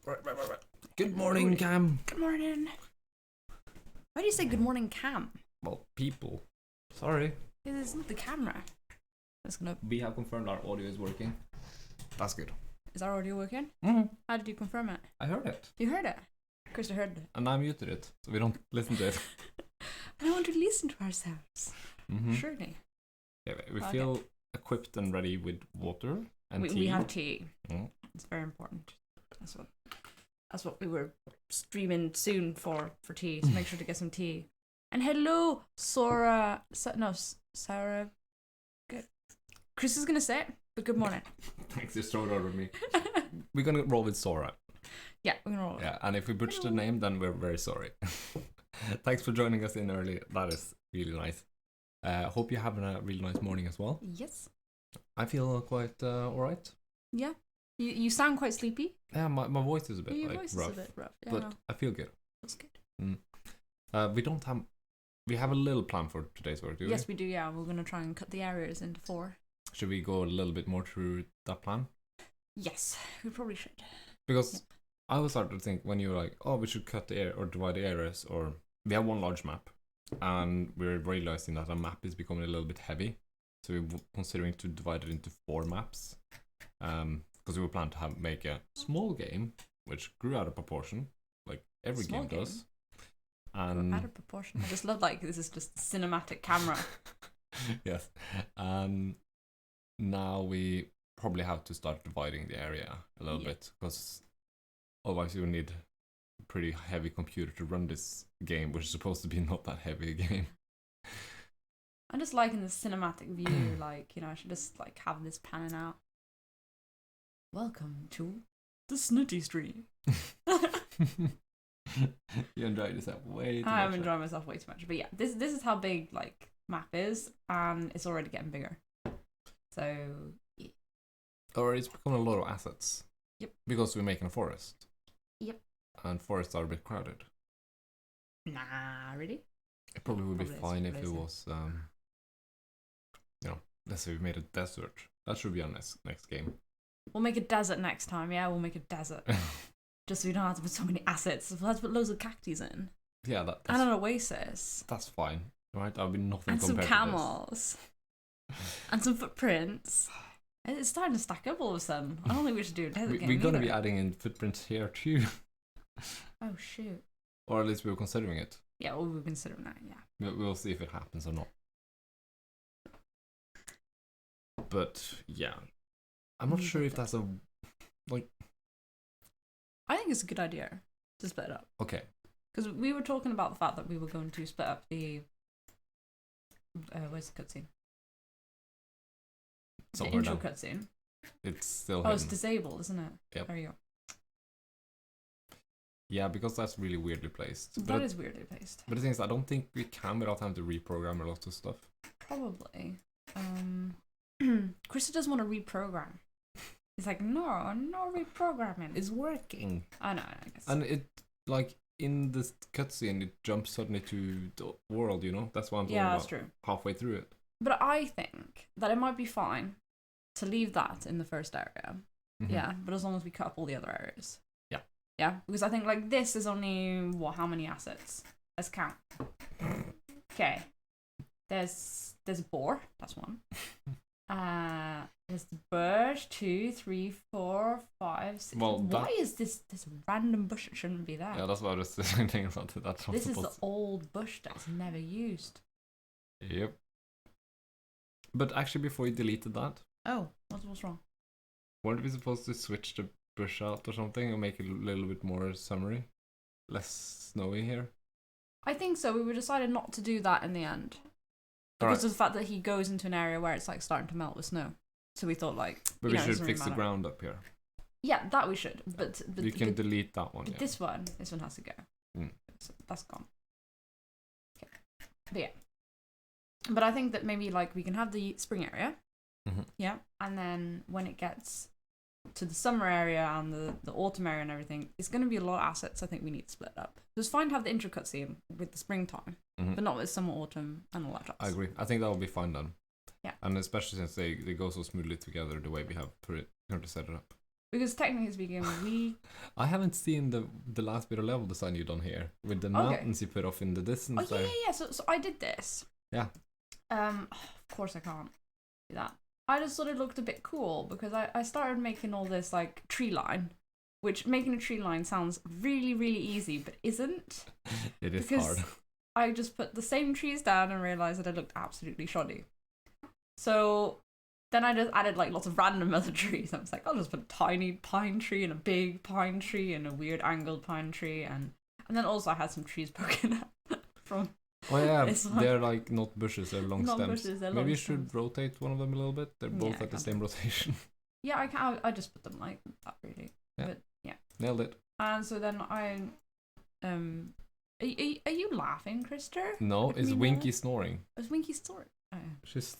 Right. Good morning, Cam. Good morning. Why do you say good morning, Cam? Well, people. Sorry. It isn't the camera. We have confirmed our audio is working. That's good. Is our audio working? Mm-hmm. How did you confirm it? I heard it. You heard it? Krista heard it. And I muted it, so we don't listen to it. I want to listen to ourselves. Mm-hmm. Surely. Yeah, we feel equipped and ready with water and tea. We have tea. Mm. It's very important. That's what we were streaming soon for tea. So make sure to get some tea. And hello, Sarah. Sarah. Good. Chris is gonna say it, but good morning. Thanks, just throw it over me. We're gonna roll with Sora. Yeah, we're gonna roll. Yeah, and if we butcher the name, then we're very sorry. Thanks for joining us in early. That is really nice. Hope you're having a really nice morning as well. Yes. I feel quite alright. Yeah. You sound quite sleepy. Yeah, my voice is a bit Your like voice rough. is a bit rough. Yeah, But no, I feel good. that's good. We have a little plan for today's work, do we? Yes, we do. Yeah, we're gonna try and cut the areas into 4. Should we go a little bit more through that plan? Yes, we probably should. Because I was starting to think when you were like, oh, we should cut the air or divide the areas, or we have one large map, and we're realizing that a map is becoming a little bit heavy, so we're considering to divide it into 4 maps. Because we were planning to make a small game, which grew out of proportion, like every Small game does. We're And out of proportion. I just love this is just cinematic camera. yes, and now we probably have to start dividing the area a little bit, because otherwise you will need a pretty heavy computer to run this game, which is supposed to be not that heavy a game. I'm just liking the cinematic view. I should just have this panning out. Welcome to the Snuti stream. You enjoyed yourself way too much. I'm enjoying myself way too much. But yeah, this is how big map is, and it's already getting bigger. So yeah. Or it's becoming a lot of assets. Yep. Because we're making a forest. Yep. And forests are a bit crowded. Nah, really? It probably would be fine if it probably was, let's say we made a desert. That should be our next game. We'll make a desert next time. Yeah, we'll make a desert. Just so we don't have to put so many assets. We'll have to put loads of cactus in. Yeah, that's And an oasis. That's fine, right? That'll be nothing And some compared camels. And some footprints. It's starting to stack up all of a sudden. I don't think we should do a desert game We're going to either. be adding in footprints here too. Oh, shoot. Or at least we were considering it. Yeah, well, we're considering that, yeah. We'll see if it happens or not. But, yeah. I'm not sure if that's I think it's a good idea to split it up. Okay. Because we were talking about the fact that we were going to split up the... where's the cutscene? The intro cutscene. It's still Oh, it's hidden. disabled, isn't it? Yep. There you go. Yeah, because that's really weirdly placed. That is weirdly placed. But the thing is, I don't think we can without having to reprogram a lot of stuff. Probably. Krista doesn't want to reprogram. He's like, no reprogramming. It's working. I know, I guess. And it, in this cutscene, it jumps suddenly to the world, That's why I'm talking about that's true. halfway through it. But I think that it might be fine to leave that in the first area. Mm-hmm. Yeah, but as long as we cut up all the other areas. Yeah. Yeah, because I think this is only, how many assets? Let's count. Okay. There's a boar, that's one. There's the bird, 2, 3, 4, 5, 6. Well, why is this random bush that shouldn't be there? Yeah, that's what I was thinking about it. That's this is the old bush that's never used. Yep. But actually, before you deleted that, Oh, what's wrong? weren't we supposed to switch the bush out or something and make it a little bit more summery? Less snowy here? I think so. We decided not to do that in the end. Because of the fact that he goes into an area where it's starting to melt with snow. So we thought But we should fix the ground up here. Yeah, that we should. But you can delete that one. But Yeah. this one has to go. So that's gone. Okay. But yeah. But I think that maybe we can have the spring area. Mm-hmm. Yeah. And then when it gets to the summer area and the autumn area and everything, it's going to be a lot of assets I think we need to split up. So it's fine to have the intro cutscene with the springtime, but not with summer, autumn, and all that jazz. I agree. I think that will be fine then. Yeah. And especially since they go so smoothly together the way we have currently set it up. Because technically speaking, we... I haven't seen the last bit of level design you've done here with the Okay. mountains you put off in the distance. Oh, yeah. So I did this. Yeah. Of course I can't do that. I just thought it looked a bit cool because I started making all this like tree line, which making a tree line sounds really, really easy, but isn't. It is because hard. I just put the same trees down and realized that it looked absolutely shoddy. So then I just added like lots of random other trees. I was like, I'll just put a tiny pine tree and a big pine tree and a weird angled pine tree, and then also I had some trees poking up from. Oh yeah, This one. they're like not bushes, they're long Not stems. bushes, they're Maybe long you should stems. rotate one of them a little bit. They're both Yeah, I at the can. same rotation. Yeah, I can. I just put them like that, really. Yeah. But yeah. Nailed it. And so then I, are you laughing, Krister? No, With it's me Winky now? snoring. It's Winky snoring. Oh, yeah. She's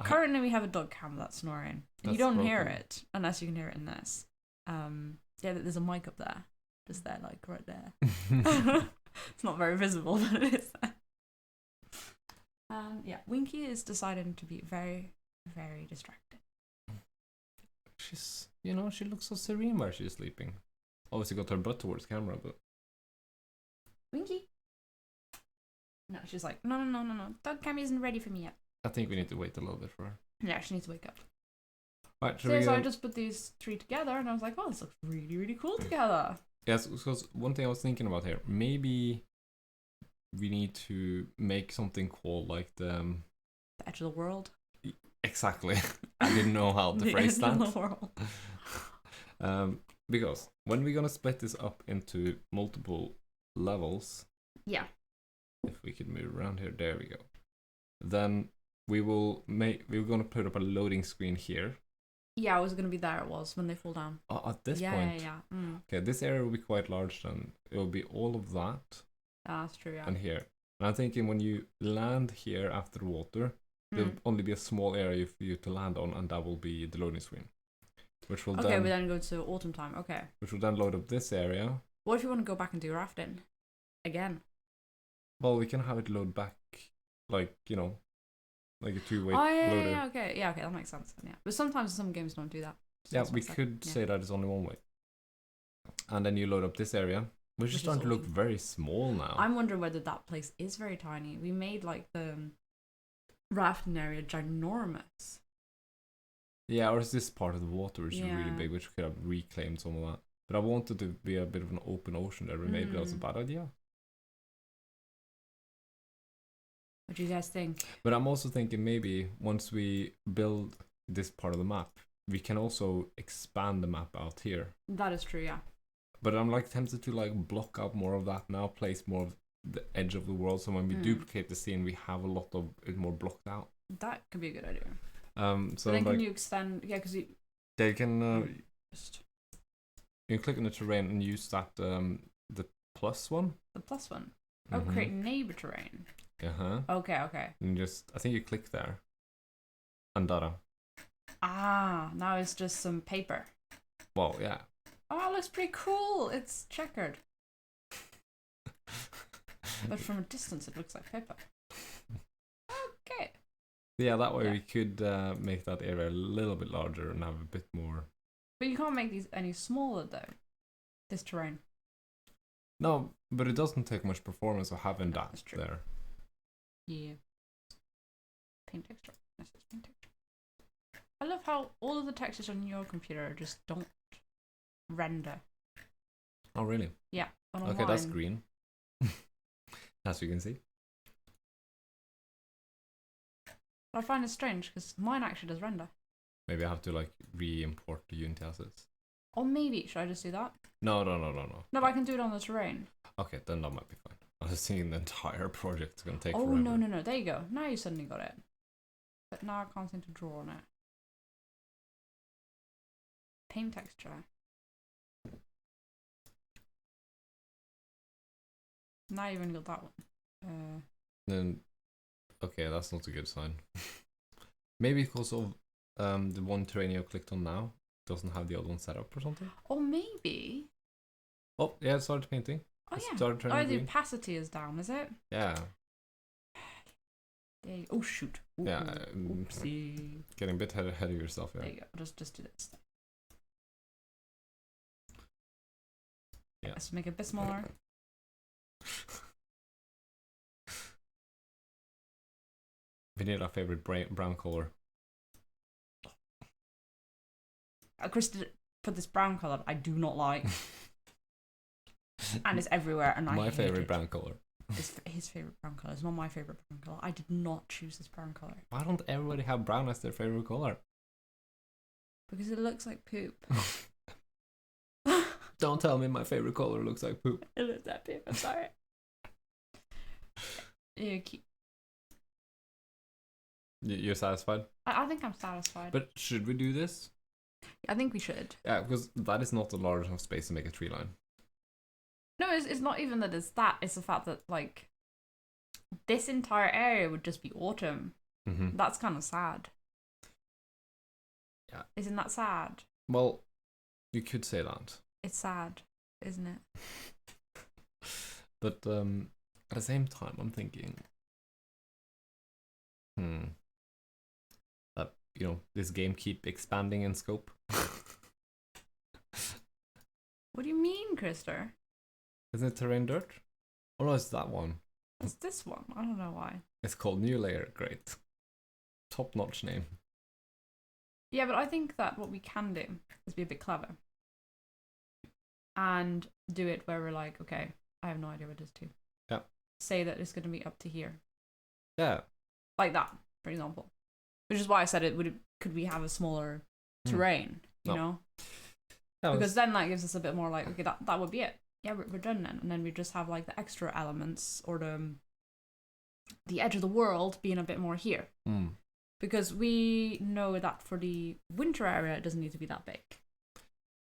Currently, we have a dog cam that's snoring, and you That's don't hear broken. it unless you can hear it in this. Yeah, there's a mic up there, just there, like right there. It's not very visible, but it is there. Yeah, Winky is deciding to be very, very distracted. She's, she looks so serene while she's sleeping. Obviously got her butt towards camera, but Winky. No, she's like, no. Dog cam isn't ready for me yet. I think we need to wait a little bit for her. Yeah, she needs to wake up. Right, So I just put these three together, and I was like, oh, this looks really, really cool together. Yes, because one thing I was thinking about here, maybe we need to make something called like the The edge of the world. exactly. I didn't know how to The phrase edge that. of the world. Because when we're gonna split this up into multiple levels, Yeah. if we could move around here, there we go. Then we're gonna put up a loading screen here. Yeah, I was gonna be there. It was when they fall down. At this Yeah, point, yeah. okay, this area will be quite large. Then it will be all of that That's true. Yeah. and here. And I'm thinking when you land here after the water, there'll only be a small area for you to land on, and that will be the loading screen, which will Okay, we then go to autumn time. Okay. which will then load up this area. What if you want to go back and do rafting again? Well, we can have it load back, like like a two-way Oh yeah, loader. yeah, okay, yeah, okay, that makes sense. Then, yeah, but sometimes some games don't do that. So Yeah, that's we what's like- could yeah. say that it's only one way. And then you load up this area, which is is starting to look awesome. very small now. I'm wondering whether that place is very tiny. We made like the rafting area ginormous. Yeah, or is this part of the water which is really Yeah. big, which we could have reclaimed some of that. But I wanted to be a bit of an open ocean there, but maybe that was a bad idea. What do you guys think? But I'm also thinking maybe once we build this part of the map, we can also expand the map out here. That is true, yeah. But I'm like tempted to like block out more of that now, place more of the edge of the world, so when we duplicate the scene, we have a lot of it more blocked out. That could be a good idea. So But then like can you extend? Yeah, because you they can just you can click on the terrain and use that the plus one. the plus one. Oh, create neighbor terrain. Okay. And just I think you click there. And data. Ah, now it's just some paper. Well, yeah. Oh, it looks pretty cool. It's checkered. But from a distance, it looks like paper. Okay. Yeah, that way Yeah. we could make that area a little bit larger and have a bit more. But you can't make these any smaller, though. This terrain. No, but it doesn't take much performance of having that That's true. there. Yeah. Paint texture. This is paint texture. I love how all of the textures on your computer just don't render. Oh, really? Yeah. On Okay, that's mine. green. As you can see. But I find it strange because mine actually does render. Maybe I have to like re-import the Unity assets. Or maybe, should I just do that? No. No, but I can do it on the terrain. Okay, then that might be fine. I was thinking the entire project is gonna take Oh, forever. no. There you go. Now you suddenly got it. But now I can't seem to draw on it. Paint texture. Now you even got that one. Then, okay, that's not a good sign. Maybe because of the one terrain you clicked on now doesn't have the other one set up or something. Or maybe... Oh, yeah, it started painting. Oh, It yeah. started turning Oh, the green. opacity is down, is it? Yeah, There you go. Oh, shoot. Ooh, Yeah, Oopsie. getting a bit ahead of yourself. There Yeah. you go. Just do this. Yeah. Let's make it a bit smaller. We need our favorite brown color. Chris did put this brown color I do not like. And it's everywhere, and My hate favorite it. brown color. It's his favorite brown color. It's not my favorite brown color. I did not choose this brown color. Why don't everybody have brown as their favorite color? Because it looks like poop. Don't tell me my favorite color looks like poop. It looks like poop. I'm sorry. You're satisfied? I think I'm satisfied. But should we do this? I think we should. Yeah, because that is not a large enough space to make a tree line. No, it's not even that it's that. It's the fact that, like, this entire area would just be autumn. Mm-hmm. That's kind of sad. Yeah. Isn't that sad? Well, you could say that. It's sad, isn't it? But at the same time, I'm thinking, that, you know, this game keep expanding in scope. What do you mean, Krister? Isn't it terrain dirt? Or no, it's that one. It's this one. I don't know why. It's called New Layer. Great. Top-notch name. Yeah, but I think that what we can do is be a bit clever. And do it where we're like, okay, I have no idea what it is to. Yeah. Say that it's going to be up to here. Yeah. Like that, for example. Which is why I said could we have a smaller terrain, you know? Yeah, because then that gives us a bit more like, okay, that would be it. Yeah, we're done then. And then we just have like the extra elements or the edge of the world being a bit more here. Because we know that for the winter area, it doesn't need to be that big.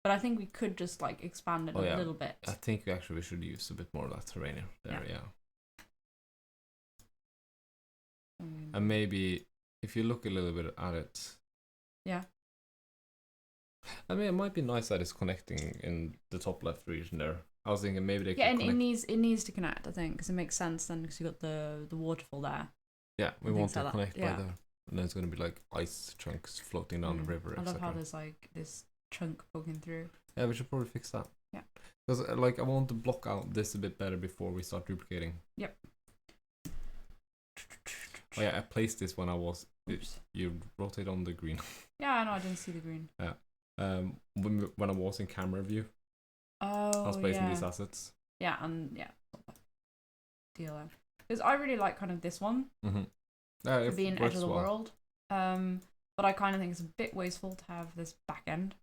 But I think we could just like expand it a little bit. I think actually we should use a bit more of that terrain there, yeah. And maybe if you look a little bit at it. Yeah. I mean, it might be nice that it's connecting in the top left region there. I was thinking maybe they could and connect. it needs to connect, I think, because it makes sense then because you got the waterfall there. Yeah, we want to connect by yeah. there. And then it's going to be like ice chunks floating down the river, I love how there's like this chunk poking through. Yeah, we should probably fix that. Yeah. Because like I want to block out this a bit better before we start duplicating. Yep. Oh yeah, I placed this when I was. Oops. You rotate on the green. Yeah, I know. I didn't see the green. Yeah. When I was in camera view. Oh, I was placing these assets. Yeah, and DLM. Because I really like kind of this one. Mm-hmm. For being edge of the world. But I kind of think it's a bit wasteful to have this back end.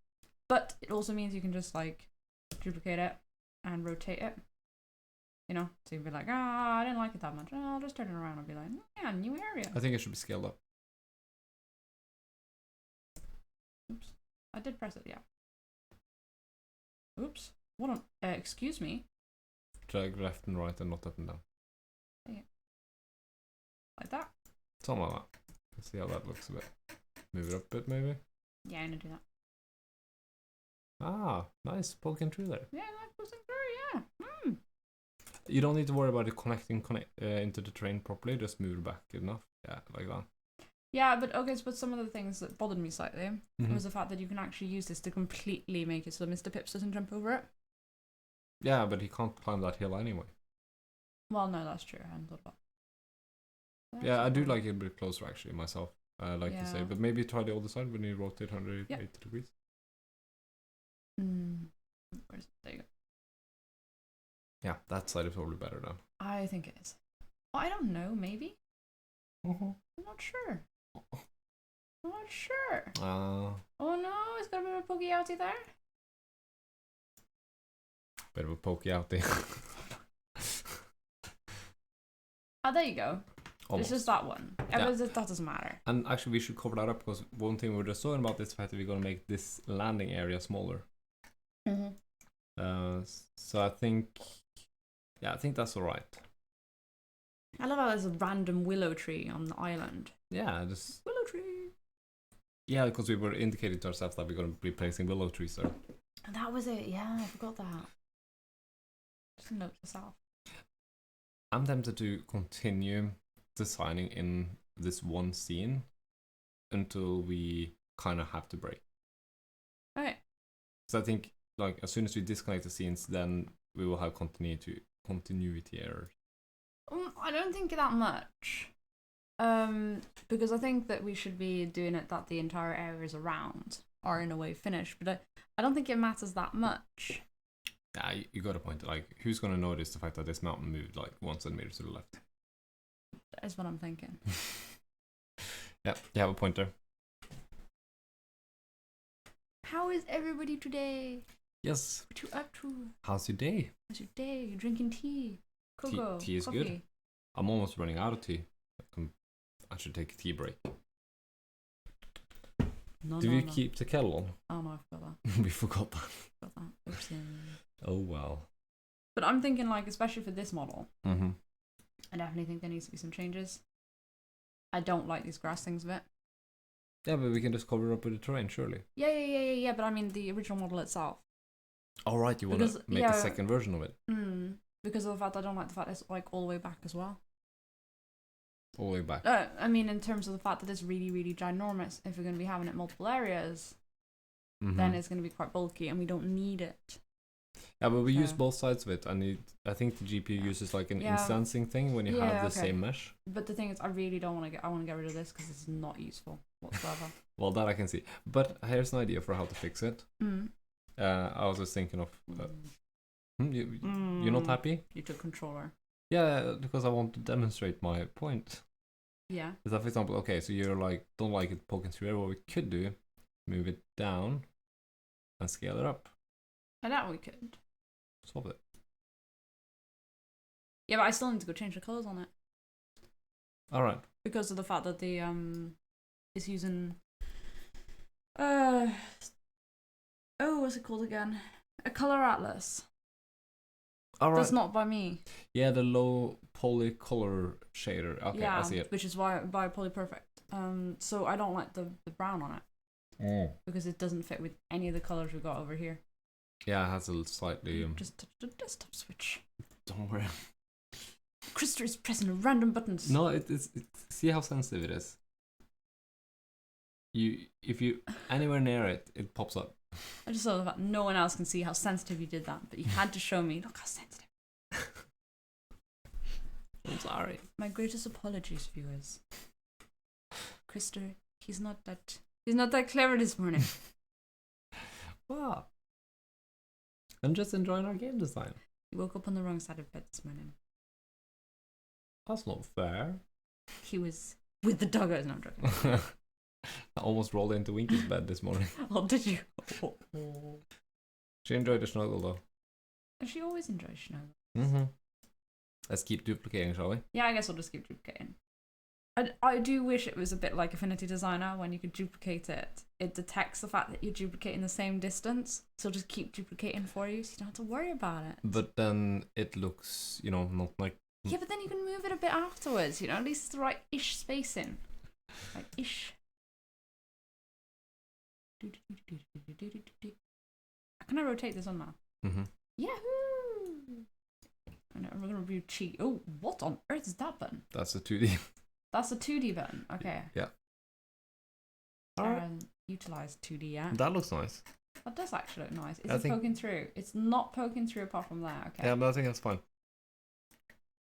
But it also means you can just like duplicate it and rotate it. You know, so you'd be like, I didn't like it that much. I'll just turn it around and be like, yeah, new area. I think it should be scaled up. Oops. I did press it, yeah. Oops. What on? Excuse me. Drag left and right and not up and down. Yeah. Like that. Something like that. Let's see how that looks a bit. Move it up a bit, maybe. Yeah, I'm gonna do that. Ah, nice. Poking through there. Yeah, that goes through, yeah. You don't need to worry about it connecting into the train properly. Just move it back enough. Yeah, like that. Yeah, but some of the things that bothered me slightly was the fact that you can actually use this to completely make it so Mr. Pips doesn't jump over it. Yeah, but he can't climb that hill anyway. Well, no, that's true. I hadn't thought about that. Yeah, I do like it a bit closer actually myself. I like to say, but maybe try the other side when you rotate 180 degrees. Where's there you go. Yeah, that side is probably better now. I think it is. Oh, I don't know. Maybe. I'm not sure. I'm not sure. Oh no, it's got a bit of a pokey outie there. Bit of a pokey out there. Oh, there you go. Almost. It's just that one. Yeah. That doesn't matter. And actually, we should cover that up because one thing we were just talking about is the fact that we're going to make this landing area smaller. So I think that's all right. I love how there's a random willow tree on the island. Yeah, just willow tree. Yeah, because we were indicating to ourselves that we're going to be placing willow trees there. And that was it. Yeah, I forgot that. Just note to self. I'm tempted to continue designing in this one scene until we kind of have to break. Okay. So I think like as soon as we disconnect the scenes, then we will have continuity errors. I don't think that much. Because I think that we should be doing it that the entire area is around, or in a way finished. But I don't think it matters that much. Yeah, you got a point. Like, who's gonna notice the fact that this mountain moved like 1 centimeter to the left? That's what I'm thinking. Yeah, you have a point there. How is everybody today? Yes. What you up to? How's your day? How's your day? You drinking tea? Cocoa? Tea is coffee? good. I'm almost running out of tea. I should take a tea break. No, Do you keep the kettle on? Oh no, I forgot that. We forgot that. Oops. Oh well. But I'm thinking, like, especially for this model, Mm-hmm. I definitely think there needs to be some changes. I don't like these grass things a bit. Yeah, but we can just cover it up with the terrain, surely. Yeah. But I mean the original model itself. All right, you want to make a second version of it? Because of the fact I don't like the fact it's like all the way back as well. All the way back. I mean, in terms of the fact that it's really, really ginormous. If we're going to be having it multiple areas, then it's going to be quite bulky, and we don't need it. Yeah, but we use both sides of it, and I think the GPU uses like an instancing thing when you have the same mesh. But the thing is, I really don't want to I want to get rid of this because it's not useful whatsoever. Well, that I can see. But here's an idea for how to fix it. I was just thinking of. You're not happy? You took controller. Yeah, because I want to demonstrate my point. Yeah. Is that, for example, okay, so you're like, don't like it poking through there. What we could do, move it down and scale it up. And that we could. Solve it. Yeah, but I still need to go change the colours on it. Alright. Because of the fact that the is using what's it called again? A colour atlas. Alright. That's not by me. Yeah, the low poly color shader. Okay, yeah, I see it. Which is why by Polyperfect. So I don't like the brown on it. Because it doesn't fit with any of the colours we've got over here. Yeah, it has a slightly just touch the desktop switch. Don't worry. Krister is pressing random buttons. No, it's see how sensitive it is. If you anywhere near it, it pops up. I just thought that no one else can see how sensitive you did that, but you had to show me. Look how sensitive. I'm sorry. My greatest apologies, viewers. Krister, he's not that clever this morning. Wow. I'm just enjoying our game design. He woke up on the wrong side of bed this morning. That's not fair. He was with the doggos. No, I'm joking. I almost rolled into Winky's bed this morning. Oh, did you? She enjoyed the snuggle though. She always enjoys snuggle. Mm-hmm. Let's keep duplicating, shall we? Yeah, I guess we'll just keep duplicating. I do wish it was a bit like Affinity Designer. When you could duplicate it, it detects the fact that you're duplicating the same distance, so just keep duplicating for you, so you don't have to worry about it. But then it looks, not like... Yeah, but then you can move it a bit afterwards, at least it's the right-ish spacing. Like-ish. Can I rotate this on now? Mm-hmm. Yahoo! And we're going to review cheat. Oh, what on earth is that button? That's a 2D. That's a 2D button. Okay. Yeah. Alright. Utilize 2D, yeah. That looks nice. That does actually look nice. Is it poking through? It's not poking through apart from there. Okay. Yeah, but I think that's fine.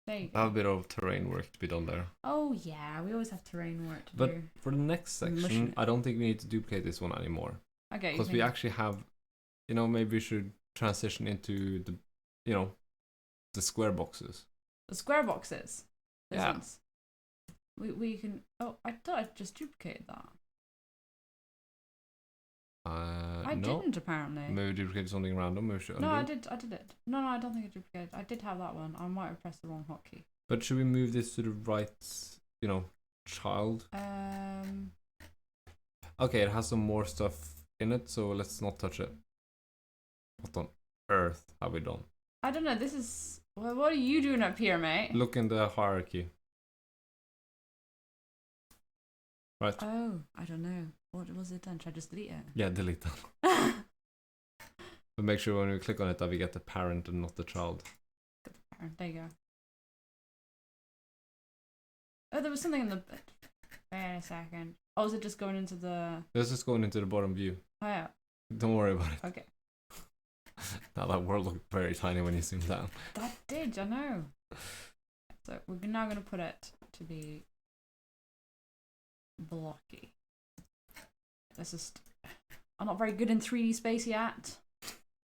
There you go. I have a bit of terrain work to be done there. Oh yeah, we always have terrain work to do. But for the next section, I don't think we need to duplicate this one anymore. Okay. Because we actually have, maybe we should transition into the, the square boxes. The square boxes. This Yeah. one's. We can. Oh, I thought I just duplicated that. I didn't apparently. Maybe duplicated something random. Maybe should no, undo. I did it. No, I don't think I duplicated. I did have that one. I might have pressed the wrong hotkey. But should we move this to the right, child? Okay, it has some more stuff in it, so let's not touch it. What on earth have we done? I don't know. This is. Well, what are you doing up here, mate? Look in the hierarchy. Right. Oh, I don't know. What was it done? Should I just delete it? Yeah, delete that. But make sure when we click on it that we get the parent and not the child. There you go. Oh, there was something in the... Wait a second. Oh, is it just going into the... It's just going into the bottom view. Oh, yeah. Don't worry about it. Okay. Now that world looked very tiny when you zoomed down. That did, I know. So we're now going to put it to be blocky. This is. I'm not very good in 3D space yet.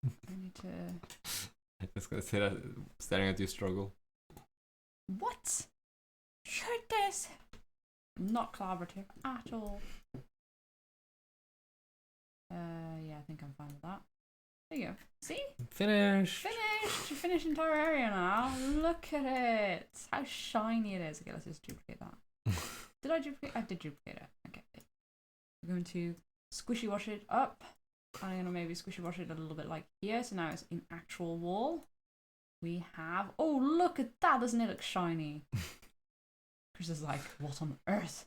I need to. I'm just gonna say that staring at you struggle. What? Should this? Not collaborative at all. Yeah, I think I'm fine with that. There you go. See? Finish. Finished! Finished entire area now. Look at it. How shiny it is. Okay, let's just duplicate that. Did I duplicate? I did duplicate it. Okay. We're going to squishy wash it up. I'm going to maybe squishy wash it a little bit like here. So now it's an actual wall. We have. Oh, look at that. Doesn't it look shiny? Chris is like, what on earth?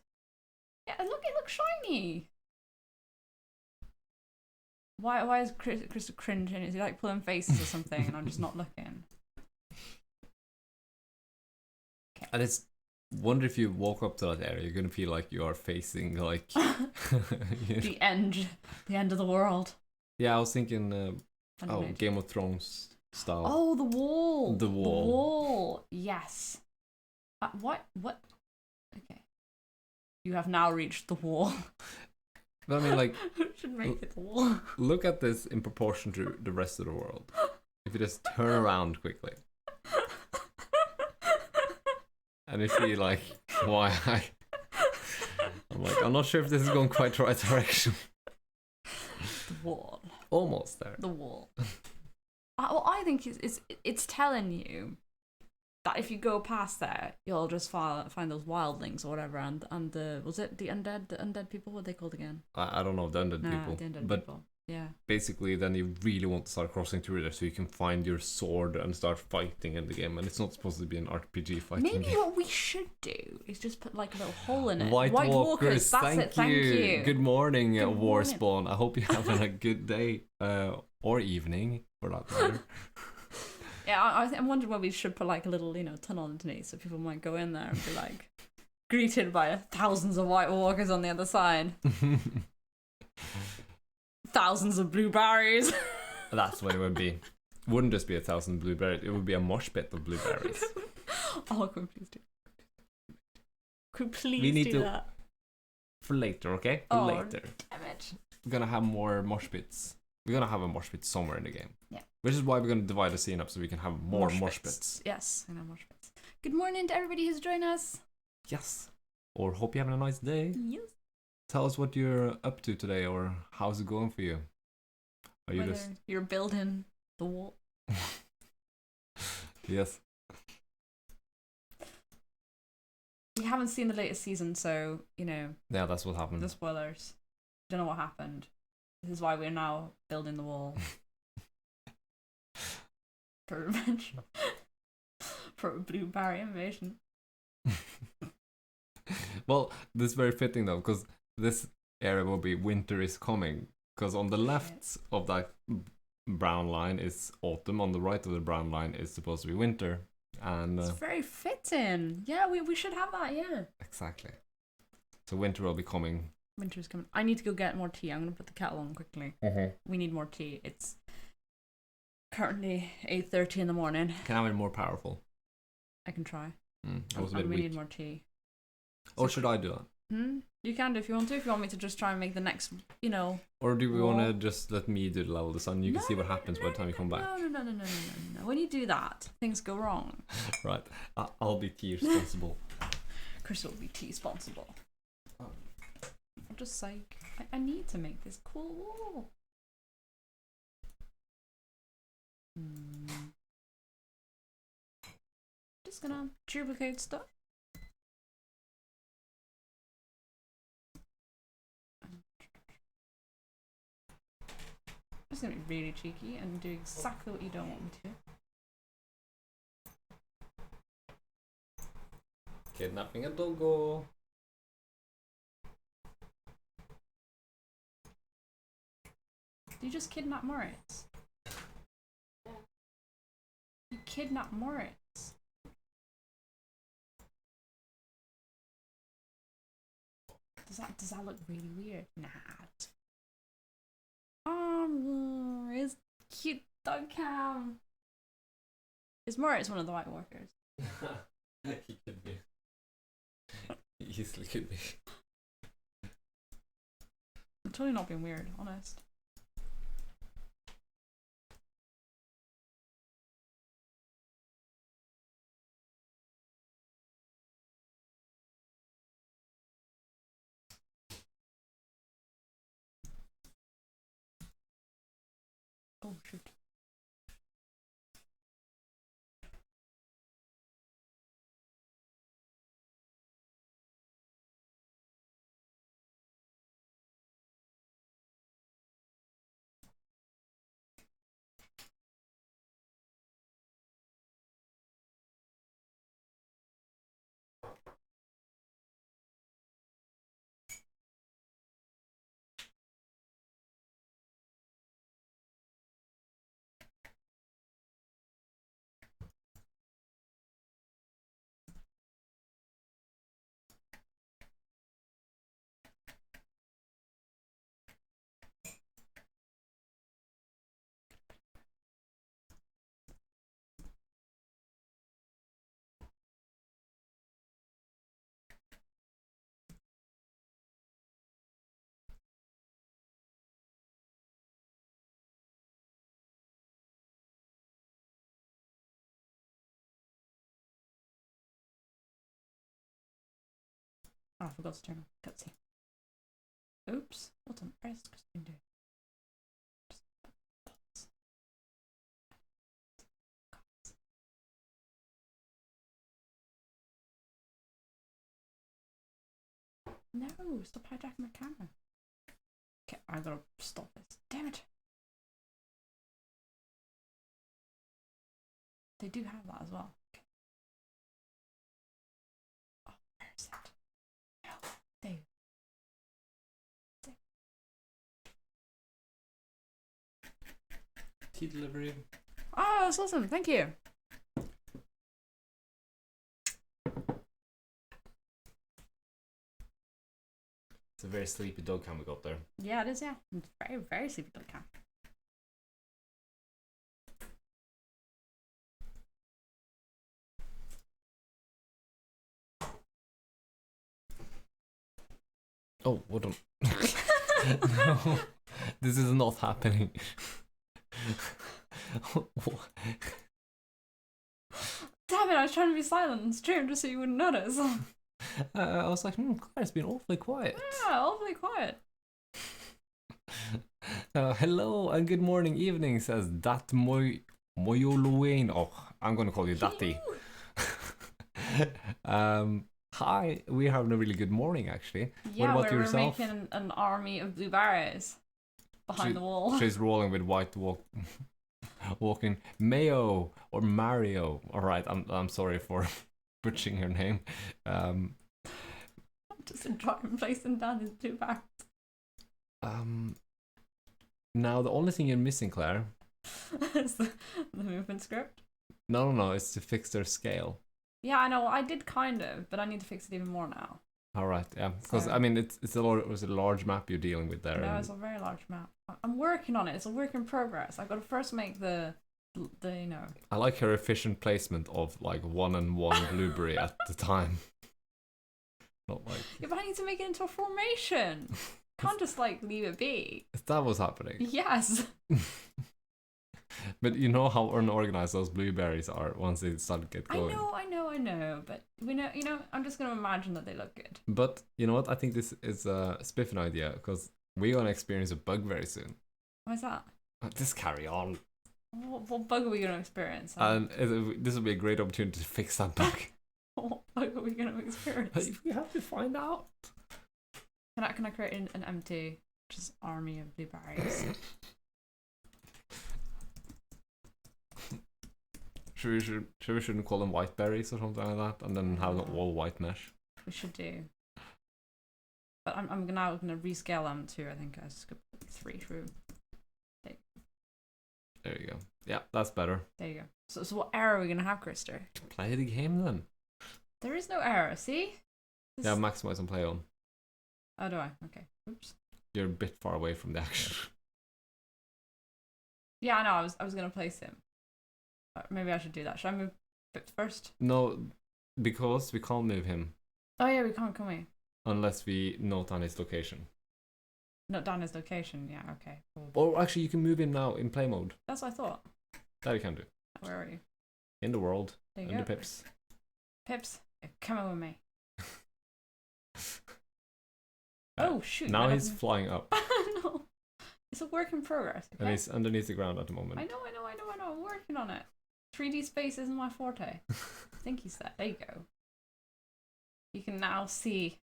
Yeah, look, it looks shiny. Why is Chris cringing? Is he like pulling faces or something and I'm just not looking? Okay. I just wonder if you walk up to that area, you're gonna feel like you are facing like the end of the world. Yeah, I was thinking Game of Thrones style. Oh, the wall. The wall. The wall. Yes. What? Okay. You have now reached the wall. But I mean, like, should make it the wall. Look at this in proportion to the rest of the world. If you just turn around quickly. And you see, like, why I'm like, I'm not sure if this is going quite the right direction. The wall. Almost there. The wall. Well, I think it's telling you that if you go past there, you'll just find those wildlings or whatever, and the was it the undead people? What are they called again? I don't know, the undead people. The undead but people. Yeah. Basically, then you really want to start crossing through there so you can find your sword and start fighting in the game. And it's not supposed to be an RPG fighting Maybe game. what we should do is just put like a little hole in it. White Walkers, that's it. Thank you. Good morning, Good morning. Warspawn. I hope you're having a good day or evening, for that matter. Yeah, I'm wondering whether we should put like a little, tunnel underneath so people might go in there and be like greeted by thousands of White Walkers on the other side. Thousands of blue berries. That's what it would be. Wouldn't just be 1,000 blueberries. It would be a mosh pit of blueberries. Oh, could we please do? Could please We need do to- that? For later, okay? For Oh, later. damn it. We're gonna have more mosh pits. We're gonna have a mosh pit somewhere in the game. Yeah. Which is why we're gonna divide the scene up so we can have more mosh pits. Yes, I know mosh pits. Good morning to everybody who's joined us. Yes. Or hope you're having a nice day. Yes. Tell us what you're up to today, or how's it going for you? Are you Whether just you're building the wall. Yes. We haven't seen the latest season, so Yeah, that's what happened. the spoilers. Don't know what happened. This is why we're now building the wall. For revenge. For a blueberry invasion. Well, this is very fitting though, because this area will be winter is coming. Because on the left of that brown line is autumn, on the right of the brown line is supposed to be winter. And It's very fitting. Yeah, we should have that, yeah. exactly. So winter will be coming. Winter's coming. I need to go get more tea. I'm going to put the kettle on quickly. We need more tea. It's currently 8:30 in the morning. Can I have it more powerful? I can try. I was a bit and we weak. need more tea. Or should I do that? You can do if you want to. If you want me to just try and make the next, Or do we want Well- to just let me do the level design? You can see what happens by the time you come back. No. When you do that, things go wrong. Right. I'll be tea responsible. Chris will be tea responsible. I'm just like, I need to make this cool wall. Just gonna duplicate stuff. Just gonna be really cheeky and do exactly what you don't want me to. Kidnapping a doggo. Did you just kidnap Moritz? You kidnapped Moritz. Does that look really weird? Nah. It's cute Dog cam. Is Morris one of the White Walkers? He could be. He easily could be. I'm totally not being weird, honest. Oh shoot. Oh, I forgot to turn on cutscene. Oops. What on earth is Christine doing? No, stop hijacking my camera. Okay, I gotta stop this. Damn it. They do have that as well. Okay. Oh, where is it? No, there. Tea delivery. Oh, that's awesome. Thank you. It's a very sleepy dog cam we got there. Yeah, it is, yeah. It's very, very sleepy dog cam. Oh, what on? No, this is not happening. Damn it, I was trying to be silent and stream just so you wouldn't notice. I was like, Claire's been awfully quiet. Yeah, awfully quiet. Hello and good morning, evening, says Dat Moyoluane. Oh, I'm gonna call you Dati. Hi, we're having a really good morning actually. Yeah, what about we're yourself? making an army of blue Barries behind the wall. She's rolling with white walking Mayo or Mario. Alright, I'm sorry for butchering your name. I'm just enjoying placing down these blue Barries. Now the only thing you're missing, Claire. Is the movement script. No, it's to fix their scale. Yeah, I know. I did kind of, but I need to fix it even more now. All right, yeah, because So- I mean it's a large map you're dealing with there. No, and- it's a very large map. I'm working on it. It's a work in progress. I've got to first make the you know. I like her efficient placement of like 1 blueberry at the time. Not like Yeah, but I need to make it into a formation. Can't just like leave it be. if that was happening. Yes. But you know how unorganized those blueberries are once they start to get going. I know, but we know, I'm just gonna imagine that they look good. But you know what? I think this is a spiffing idea because we're gonna experience a bug very soon. Why's that? Just carry on, What bug are we gonna experience? and this will be a great opportunity to fix that bug. What bug are we gonna experience? We have to find out. Can I create an empty just army of blue berries? Shouldn't call them white berries or something like that, and then have them all white mesh. We should do. But I'm now gonna rescale them to, I think I just put 3 through. There you go. Yeah, that's better. There you go. So what error are we gonna have, Krister? Play the game then. There is no error. See? Yeah, maximize and play on. Oh, do I? Okay. Oops. You're a bit far away from the action. Yeah, I know. I was gonna place him. Maybe I should do that. Should I move Pips first? No, because we can't move him Oh yeah, we can't, can we? unless we note down his location. Note down his location. Yeah, okay. Cool. Or actually, you can move him now in play mode. That's what I thought. That you can do. Where are you? In the world. There you And go. the Pips. Pips, come on with me. Oh shoot! Now he's flying up. No, it's a work in progress. Okay? And he's underneath the ground at the moment. I know. I'm working on it. 3D space isn't my forte. I think he's that. There you go. You can now see.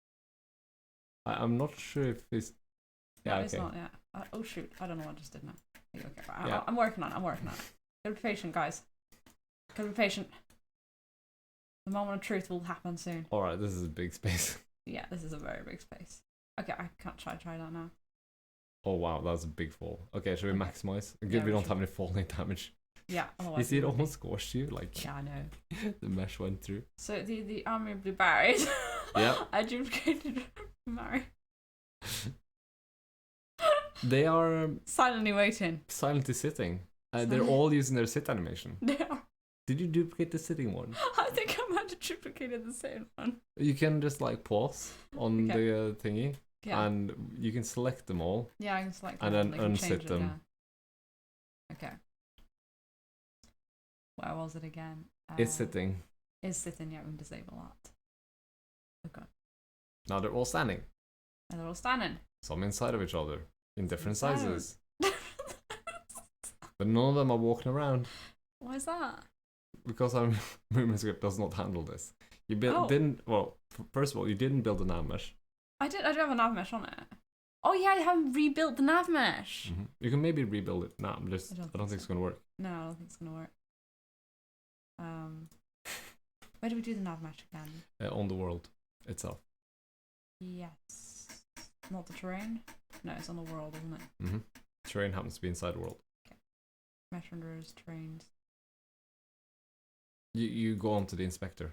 I'm not sure if he's... Yeah, No, okay. it's not. Yeah. Oh shoot! I don't know what I just did now. There you go. Okay, right. Yeah. I'm working on it. Gotta be patient, guys. Gotta be patient. The moment of truth will happen soon. Alright, this is a big space. Yeah, this is a very big space. Okay, I can't try that now. Oh wow, that was a big fall. Okay, should we Okay. maximize? Good, Yeah, we we don't should. have any falling damage. Yeah, otherwise. You see, it we would be- almost squashed you. Like, Yeah, I know. the mesh went through. So the army of blue Barries. Yep. I duplicated Mary. They are Silently waiting. silently sitting. They're Silent- all using their sit animation. They are. Did you duplicate the sitting one? I think I might have duplicated the same one. You can just like pause on Okay. the thingy, Yeah. and you can select them all. Yeah, I can select And them, then they can unsit change it, them. yeah. Okay. Where was it again? It's sitting. Is sitting, yeah, we can disable that. Okay. Now they're all standing. And they're all standing. Some inside of each other in different Inside. sizes, but none of them are walking around Why is that? because our movement script does not handle this. You Oh. didn't. Well, first of all, you didn't build a nav mesh. I do have a nav mesh on it. Oh yeah, I haven't rebuilt the nav mesh. You can maybe rebuild it now. But I don't I don't think think it's gonna work. No, I don't think it's gonna work. Where do we do the nav mesh again? On the world itself. Yes. Not the terrain? No, it's on the world, isn't it? Terrain happens to be inside the world. Mesh renderers, terrains. You go on to the inspector.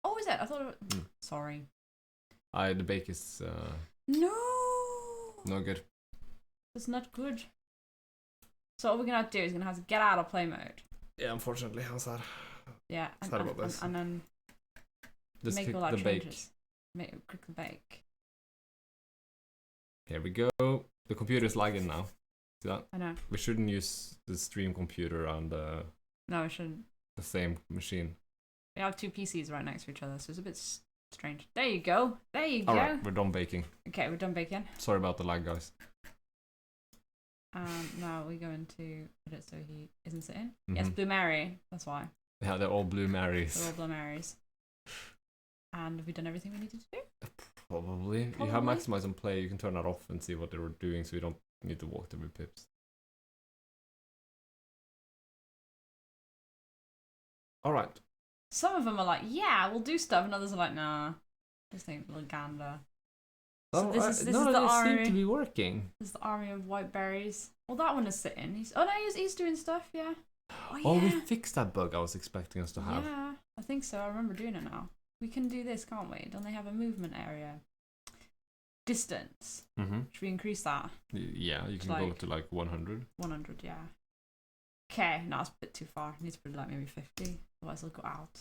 Oh, is it? I thought it was... Mm. Sorry. The bake is No! no good. It's not good. So what we're gonna have to do is we're gonna have to get out of play mode. Yeah, unfortunately, how's that? Yeah, and, Sad about this. and then Just make click all our the bake. changes. Click the bake. Here we go. The computer is lagging now. See that? I know. We shouldn't use the stream computer on the No, I shouldn't. same machine. We have two PCs right next to each other, so it's a bit strange. There you go. There you go. Alright, we're done baking. Okay, we're done baking. Sorry about the lag, guys. Now we go into put it so he isn't sitting. Yes, Mhm. Blue Mary. That's why. Yeah, they're all blue Marys. They're all Blue Marys. And have we done everything we needed to do? Probably. You have Probably. maximize and play. You can turn that off and see what they were doing, so you don't need to walk them with pips. Alright. Some of them are like, yeah, we'll do stuff, and others are like, nah. This ain't little gander. So this is the they seem army. to be working. This is the army of white berries. Well, that one is sitting. He's doing stuff. Yeah. Oh, Oh, we yeah. fixed that bug I was expecting us to have. Yeah, I think so. I remember doing it now. We can do this, can't we? Don't they have a movement area? Distance. Mm-hmm. Should we increase that? Yeah, you It's can go like- to like 100. 100, yeah. Okay, no, it's a bit too far. I need to put it like maybe 50. Otherwise, it'll go out.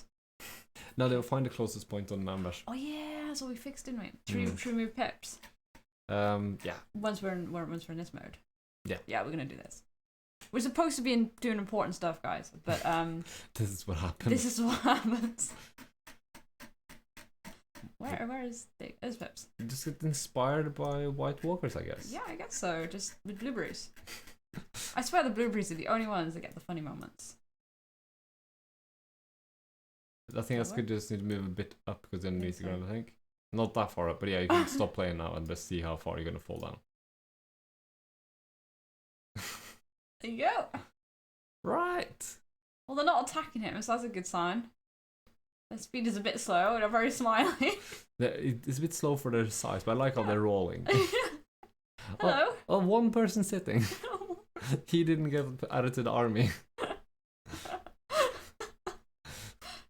Now they'll find the closest point on numbers. Oh, yeah, that's what we fixed, didn't we? Should we move pips? Yeah. Once we're in this mode. Yeah. Yeah, we're going to do this. We're supposed to be doing important stuff, guys. But This is what happens. this is what happens. Where is pips? You just get inspired by White Walkers, I guess. Yeah, I guess so. Just with blueberries. I swear the blueberries are the only ones that get the funny moments. I think that's good. Just need to move a bit up because then needs the ground, I think. Not that far up, but yeah, you can stop playing now and just see how far you're gonna fall down. There you go. Right. Well, they're not attacking him, so that's a good sign. Their speed is a bit slow, and they're very smiley. It's a bit slow for their size, but I like how they're rolling. Hello. Oh, one person sitting. He didn't get added to the army.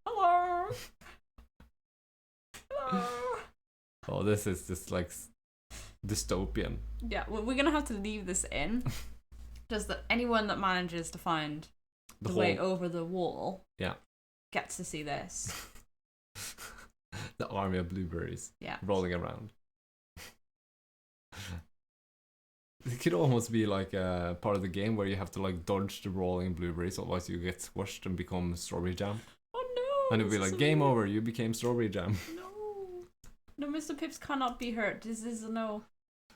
Hello. Hello. Oh, this is just like dystopian. Yeah, we're gonna have to leave this in. Does that anyone that manages to find the way over the wall gets to see this. The army of blueberries rolling around. It could almost be like a part of the game where you have to like dodge the rolling blueberries, otherwise you get squashed and become strawberry jam. Oh no! And it'll be like, game over, you became strawberry jam. No, Mr. Pips cannot be hurt. This is no...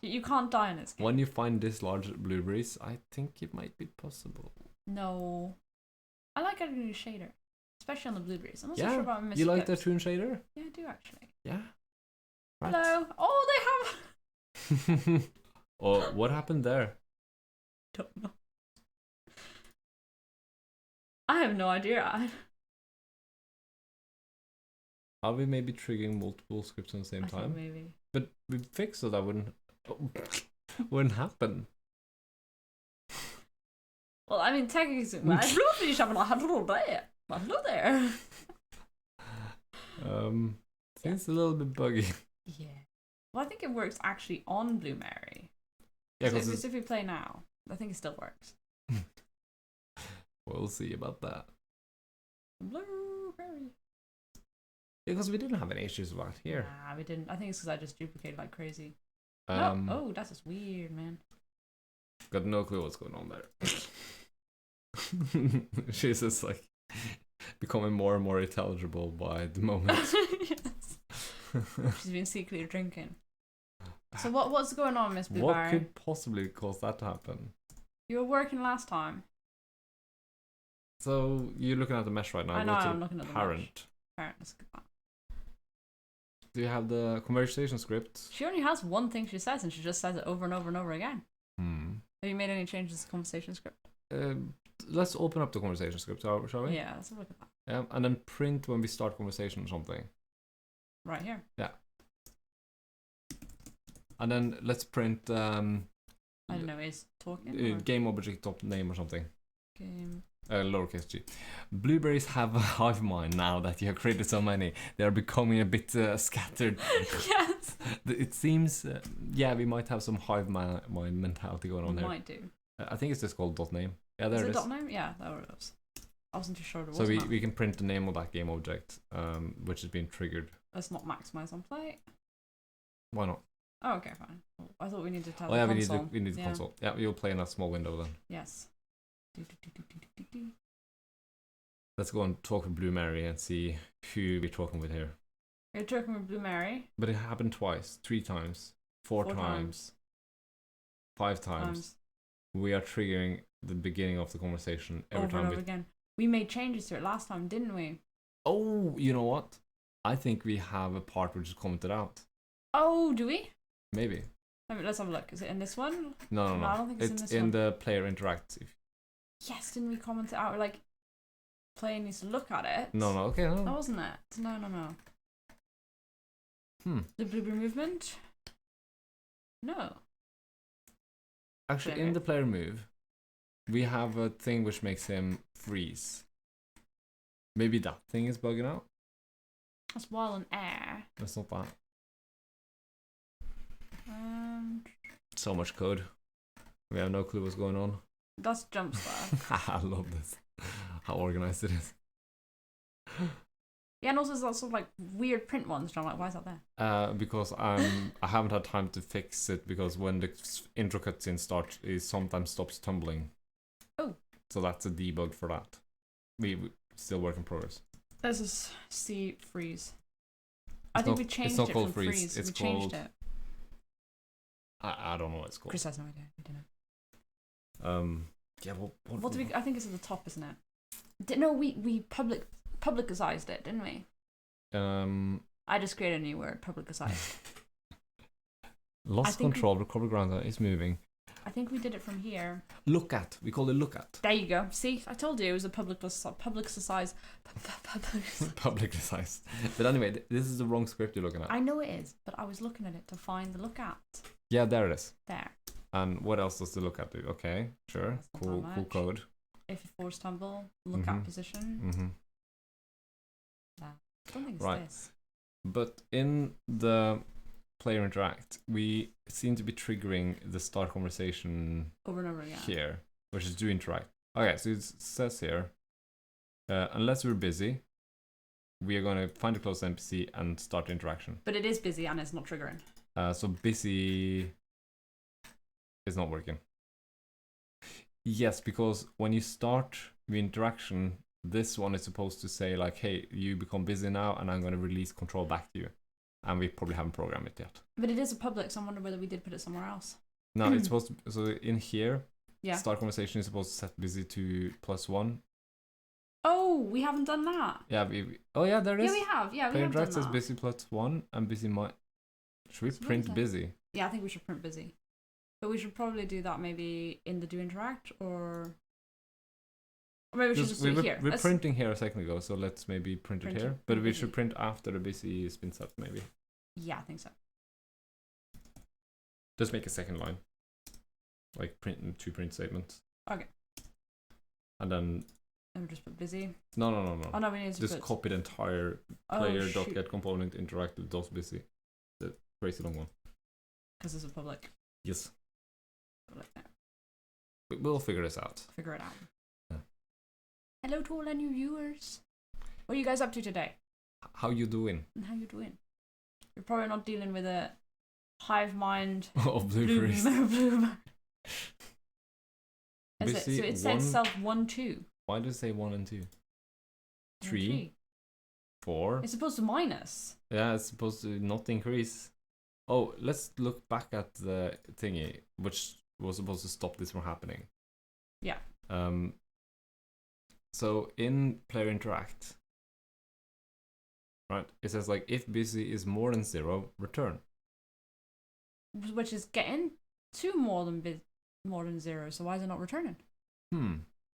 You can't die in this game. When you find this large blueberries, I think it might be possible. No. I like adding a new shader. Especially on the blueberries. I'm not so sure about Mr. You like Pips. the toon shader? Yeah, I do actually. Yeah. Right. Hello. Oh, they have... Oh, what happened there? Don't know. I have no idea. Are we maybe triggering multiple scripts at the same time? Maybe. But we fixed so that wouldn't happen. Well, I mean, technically, hello there. Seems a little bit buggy. Yeah. Well, I think it works actually on Blue Mary. Yeah, because if we play now, I think it still works. We'll see about that. Blueberry. Because we didn't have any issues with that here. Nah, we didn't. I think it's because I just duplicated like crazy. Um, no. Oh, that's just weird, man. Got no clue what's going on there. She's just like becoming more and more intelligible by the moment. Yes. She's been secretly drinking. So what's going on, Miss Blue What Barry? could possibly cause that to happen? You were working last time. So you're looking at the mesh right now. I know, Go to I'm looking at the parent. Parent, let's get that. Do you have the conversation script? She only has one thing she says, and she just says it over and over and over again. Have you made any changes to the conversation script? Let's open up the conversation script, shall we? Yeah, let's have a look at that. Yeah, and then print when we start conversation or something. Right here. Yeah. And then let's print I don't know, is talking? game object top name or something. Game. Lowercase g. Blueberries have a hive mind now that you have created so many. They are becoming a bit scattered. Yes. It seems, we might have some hive mind mentality going on there. Might do. I think it's just called dot name. Yeah, there Is it it is. dot name? Yeah, there it is. I wasn't too sure it was. So we can print the name of that game object, which has been triggered. Let's not maximize on play. Why not? Oh, okay, fine. I thought we needed to have Oh yeah, the console. we need the console. Yeah, you'll play in a small window then. Yes. Let's go and talk to Blue Mary and see who we're talking with here. You're talking with Blue Mary. But it happened twice, 3 times, 4 times, 5 times. We are triggering the beginning of the conversation every time. Over and over again. We made changes to it last time, didn't we? Oh, you know what? I think we have a part which is commented out. Oh, do we? Maybe. Let's have a look. Is it in this one? No. I don't think it's in this in one. the player interactive. Yes, didn't we comment it out? Like, player needs to look at it. No, okay, no. That wasn't it. No. The blueberry movement? No. Actually, Okay. in the player move, we have a thing which makes him freeze. Maybe that thing is bugging out? That's while in air. That's not that. Um, So much code. We have no clue what's going on. that's jump star. I love this. How organized it is. Yeah, and also there's lots of like weird print ones. And I'm like, why is that there? Because I haven't had time to fix it because when the intro cutscene starts, it sometimes stops tumbling. Oh. So that's a debug for that. We still work in progress. Let's just see freeze. I think we changed it's not it called from freeze. freeze. It's We changed called- it. I don't know what it's called. Chris has no idea. We don't know. Yeah. What do we? I think it's at the top, isn't it? No, we publicized it, didn't we? I just created a new word, publicized. Lost control. Recover ground is moving. I think we did it from here. Look at. We call it look at. There you go. See, I told you it was a publicized. Publicized. But anyway, this is the wrong script you're looking at. I know it is, but I was looking at it to find the look at. Yeah, there it is. There. And what else does the look at do? Okay, sure. That's not Cool that much. code. If you force tumble, look at position. Mm-hmm. I don't think it's Right. this. But in the player interact, we seem to be triggering the start conversation Over and over again. here. which is do interact. Okay, so it says here, unless we're busy, we are going to find a close NPC and start the interaction. But it is busy and it's not triggering. So busy is not working. Yes, because when you start the interaction, this one is supposed to say like, hey, you become busy now and I'm going to release control back to you. And we probably haven't programmed it yet. But it is a public, so I wonder whether we did put it somewhere else. No, it's supposed to, so in here, Yeah. start conversation is supposed to set busy to +1. Oh, we haven't done that. Yeah, oh yeah, there is. Yeah, we have. Yeah, we Player have done interact says that. busy +1 and busy might. Should we So what print is it? busy? Yeah, I think we should print busy. But we should probably do that maybe in the do interact or maybe we should just do it here. We're Let's- printing here a second ago, so let's maybe print it here. But we busy. should print after the busy has been set, maybe. Yeah, I think so. Just make a second line. Like print 2 print statements. Okay. And then And we just put busy. no. Oh no, we need to Just put copy the entire player.get component interact with busy. The crazy long one. because it's a public. Yes. Public now. We'll figure this out. Figure it out. Yeah. Hello to all our new viewers. What are you guys up to today? How you doing? And how you doing? You're probably not dealing with a hive mind. Of blueberries. Bloom. Is it? Busy So it says self 1, 2. Why does it say 1 and 2? 1, 3, 4. It's supposed to minus. Yeah, it's supposed to not increase. Oh, let's look back at the thingy, which was supposed to stop this from happening. Yeah. So in player interact, right, it says like if busy is more than 0, return. Which is getting to more than 0. So why is it not returning?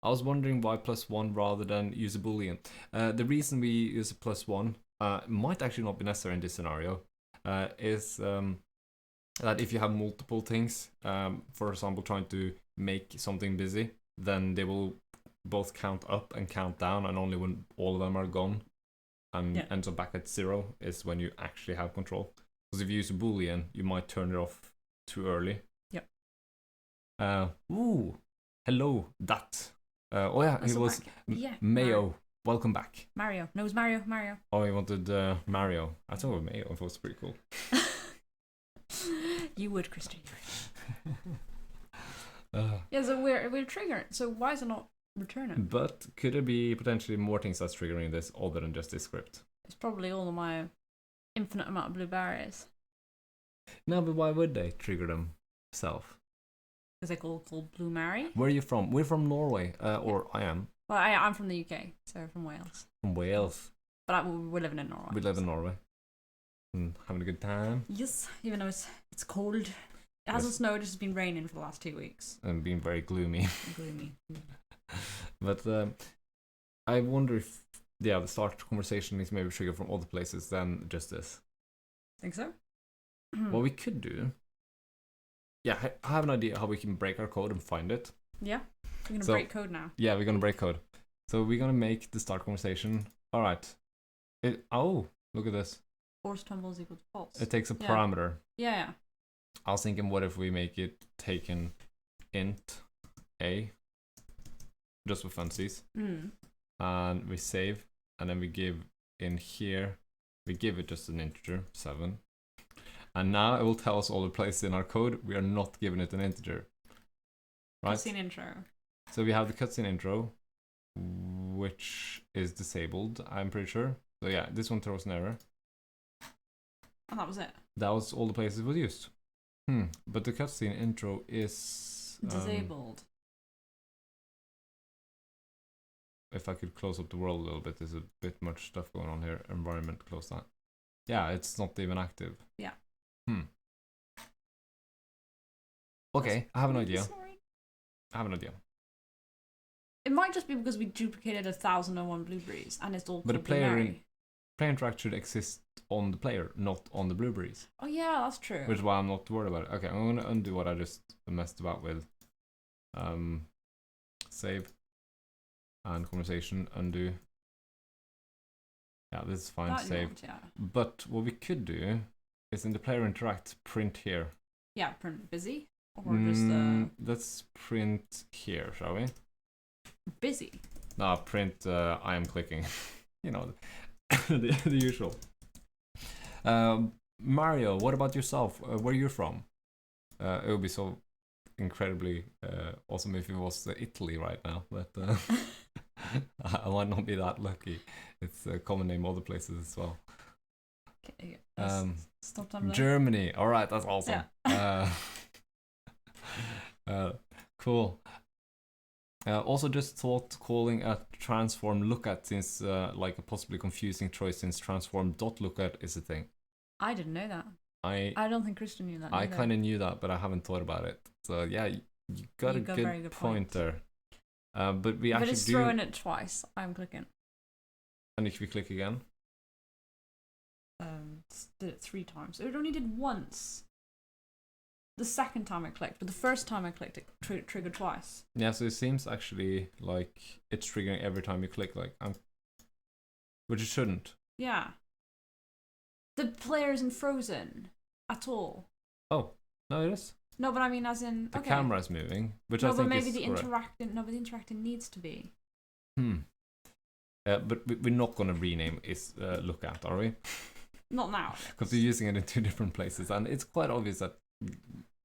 I was wondering why +1 rather than use a boolean. The reason we use a +1 might actually not be necessary in this scenario. Is that if you have multiple things, for example, trying to make something busy, then they will both count up and count down, and only when all of them are gone and ends up back at 0 is when you actually have control. Because if you use a boolean, you might turn it off too early. Yep. Hello, that. Oh yeah, That's it was yeah. Mayo. Welcome back. Mario. No, it was Mario. Oh, he wanted Mario. I thought it was Mayo. It was pretty cool. You would, Christian. Yeah, so we're triggering. So why is it not returning? But could there be potentially more things that's triggering this other than just this script? It's probably all of my infinite amount of blue berries. No, but why would they trigger themselves? Because they're called Blue Mary. Where are you from? We're from Norway, or I am. Well, I'm from the UK, so from Wales. From Wales. But we're living in Norway. We live in Norway. And having a good time. Yes, even though it's cold. It hasn't snowed, it's just been raining for the last 2 weeks. And being very gloomy. Gloomy. But I wonder if, the start conversation is maybe triggered from other places than just this. Think so? What we could do... Yeah, I have an idea how we can break our code and find it. Yeah? We're going to break code now. Yeah, we're going to break code. So we're going to make the start conversation. All right. Look at this. Force tumbles equal to false. It takes a parameter. Yeah. I was thinking, what if we make it taken int a, just for funsies, and we save, and then we give in here, we give it just an integer, 7. And now it will tell us all the places in our code we are not giving it an integer. Right? Cutscene intro. So we have the cutscene intro, which is disabled, I'm pretty sure. So yeah, this one throws an error. And that was it. That was all the places it was used. But the cutscene intro is... disabled. If I could close up the world a little bit, there's a bit much stuff going on here. Environment, close that. Yeah, it's not even active. Yeah. Okay, I have an idea. Sorry. I have an idea. It might just be because we duplicated 1,001 blueberries and it's all But the called player interact should exist on the player, not on the blueberries. Oh yeah, that's true. Which is why I'm not worried about it. Okay, I'm gonna undo what I just messed about with. Save. And conversation, undo. Yeah, this is fine, that saved. Yeah. But what we could do is in the player interact, print here. Yeah, print busy Or just let's print here, shall we? busy. No, print I am clicking. You know, the usual. Mario, what about yourself? Where you're from? It would be so incredibly awesome if it was Italy right now, but I might not be that lucky. It's a common name other places as well. Okay, stop time there. Germany. All right, that's awesome. Yeah. Cool. Also, just thought calling a transform lookat since like a possibly confusing choice since transform dot lookat is a thing. I didn't know that. I don't think Christian knew that. I kind of knew that, but I haven't thought about it. So yeah, you got a very good good point there. But we but actually it's do. throwing it twice. I'm clicking. And if we click again, Did it 3 times. It only did once. The second time I clicked, but the first time I clicked, it triggered twice. yeah. So it seems actually like it's triggering every time you click, like which it shouldn't. Yeah. The player isn't frozen at all. Oh no, it is. No, but I mean, as in The okay. camera is moving, which No, I but think maybe is the correct. interacting. No, but the interacting needs to be. But we're not gonna rename is look at, are we? Not now. Because we're using it in 2 different places, and it's quite obvious that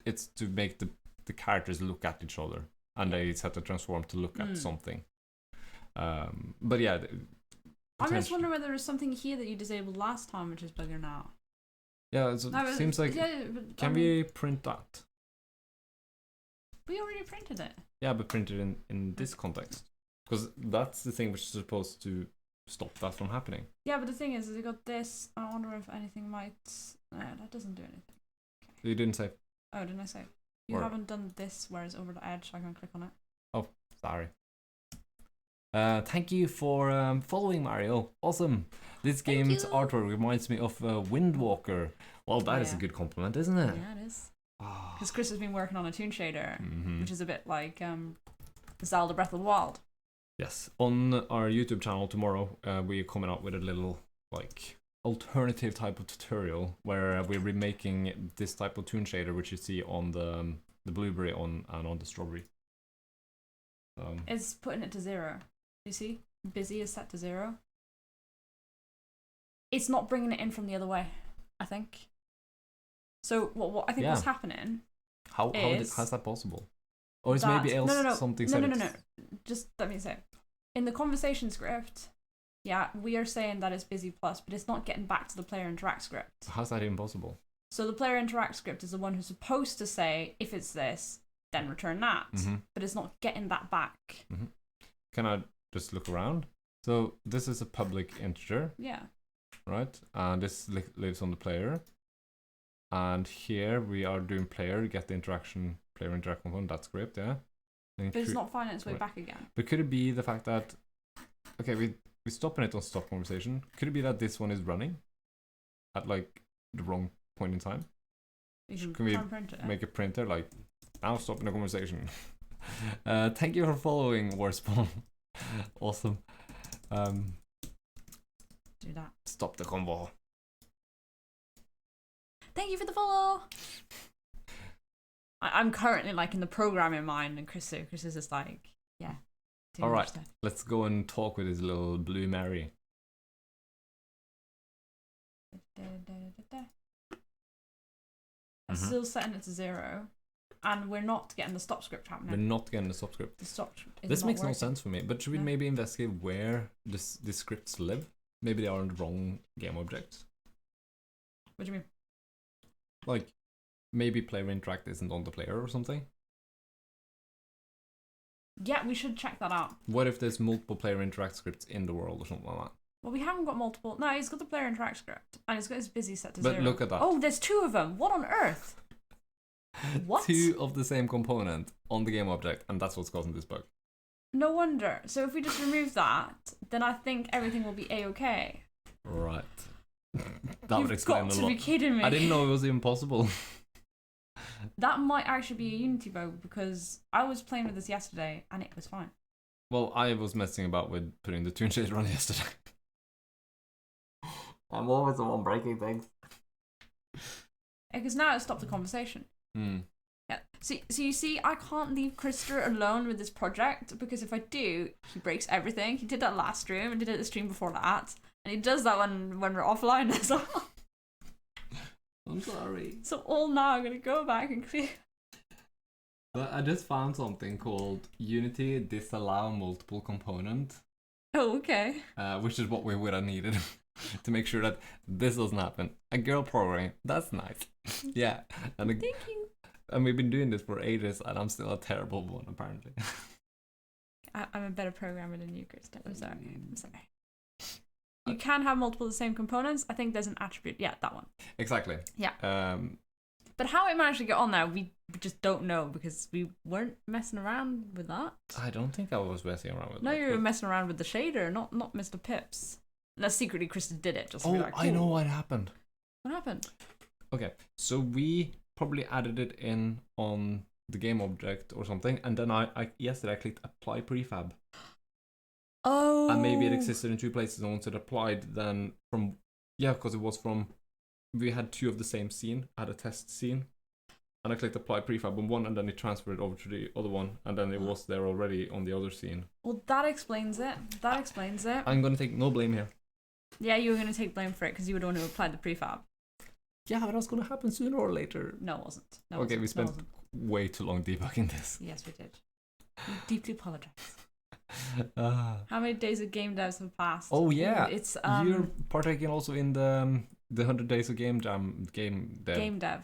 it's to make the characters look at each other, and they set the transform to look at something. But yeah, I'm just wondering whether there's something here that you disabled last time, which is bugger now. yeah, it seems like. Yeah, but, Can we print that? We already printed it. Yeah, but print it in this context, because that's the thing which is supposed to stop that from happening. Yeah, but the thing is, we got this. I wonder if anything might. No, that doesn't do anything. Okay. You didn't say. Oh, didn't I say? You Word. haven't done this, where it's over the edge, so I can click on it. Oh, sorry. Thank you for following, Mario. Awesome. This Thank game's you. artwork reminds me of Windwalker. Well, that is a Yeah. good compliment, isn't it? Yeah, it is. Ah. Because Chris has been working on a toon shader, Mhm. which is a bit like Zelda Breath of the Wild. Yes. On our YouTube channel tomorrow, we're coming out with a little like alternative type of tutorial where we're remaking this type of toon shader, which you see on the blueberry and on the strawberry. It's putting it to 0. You see? Busy is set to 0. It's not bringing it in from the other way, I think. So what I think what's happening how's that possible? Or is maybe else something said no. Just let me say. In the conversation script, yeah, we are saying that it's busy plus, but it's not getting back to the player interact script. How's that even possible? So the player interact script is the one who's supposed to say, if it's this, then return that. Mm-hmm. But it's not getting that back. Mm-hmm. Can I just look around? So this is a public integer. Yeah. Right? And this lives on the player. And here we are doing player, get the player interact component, that script, yeah? But it's not finding its way back again. But could it be the fact that, okay, we're stopping it on stop conversation. Could it be that this one is running at like the wrong point in time? You Can we try and print it. make a printer like, now stopping the conversation? Thank you for following, Warspawn. Awesome. Do that. Stop the convo. Thank you for the follow. I'm currently like in the programming mind, and Chris is just like, yeah. All right, let's go and talk with his little blue Mary. I'm still setting it to 0, and we're not getting the stop script happening. We're not getting the stop script. The stop script is This not makes no working. sense for me. But should we maybe investigate where these scripts live? Maybe they are on the wrong game objects. What do you mean? Like, maybe player interact isn't on the player or something. Yeah, we should check that out. What if there's multiple player interact scripts in the world or something like that? Well, we haven't got multiple. No, he's got the player interact script, and he's got his busy set to But 0. look at that. Oh, there's 2 of them. What on earth? What? 2 of the same component on the game object, and that's what's causing this bug. No wonder. So if we just remove that, then I think everything will be A-okay. Right. That would explain a lot. You've got to be kidding me. I didn't know it was even possible. That might actually be a Unity bug, because I was playing with this yesterday and it was fine. Well, I was messing about with putting the toon shader on yesterday. I'm always the one breaking things. Because now it stopped the conversation. Hmm. Yeah. So you see, I can't leave Krister alone with this project because if I do, he breaks everything. He did that last stream and did it the stream before that, and he does that when we're offline as well. I'm sorry. So all now I'm gonna go back and clear. But I just found something called Unity disallow multiple component. Oh, okay. Which is what we would have needed to make sure that this doesn't happen. A girl programming, that's nice. Yeah. And Thank you. And we've been doing this for ages, and I'm still a terrible one, apparently. I'm a better programmer than you, Krista. I'm sorry. You can have multiple of the same components. I think there's an attribute. Yeah, that one. Exactly. Yeah. But how it managed to get on there, we just don't know because we weren't messing around with that. I don't think I was messing around with No, that. you were messing around with the shader, not Mr. Pips. Unless secretly Krista did it. Just to be Oh, like, I know what happened. What happened? Okay, so we probably added it in on the game object or something, and then yesterday I clicked apply prefab. Oh. And maybe it existed in two places, and once it applied, then because it was from, we had two of the same scene, I had a test scene, and I clicked apply prefab on one, and then it transferred over to the other one, and then it was there already on the other scene. Well, that explains it. I'm gonna take no blame here. Yeah, you were going to take blame for it because you were the one who applied the prefab. Yeah, but that's gonna happen sooner or later. No, it wasn't. Okay, we spent way too long debugging this. Yes, we did. We deeply apologize. How many days of game devs have passed? Oh yeah, it's you're partaking also in the 100 days of game dev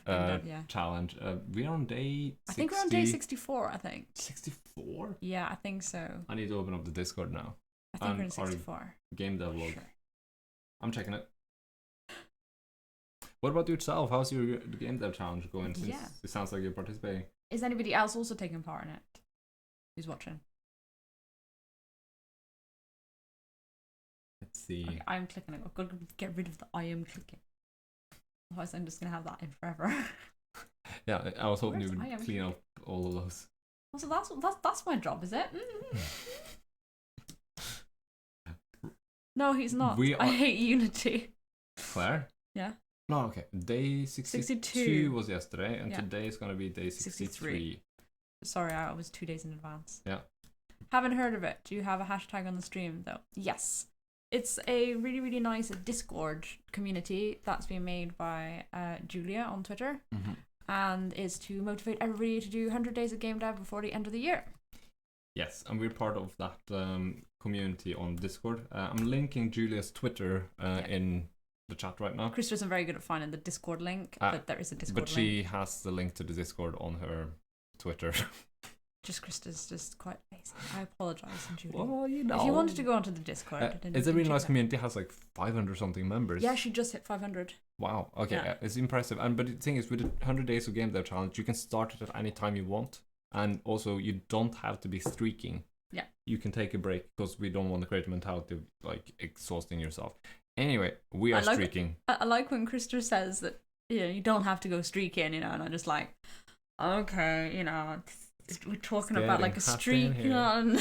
yeah. challenge. We're on day 60. I think we're on day 64. I think 64. Yeah, I think so. I need to open up the Discord now. I think we're in 64. Game dev log. Sure. I'm checking it. What about yourself? How's your game dev challenge going? Since it sounds like you're participating. Is anybody else also taking part in it? Who's watching? Let's see. Okay, I am clicking it. I've got to get rid of the I am clicking. Otherwise, I'm just gonna have that in forever. Yeah, I was hoping you I am would clean up all of those. So that's my job, is it? No, he's not. I hate Unity. Claire? Yeah. No, okay. Day 62 was yesterday, and today is going to be day 63. Sorry, I was 2 days in advance. Yeah. Haven't heard of it. Do you have a hashtag on the stream, though? Yes. It's a really, really nice Discord community that's been made by Julia on Twitter. Mm-hmm. And is to motivate everybody to do 100 days of game dev before the end of the year. Yes, and we're part of that community on Discord. I'm linking Julia's Twitter in the chat right now. Chris isn't very good at finding the Discord link, but there is a Discord link. But she has the link to the Discord on her Twitter. Krista's just quite lazy. I apologise, Julia. Well, you know. If you wanted to go onto the Discord, it's a really nice community. It has like 500 something members. Yeah, she just hit 500. Wow. Okay, Yeah. It's impressive. But the thing is, with the 100 days of game dev challenge, you can start it at any time you want, and also you don't have to be streaking. Yeah. You can take a break because we don't want to create a mentality of like exhausting yourself. Anyway, we are streaking. I like when Krista says that you don't have to go streaking, and I'm just like, okay, we're talking about like a streak on.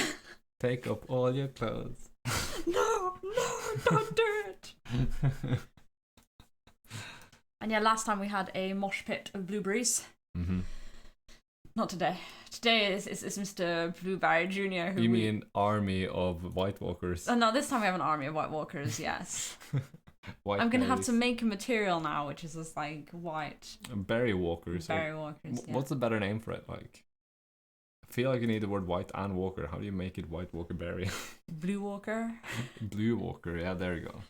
Take up all your clothes. No, don't do it. And yeah, last time we had a mosh pit of blueberries. Mm-hmm. Not today. Today is Mr. Blueberry Jr. You mean army of White Walkers? Oh, no, this time we have an army of White Walkers, yes. I'm going to have to make a material now, which is just like white. Berry Walkers. Berry Walkers, yeah. What's a better name for it? Like, I feel like you need the word white and walker. How do you make it White Walker Berry? Blue Walker. Blue Walker, yeah, there you go.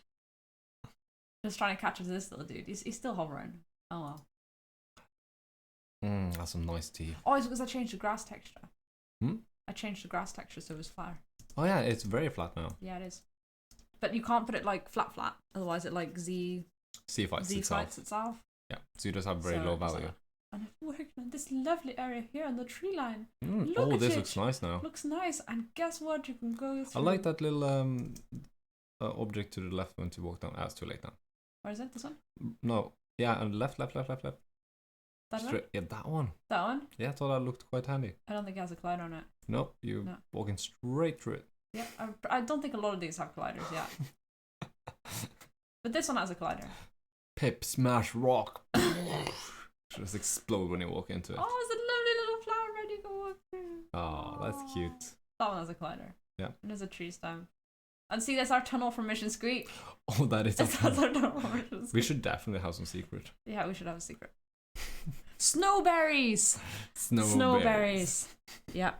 Just trying to catch up to this little dude. He's still hovering. Oh well. That's some nice tea. Oh, it's because I changed the grass texture. I changed the grass texture so it was flatter. Oh yeah, it's very flat now. Yeah, it is. But you can't put it like flat, otherwise it like Z fights itself. Yeah, so you just have very low value. And I'm working on this lovely area here on the tree line. This looks nice now. Looks nice, and guess what? You can go through. I like that little object to the left when you walk down. It's too late now. Where is it? This one? No. Yeah, and left. That one? Yeah, that one. That one? Yeah, I thought that looked quite handy. I don't think it has a collider on it. Nope, you're walking straight through it. Yeah, I don't think a lot of these have colliders yet. But this one has a collider. Pip smash rock. Just explode when you walk into it. Oh, it's a lovely little Oh, that's cute. That one has a collider. Yeah. And there's a tree stem. And see, that's our tunnel from Mission Squeak. Oh, that is. That's our tunnel from Mission Squeak. We should definitely have some secret. Yeah, we should have a secret. Snowberries. Snowberries. Yeah.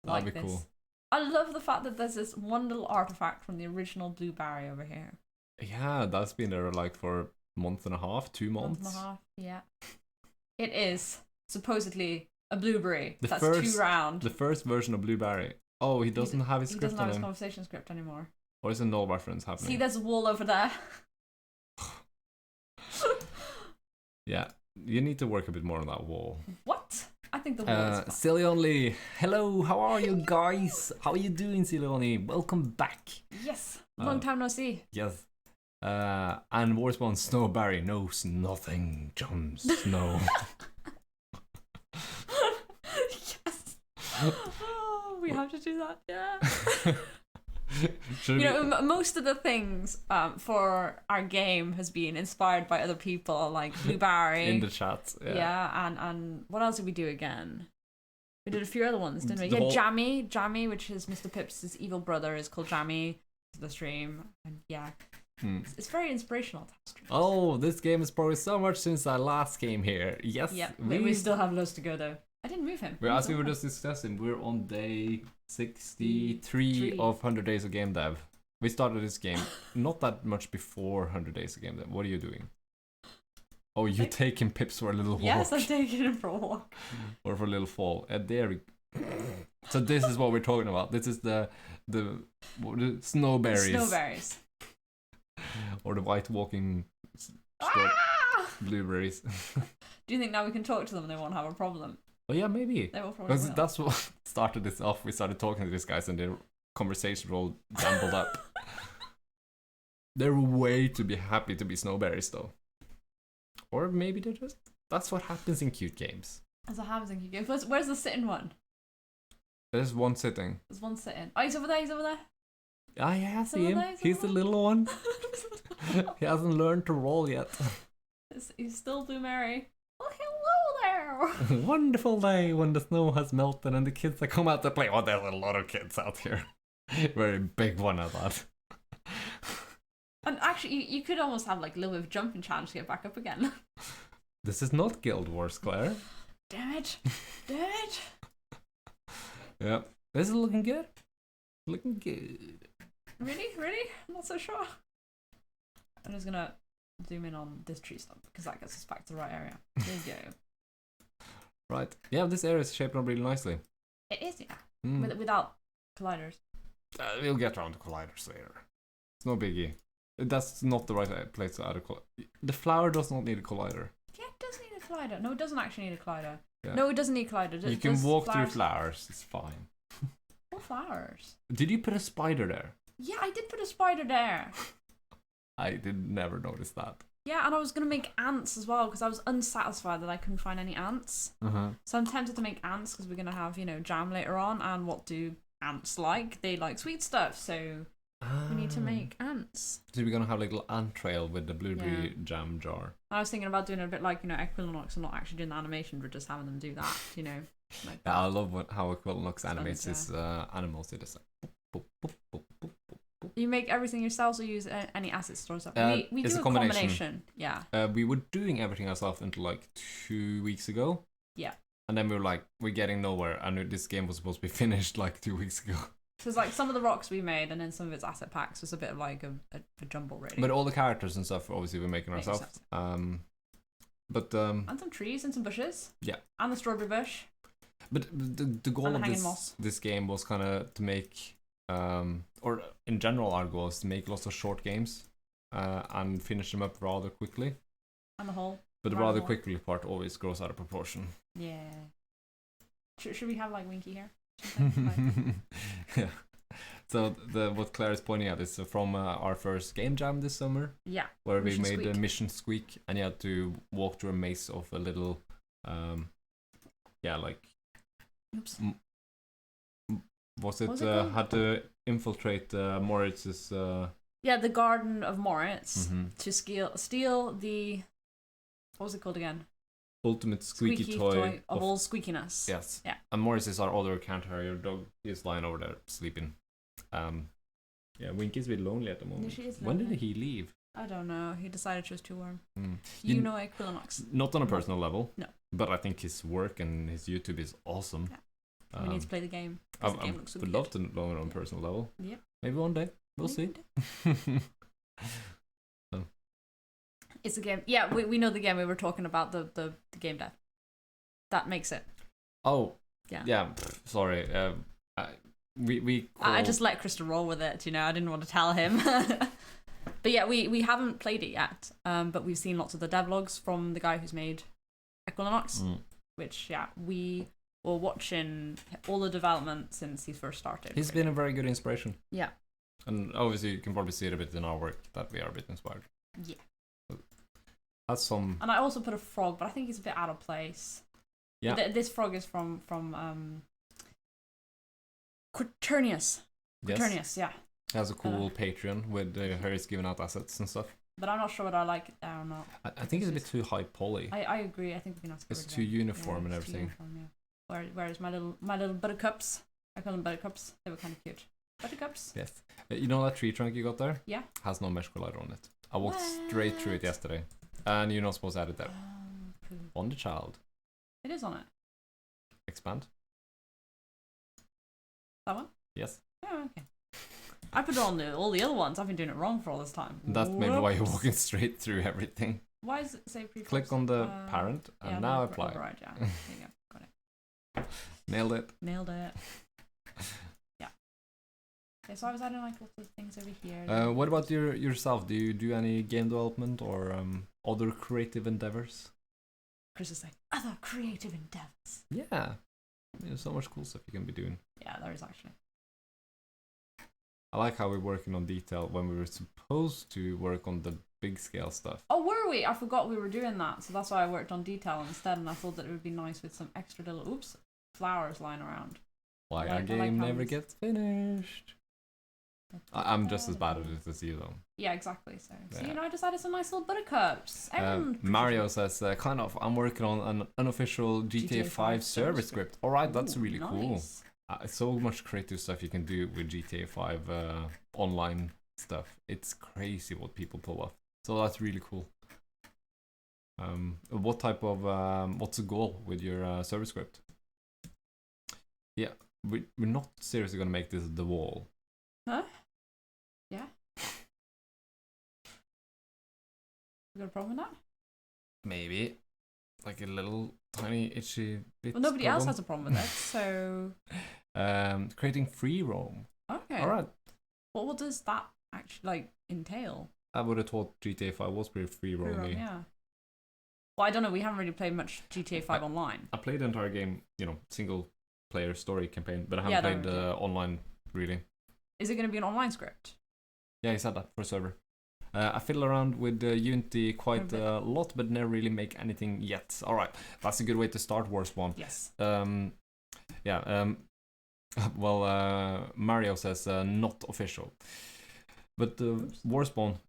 That'd be cool. I love the fact that there's this one little artifact from the original Blue Barry over here. Yeah, that's been there like for a month and a half, 2 months. Month and a half, yeah. It is supposedly a blueberry. The That's first- 2 round. The first version of Blue Barry. Oh, he doesn't have his He script doesn't have on his him. conversation script anymore. Or is a null reference happening? See, there's a wall over there. Yeah, you need to work a bit more on that wall. What? I think the wall is fine. Silly Only. Hello, how are you guys? How are you doing, Silly Only? Welcome back. Yes. Long time no see. Yes. And Warspawn Snow Barry knows nothing. Jon Snow. Yes. Oh, we have to do that. Yeah. Should You we- know, most of the things for our game has been inspired by other people, like Blue Barry. in the chat. Yeah, and what else did we do again? We did a few other ones, didn't we? The Yeah, whole- Jammy, which is Mr. Pips' evil brother, is called Jammy to the stream, and yeah, it's very inspirational to have streams. Oh, this game has progressed so much since I last came here. Yes. Yeah, we still have loads to go though. I didn't move him. As we were just discussing, we're on day 63 of 100 Days of Game Dev. We started this game not that much before 100 Days of Game Dev. What are you doing? Oh, you're taking Pips for a little walk. Yes, I'm taking him for a walk. Or for a little fall. There we So this is what we're talking about. This is the snowberries. Snowberries. Or the white walking Ah! blueberries. Do you think now we can talk to them and they won't have a problem? Oh yeah, maybe. They will probably. Because that's what started this off. We started talking to these guys and their conversations were all jumbled up. They're way to be happy to be snowberries though. Or maybe they're just... That's what happens in cute games. As a happens in you go. Where's the sitting one? There's one sitting. There's one sitting. Oh, he's over there. He's over there. Ah, yeah, I see him. over there, He's the little one. He hasn't learned to roll yet. He's still Blue Mary. Oh, hello there. Wonderful day when the snow has melted and the kids that come out to play. Oh, there's a lot of kids out here. Very big one at that. And actually, you could almost have like a little bit of jumping challenge to get back up again. This is not Guild Wars, Claire. Damn it. Damn it. Yeah. This is looking good. Looking good. Really? Really? I'm not so sure. I'm just gonna zoom in on this tree stump because that gets us back to the right area. There you go. Right. Yeah, this area is shaping up really nicely. It is, yeah. Without colliders. We'll get around to colliders later. It's no biggie. That's not the right place to add a collider. The flower does not need a collider. Yeah, it does need a collider. No, it doesn't actually need a collider. Yeah. No, it doesn't need a collider. You can walk through flowers. It's fine. What flowers? Did you put a spider there? Yeah, I did put a spider there. I did never notice that. Yeah, and I was going to make ants as well because I was unsatisfied that I couldn't find any ants. So I'm tempted to make ants because we're going to have, jam later on. And what do ants like? They like sweet stuff. So we need to make ants. So we're going to have like a little ant trail with the blueberry jam jar. I was thinking about doing it a bit like, Equinox and not actually doing the animation, but just having them do that, Like that. Yeah, I love how Equinox animates his animals. It is like... boop, boop, boop, boop, boop, boop. You make everything yourself or use any asset stores up? We it's do a a combination. Yeah. We were doing everything ourselves until like 2 weeks ago. Yeah. And then we were like, we're getting nowhere. And this game was supposed to be finished like 2 weeks ago. So it's like some of the rocks we made and then some of its asset packs was a bit of like a jumble, really. But all the characters and stuff, obviously, we're making ourselves. And some trees and some bushes. Yeah. And the strawberry bush. But the goal And of hanging moss. this game was kind of to make, or in general, our goal is to make lots of short games and finish them up rather quickly. And the whole. But the rather quickly part always grows out of proportion. Yeah. Should we have like Winky here? Yeah. So what Claire is pointing at is from our first game jam this summer. Yeah. Where we Mission made the Squeak. Mission Squeak, and you had to walk through a maze of a little, like. Oops. Was it, What was it called? had to infiltrate Moritz's Yeah, the Garden of Moritz Mm-hmm. to steal the. What was it called again? ultimate squeaky toy of all squeakiness. Yes. Yeah. And Morris is our other counter-harrier dog. He's lying over there sleeping. Yeah, Winky's a bit lonely at the moment. Yeah, she is When lonely. did he leave? I don't know. He decided she was too warm. Mm. You know Equinox. Not on a personal level. No. But I think his work and his YouTube is awesome. Yeah. We need to play the game. I The game looks so would good. love to know it on a personal level. Yep. Maybe one day. We'll see. It's a game. Yeah, we know the game. We were talking about the game dev. That makes it. Oh. Yeah. Yeah. Sorry. We I just let Krista roll with it. You know, I didn't want to tell him. But yeah, we haven't played it yet. But we've seen lots of the devlogs from the guy who's made Equinox. Which we were watching all the development since he first started. He's been a very good inspiration. Yeah. And obviously you can probably see it a bit in our work that we are a bit inspired. Yeah. That's some. And I also put a frog, but I think he's a bit out of place. Yeah. This frog is from Quaternius. Quaternius, yeah. He has a cool Patreon with Harry's giving out assets and stuff. But I'm not sure whether I like it there or not. I think it's a bit too high poly. I agree. I think we can have to get It's rid of too it. uniform and it's too everything. uniform, yeah. Whereas my little buttercups, I call them buttercups. They were kind of cute. Buttercups. Yes. You know that tree trunk you got there? Yeah. Has no mesh collider on it. I walked straight through it yesterday. And you're not supposed to add it there. Cool. On the child. It is on it. Expand. That one? Yes. Oh, okay. I put it on all the other ones. I've been doing it wrong for all this time. That's maybe why you're walking straight through everything. Why does it say prefix? Click on the parent and yeah, now no, apply. Override, yeah. There you go. Got it. Nailed it. Nailed it. Yeah. Okay, so I was adding like lots of things over here. What about yourself? Do you do any game development or other creative endeavors? Chris is like, other creative endeavors. Yeah. There's so much cool stuff you can be doing. Yeah, there is actually. I like how we're working on detail when we were supposed to work on the big scale stuff. Oh, were we? I forgot we were doing that, so that's why I worked on detail instead, and I thought that it would be nice with some extra little, flowers lying around. Why I our like game how never it's- gets finished. I'm just as bad at it as you, though. Yeah, exactly. So Yeah. you know, I just added some nice little buttercups. Mario says, kind of, I'm working on an unofficial GTA 5 server script. Alright, that's really cool. So much creative stuff you can do with GTA 5 online stuff. It's crazy what people pull off. So that's really cool. What type of what's the goal with your server script? Yeah, we're not seriously gonna make this the wall. Huh? Yeah. You got a problem with that? Maybe like a little tiny itchy bit. Well, nobody else has a problem with it, so. Creating free roam. Okay. All right. Well, what does that actually entail? I would have thought GTA 5 was pretty free roamy. Yeah. Well, I don't know. We haven't really played much GTA 5 online. I played the entire game, single player story campaign, but I haven't played online really. Is it going to be an online script? Yeah, he said that for a server. I fiddle around with Unity quite a lot, but never really make anything yet. All right, that's a good way to start Warspawn. Yes. Well, Mario says not official, but Warspawn,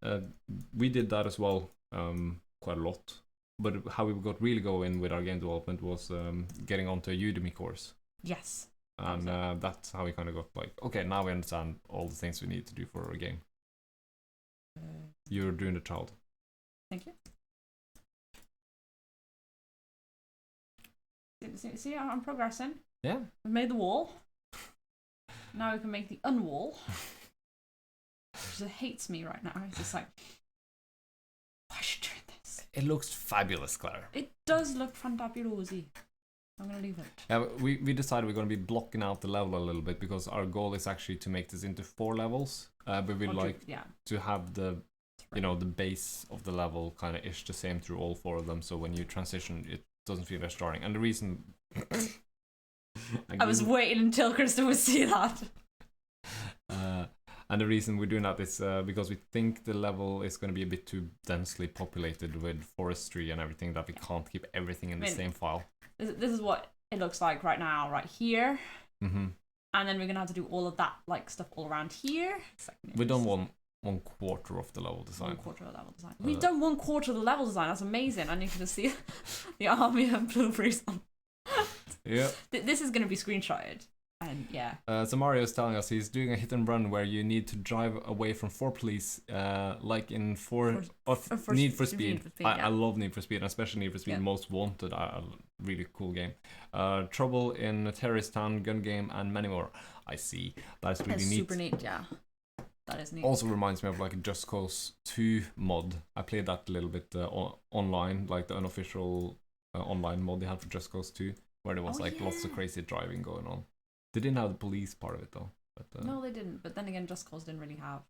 we did that as well, quite a lot. But how we got really going with our game development was getting onto a Udemy course. Yes. And that's how we kind of got like, okay, now we understand all the things we need to do for our game. You're doing the child. Thank you. See, I'm progressing. Yeah. We've made the wall. Now we can make the unwall. She just hates me right now. It's just like, why should you do this? It looks fabulous, Claire. It does look fantabulosy. I'm gonna leave it. Yeah, we decided we're gonna be blocking out the level a little bit because our goal is actually to make this into 4 levels. But we'd like to have the the base of the level kind of ish the same through all 4 of them. So when you transition, it doesn't feel as jarring. And the reason I was waiting until Krista would see that. And the reason we're doing that is because we think the level is going to be a bit too densely populated with forestry and everything that we can't keep everything in the same file. This is what it looks like right now, right here. Mm-hmm. And then we're going to have to do all of that like stuff all around here. We've done one 1/4 of the level design. 1/4 of the level design. We've done 1/4 of the level design. That's amazing. And you can just see the army and blueberries on. Yeah. This is going to be screenshotted. And yeah. So Mario is telling us he's doing a hit and run where you need to drive away from 4 police, like in Need for Speed. I love Need for Speed, and especially Need for Speed Most Wanted. A really cool game. Trouble in Terrorist Town, gun game, and many more. I see. That's really neat. Super neat, yeah. That is neat. Also reminds me of like a Just Cause 2 mod. I played that a little bit online, like the unofficial online mod they had for Just Cause 2, where there was lots of crazy driving going on. They didn't have the police part of it though. But, no, they didn't. But then again, Just Cause didn't really have.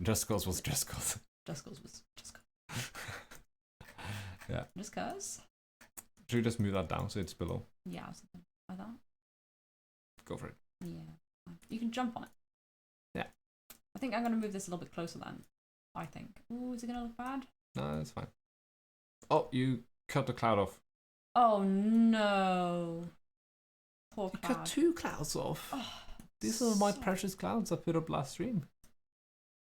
Just Cause was Just Cause. Just Cause was Just Cause. Yeah. Just Cause. Should we just move that down so it's below? Yeah, something like that. Go for it. Yeah. You can jump on it. Yeah. I think I'm going to move this a little bit closer then. I think. Ooh, is it going to look bad? No, that's fine. Oh, you cut the cloud off. Oh no. Poor cloud. You cut 2 clouds off. Oh, these are my precious clouds I put up last stream.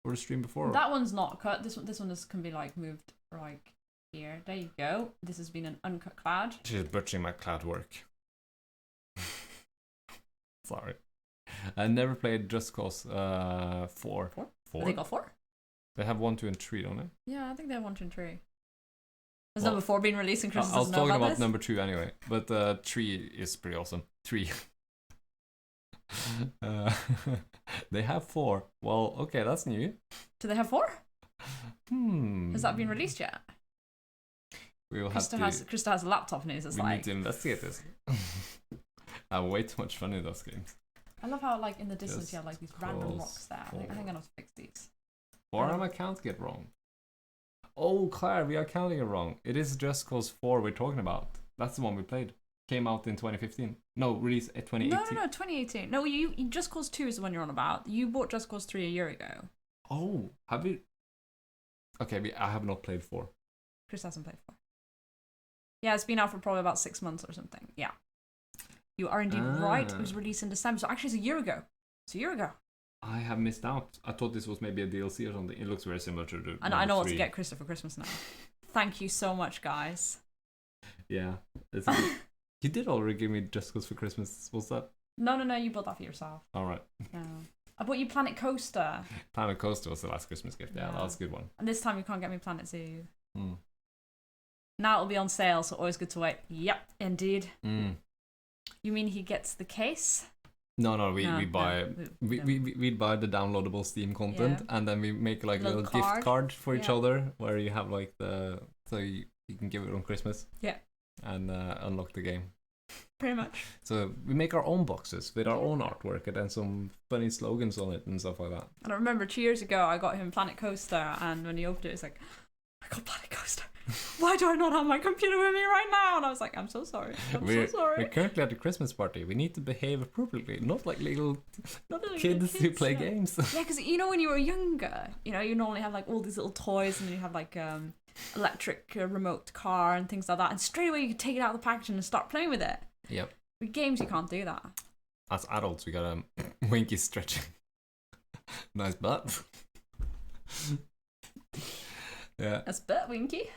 Or the stream before. That one's not cut. This one can be like moved like here. There you go. This has been an uncut cloud. She's butchering my cloud work. Sorry. I never played Just Cause 4. 4? Have they got 4? They have 1, 2, and 3, don't they? Yeah, I think they have 1, 2, and 3. Has number 4 been released and Chris doesn't I was know talking about about this? number 2 anyway, but 3 is pretty awesome. 3. They have 4. Well, okay, that's new. Do they have 4? Has that been released yet? We will Krista has a laptop news. It's we like need to investigate this. I have way too much fun in those games. I love how like in the distance Just you have like these random rocks there. I think I'm gonna have to fix these. Or am I counting it wrong? Oh, Claire, we are counting it wrong. It is Just Cause 4 we're talking about. That's the one we played. Came out in 2015. No, release 2018. No, 2018. No, you Just Cause 2 is the one you're on about. You bought Just Cause 3 a year ago. Oh, have you? Okay, I have not played 4. Chris hasn't played 4. Yeah, it's been out for probably about 6 months or something. Yeah. You are indeed right. It was released in December. So actually it's a year ago. It's a year ago. I have missed out. I thought this was maybe a DLC or something. It looks very similar to the. And I know what to get Krista for Christmas now. Thank you so much, guys. Yeah. You did already give me Just Cause for Christmas. What's that? No. You bought that for yourself. All right. No. I bought you Planet Coaster. Planet Coaster was the last Christmas gift. Yeah, that was a good one. And this time you can't get me Planet Zoo. Mm. Now it'll be on sale, so always good to wait. Yep, indeed. Mm. You mean he gets the case? No, we buy we buy the downloadable Steam content, and then we make like a little gift card for each other where you have like so you can give it on Christmas. Yeah. And unlock the game. Pretty much. So we make our own boxes with our own artwork and then some funny slogans on it and stuff like that. And I remember 2 years ago I got him Planet Coaster, and when he opened it, it's like, I got Planet Coaster. Why do I not have my computer with me right now? And I was like, I'm so sorry. We're currently at a Christmas party. We need to behave appropriately, not like little kids who play games. Yeah, because you know when you were younger, you normally have like all these little toys, and then you have like electric remote car and things like that, and straight away you can take it out of the packaging and start playing with it. Yep. With games you can't do that. As adults, we got Winky stretching. Nice butt. Yeah. That's butt, Winky.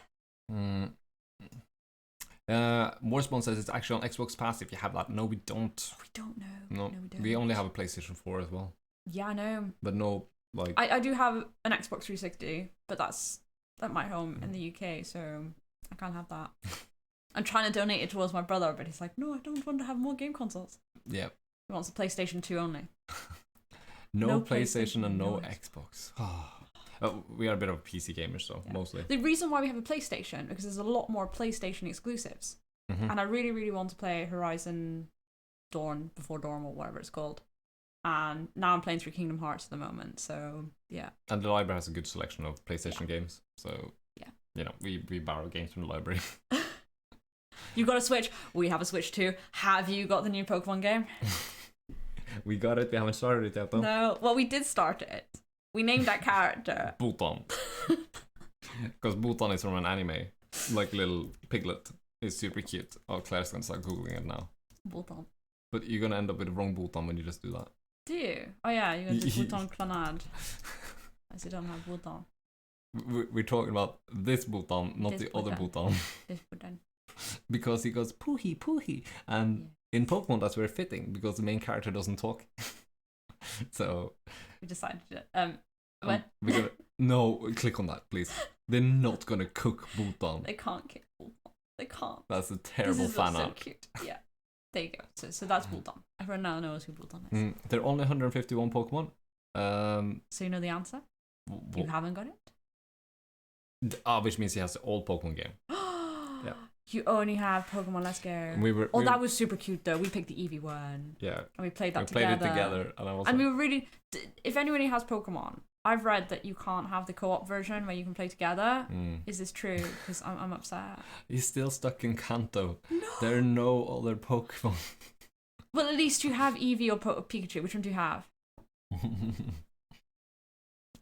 Morspawn says it's actually on Xbox Pass if you have that. No, we don't. We don't know. No, we don't. We only have a PlayStation 4 as well. Yeah, I know. But no, like... I do have an Xbox 360, but that's at my home in the UK, so I can't have that. I'm trying to donate it towards my brother, but he's like, no, I don't want to have more game consoles. Yeah. He wants a PlayStation 2 only. No PlayStation and no Xbox. We are a bit of PC gamers, though, mostly. The reason why we have a PlayStation, because there's a lot more PlayStation exclusives. Mm-hmm. And I really, really want to play Horizon Before Dawn, or whatever it's called. And now I'm playing through Kingdom Hearts at the moment, so yeah. And the library has a good selection of PlayStation games, so we borrow games from the library. You got a Switch? We have a Switch too. Have you got the new Pokemon game? We got it, we haven't started it yet though. No, well we did start it. We named that character Bhutan. Because Bhutan is from an anime. Like little piglet. It's super cute. Oh, Claire's gonna start googling it now. Bhutan. But you're gonna end up with the wrong Bhutan when you just do that. Do you? Oh yeah, you're gonna do Bhutan Clanad. as you don't have Bhutan. We're talking about this Bhutan, not This the other Bhutan. Bhutan. This Bhutan. Because he goes poohee poohee, and in Pokemon that's very fitting because the main character doesn't talk. So We decided to. What? we're gonna no click on that, please. They're not gonna cook Bhutan. They can't kick Bhutan. They can't. That's a terrible this is fan so art. cute. Yeah. There you go. So that's Bhutan. Everyone now knows who Bhutan is. There are only 151 Pokemon. So you know the answer? You haven't got it? Which means he has the old Pokemon game. Yeah. You only have Pokemon Let's Go. That was super cute though. We picked the Eevee one. Yeah. And we played that together. together. Played it together, and I was. And we were really. If anybody has Pokemon, I've read that you can't have the co-op version where you can play together. Is this true? Because I'm upset. He's still stuck in Kanto. No. There are no other Pokemon. Well, at least you have Eevee or Pikachu. Which one do you have?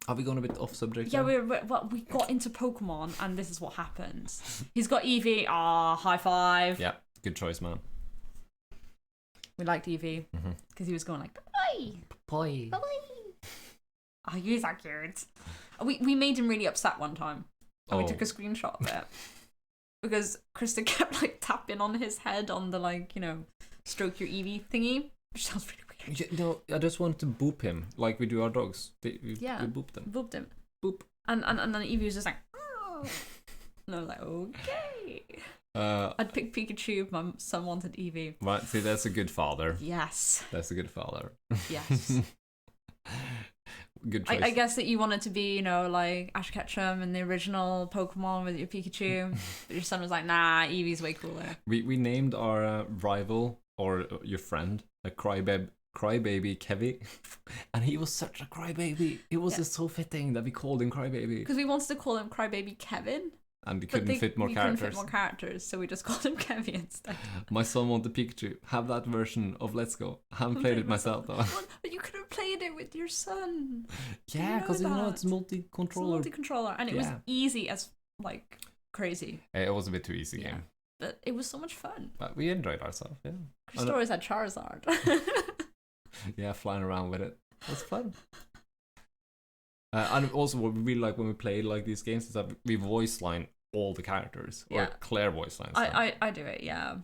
Are we going a bit off subject? Yeah, we got into Pokemon, and this is what happens. He's got Eevee. High five. Yeah, good choice, man. We liked Eevee because he was going like, bye. Bye. Bye. Oh, you are cute. We made him really upset one time, and we took a screenshot of it because Krista kept like tapping on his head on the stroke your Eevee thingy, which sounds really weird. No, I just want to boop him like we do our dogs. We boop them. Booped him. Boop. And then Eevee was just like, oh. And I was like, okay. I'd pick Pikachu if my son wanted Eevee. Right, see, that's a good father. Yes. That's a good father. Yes. Good choice. I guess that you wanted to be, like Ash Ketchum and the original Pokemon with your Pikachu. But your son was like, nah, Eevee's way cooler. We named our rival, or your friend, a crybaby Kevy. And he was such a crybaby. It was just so fitting that we called him Crybaby. Because we wanted to call him Crybaby Kevin. And we couldn't fit more characters. Couldn't fit more characters, so we just called him Kevy instead. My son wanted Pikachu. Have that version of Let's Go. I haven't played it myself though. But you could have played it with your son. Yeah, because it's multi-controller. It's multi-controller, and it was easy as crazy. It was a bit too easy game. But it was so much fun. But we enjoyed ourselves, yeah. Chris always had Charizard. Yeah, flying around with it. That's fun. And also what we really like when we play like these games is that we voice line all the characters. Or Claire voice lines. I do it, yeah.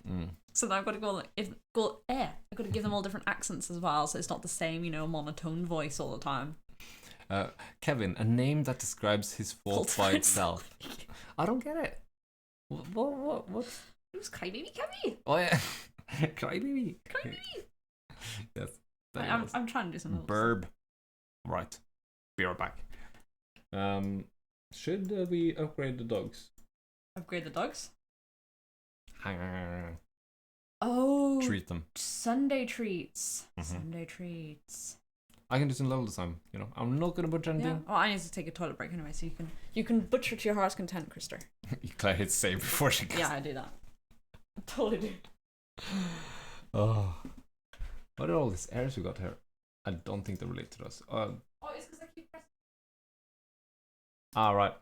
So now I've got to I've got to give them all different accents as well, so it's not the same, monotone voice all the time. Kevin, a name that describes his fault by itself. I don't get it. What? Who's Crybaby Kevy? Oh yeah. Crybaby. Yes. I'm trying to do something else. Burb. Right. Be right back. Should we upgrade the dogs? Upgrade the dogs? Hang on. Oh. Treat them. Sunday treats. Sunday treats. I can do some level design, I'm not gonna butcher anything. Yeah. Oh, I need to take a toilet break anyway, so you can butcher to your heart's content, Krister. Claire hit save before she goes. Yeah, I do that. I totally do. Oh. What are all these errors we got here? I don't think they relate to us. It's because I keep pressing. Right.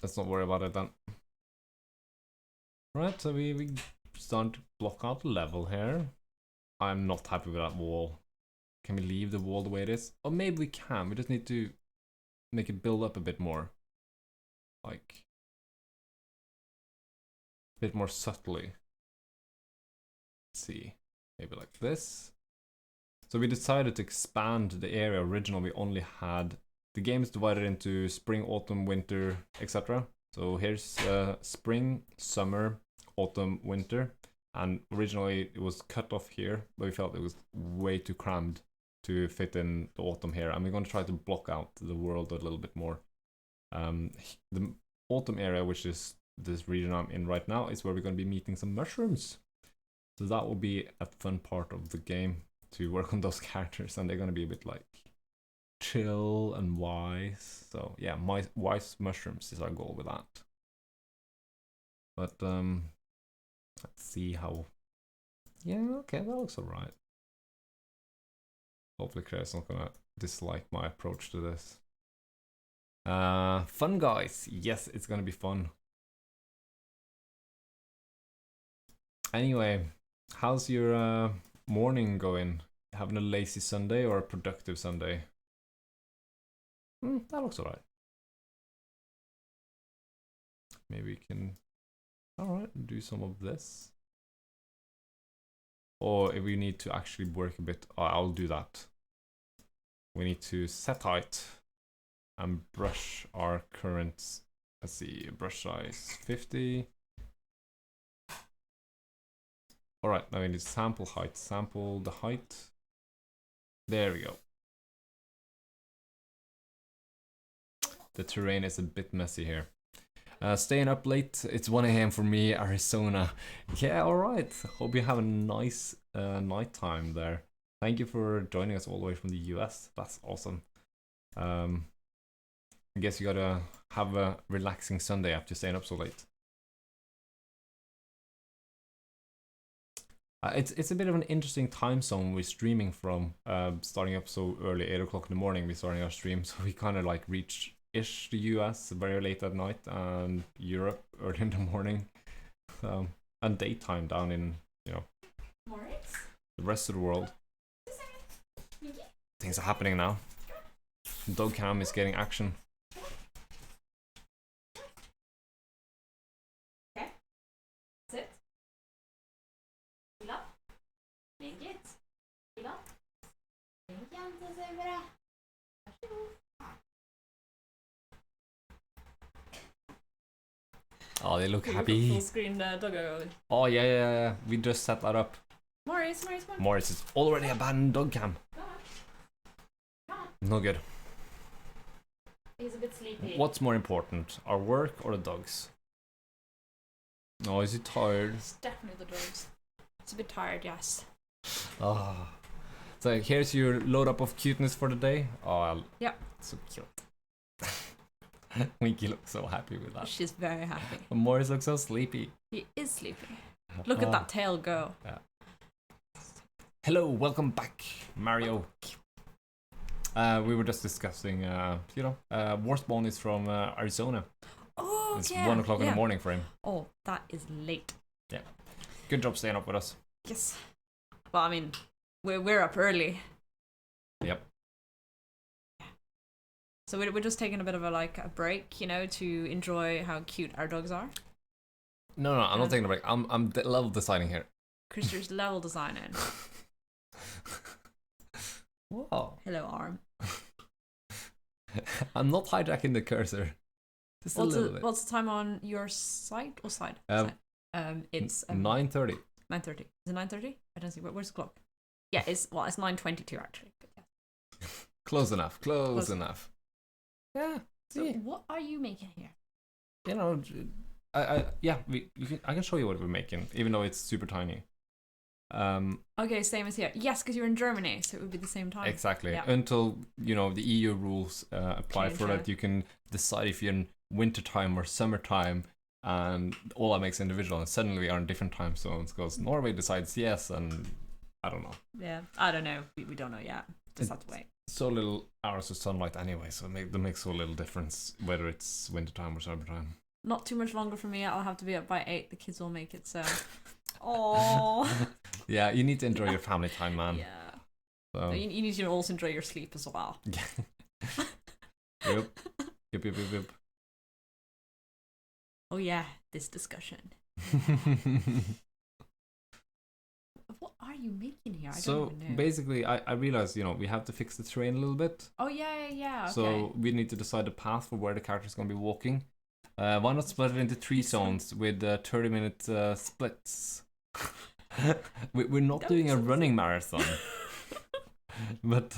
Let's not worry about it then. Right, so we start to block out the level here. I'm not happy with that wall. Can we leave the wall the way it is? Or maybe we can. We just need to make it build up a bit more. Like a bit more subtly. Let's see. Maybe like this. So we decided to expand the area. Originally we only had the game is divided into spring, autumn, winter, etc. So here's spring, summer, autumn, winter. And originally it was cut off here, but we felt it was way too crammed to fit in the autumn here. And we're going to try to block out the world a little bit more. The autumn area, which is this region I'm in right now, is where we're going to be meeting some mushrooms. So that will be a fun part of the game to work on those characters, and they're going to be a bit like chill and wise. So yeah, wise mushrooms is our goal with that. But let's see how. Yeah, okay, that looks alright. Hopefully Claire's not gonna dislike my approach to this. Fun guys, yes, it's gonna be fun. Anyway, how's your morning going? Having a lazy Sunday or a productive Sunday? That looks alright. maybe we can, alright, do some of this. Or if we need to actually work a bit, I'll do that. We need to set height and brush our current, let's see, brush size 50. Alright, now we need sample height. Sample the height. There we go. The terrain is a bit messy here. Staying up late. It's 1 a.m. for me, Arizona. Yeah, alright. Hope you have a nice night time there. Thank you for joining us all the way from the US. That's awesome. I guess you gotta have a relaxing Sunday after staying up so late. It's a bit of an interesting time zone we're streaming from. Starting up so early, 8 o'clock in the morning, we're starting our stream, so we kind of like reach-ish the US very late at night, and Europe early in the morning, and daytime down in, you know, the rest of the world. Things are happening now. Dog cam is getting action. Oh, they look happy. Full screen doggo. Oh yeah. We just set that up. Morris. Morris is already abandoned dog cam. No good. He's a bit sleepy. What's more important, our work or the dogs? Oh, is he tired? It's definitely the dogs. It's a bit tired, yes. Oh. So here's your load up of cuteness for the day. Oh, yep. So cute. Winky looks so happy with that. She's very happy. And Morris looks so sleepy. He is sleepy. Look at that tail go. Yeah. Hello, welcome back, Mario. We were just discussing, Warspawn is from Arizona. Oh, it's yeah. 1 o'clock in the morning for him. Oh, that is late. Yeah. Good job staying up with us. Yes. Well, I mean, we're up early. Yep. So we're just taking a bit of a break, you know, to enjoy how cute our dogs are. No, I'm not taking a break. I'm level designing here. Christopher's level designing. Wow. Hello, arm. I'm not hijacking the cursor. Just a little bit. What's the time on your site or side? It's 9:30. 9:30. Is it 9:30? I don't see. Where's the clock? Yeah, it's 9:22 actually. But yeah. Close enough. Close enough. Yeah. So what are you making here? You know, I can show you what we're making, even though it's super tiny. Okay, same as here. Yes, because you're in Germany, so it would be the same time. Exactly. Yeah. Until the EU rules apply Change for that, you can decide if you're in wintertime or summertime, and all that makes individual. And suddenly we are in different time zones because Norway decides yes, and I don't know. Yeah, I don't know. We don't know yet. Just have to wait. So little hours of sunlight anyway, so that makes so little difference whether it's wintertime or summertime. Not too much longer for me. I'll have to be up by 8. The kids will make it so. Oh. Yeah, you need to enjoy your family time, man. Yeah. So. You need to also enjoy your sleep as well. Yep. Oh yeah, this discussion. What are you making here? I don't even know. Basically, I realized, we have to fix the terrain a little bit. Oh yeah. Okay. So we need to decide the path for where the character's going to be walking. Why not split it into 3 zones with 30-minute splits? We're not doing a running marathon, but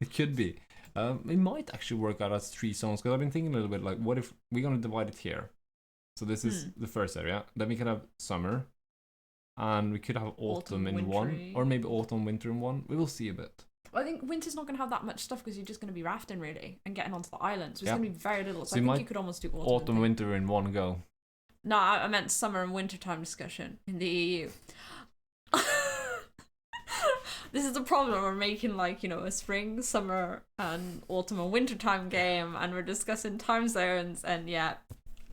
it could be. It might actually work out as 3 zones, because I've been thinking a little bit like, what if we're going to divide it here? So this is the first area. Then we can have summer, and we could have autumn in one, or maybe autumn, winter in one. We will see a bit. I think winter's not going to have that much stuff because you're just going to be rafting really and getting onto the island. So it's going to be very little. So I think you could almost do autumn winter in one go. No, I meant summer and winter time discussion in the EU. This is the problem. We're making a spring, summer, and autumn and winter time game, and we're discussing time zones. And yeah,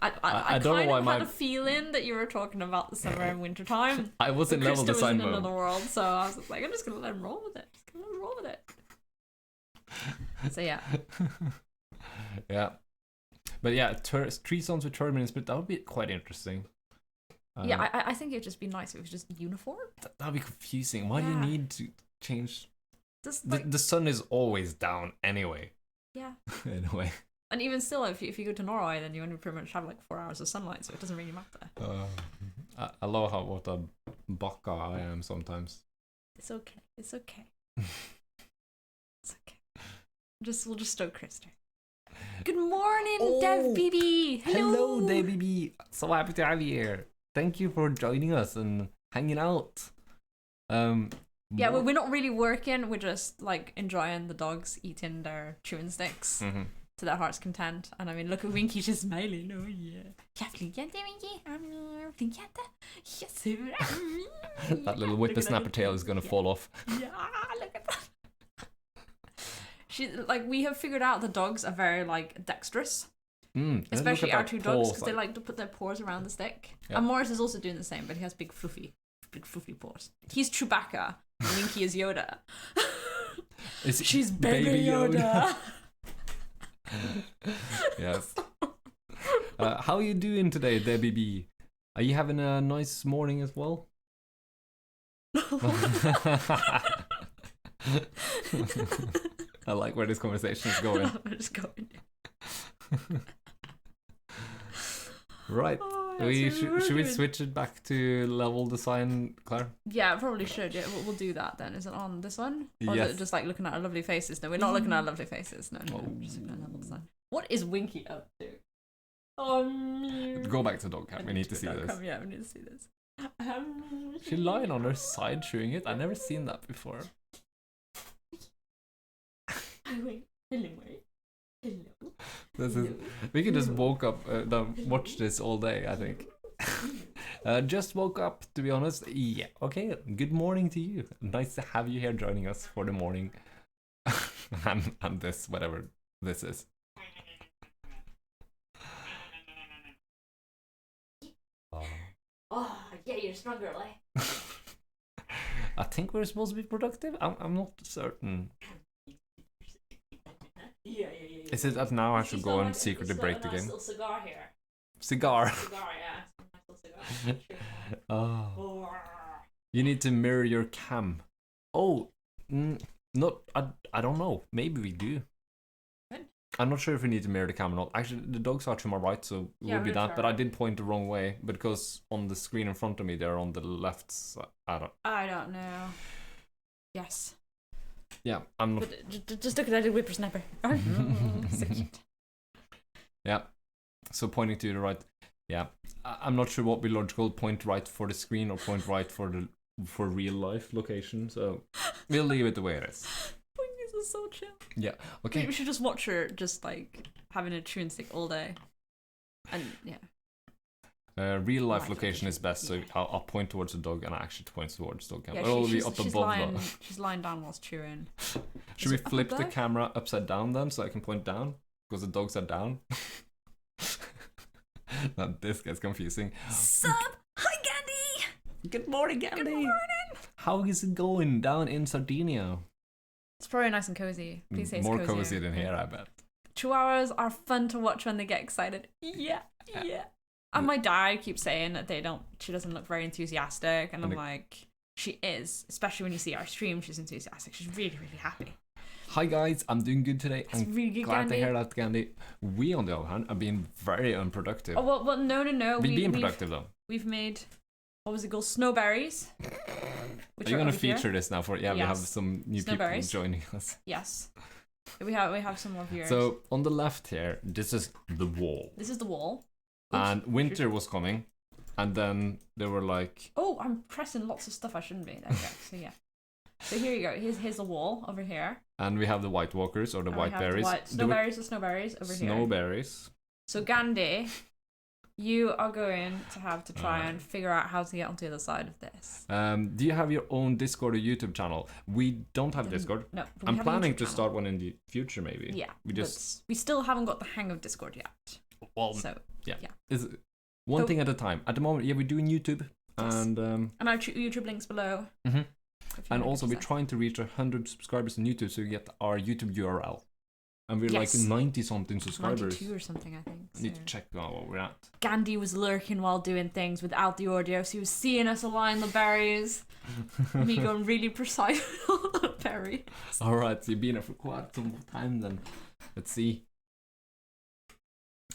I don't know why had a feeling that you were talking about the summer and winter time. I wasn't level design mode. Was in another world, so I was like, I'm just gonna let him roll with it. So yeah. Yeah. But yeah, three sons with turbans, but that would be quite interesting. Yeah, I think it'd just be nice if it was just uniform. That'd be confusing. Why do you Yeah. need to change? Just like, The sun is always down anyway. yeah. Anyway. And even still, if you go to Norway, then you only pretty much have like 4 hours of sunlight, so it doesn't really matter. I love what a baka I am sometimes. It's okay. It's okay. It's okay. We'll just stoke Krister. Good morning, Dev BB. Hello, DBB. So happy to have you here. Thank you for joining us and hanging out. Yeah, we're not really working. We're just like enjoying the dogs eating their chewing sticks to their heart's content. And I mean, look at Winky just smiling. Oh yeah. Winky. Yes. That little whippersnapper tail is gonna fall off. Yeah, look at that. We have figured out the dogs are very like dexterous. Especially our two dogs, because they like to put their paws around the stick. Yeah. And Morris is also doing the same, but he has big fluffy paws. He's Chewbacca, and Winky is Yoda. She's baby Yoda. Yes. How are you doing today, Debbie B? Are you having a nice morning as well? I like where this conversation is going. It's going. Right. Should we switch it back to level design, Claire? Yeah, probably should. Yeah, we'll do that then. Is it on this one? Or yes. is it just like looking at our lovely faces? No, we're not looking at our lovely faces. No, I'm just looking at level design. What is Winky up to? Go back to dog cam. We need to see this. Yeah, we need to see this. She's lying on her side chewing it. I've never seen that before. Hello. We can just watch this all day, I think. Just woke up, to be honest. Yeah, okay. Good morning to you. Nice to have you here joining us for the morning. and this, whatever this is. Oh, yeah, you're strong, girly. I think we're supposed to be productive. I'm not certain. Yeah. Is it that now I should go and secretly break the game? Still cigar here. Cigar. Cigar, yeah. Cigar. Oh. You need to mirror your cam. Oh, not. I don't know. Maybe we do. Good. I'm not sure if we need to mirror the cam or not. Actually, the dogs are to my right, so it will be that. But I did point the wrong way because on the screen in front of me, they're on the left side. I don't know. Yes. Yeah, I'm not. Just look at that little whippersnapper. So cute. Yeah. So pointing to the right. Yeah. I'm not sure what be logical. Point right for the screen or point right for real life location. So we'll leave it the way it is. This is so chill. Yeah. Okay. We should just watch her just like having a chewing stick all day. And yeah. Real life location is best, so I'll point towards the dog and I actually point towards the dog. Yeah, it'll be up above. She's lying down whilst chewing. Should we flip the camera upside down then so I can point down? Because the dogs are down. Now this gets confusing. Sup? Hi, Gandhi! Good morning, Gandhi! Good morning! How is it going down in Sardinia? It's probably nice and cozy. Please say it's more cozy than here, I bet. Chihuahuas are fun to watch when they get excited. Yeah. And my dad keeps saying that she doesn't look very enthusiastic, and I'm like, she is, especially when you see our stream, she's enthusiastic. She's really, really happy. Hi guys, I'm doing good today. I'm really good, glad Gandhi. to hear that, Gandhi. We, on the other hand, are being very unproductive. Oh, well, no. We're being productive, though. We've made, what was it called? Snowberries. Are you going to feature this now? We have some new people joining us. Yes. We have some more viewers. So, on the left here, this is the wall. This is the wall. And winter was coming, and then they were like... Oh, I'm pressing lots of stuff I shouldn't be. There we go. So, yeah. So here you go. Here's the wall over here. And we have the white walkers, or the white berries. Snowberries over here. Snowberries. So Gandhi, you are going to have to try and figure out how to get onto the other side of this. Do you have your own Discord or YouTube channel? We don't have Discord. No. I'm planning to start one in the future, maybe. Yeah. We still haven't got the hang of Discord yet. Well, so yeah. Is one thing at a time. At the moment, we're doing YouTube, and our YouTube links below. Mm-hmm. And also, we're trying to reach 100 subscribers on YouTube, so you get our YouTube URL. and we're Yes. like 90 something subscribers. 92 or something, I think. I need so. to check what we're at. Gandhi was lurking while doing things without the audio, so he was seeing us align the berries. Me going really precise on the berry. All right, so you've been here for quite some time then. Let's see.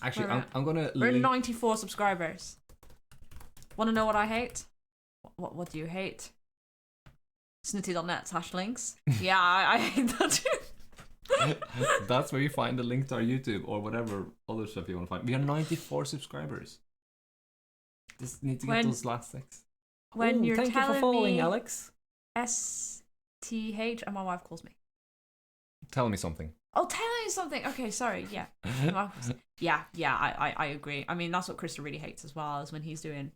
Actually, I'm gonna. We're 94 subscribers. Want to know what I hate? What do you hate? Snuti.net/links. Yeah, I hate that too. That's where you find the link to our YouTube or whatever other stuff you want to find. We are 94 subscribers. Just need to get those last 6. When you're thank telling you for following, me Alex. STH, and my wife calls me. Tell me something. Oh, tell you something. Okay, sorry. Yeah. I agree. I mean, that's what Krista really hates as well, is when he's doing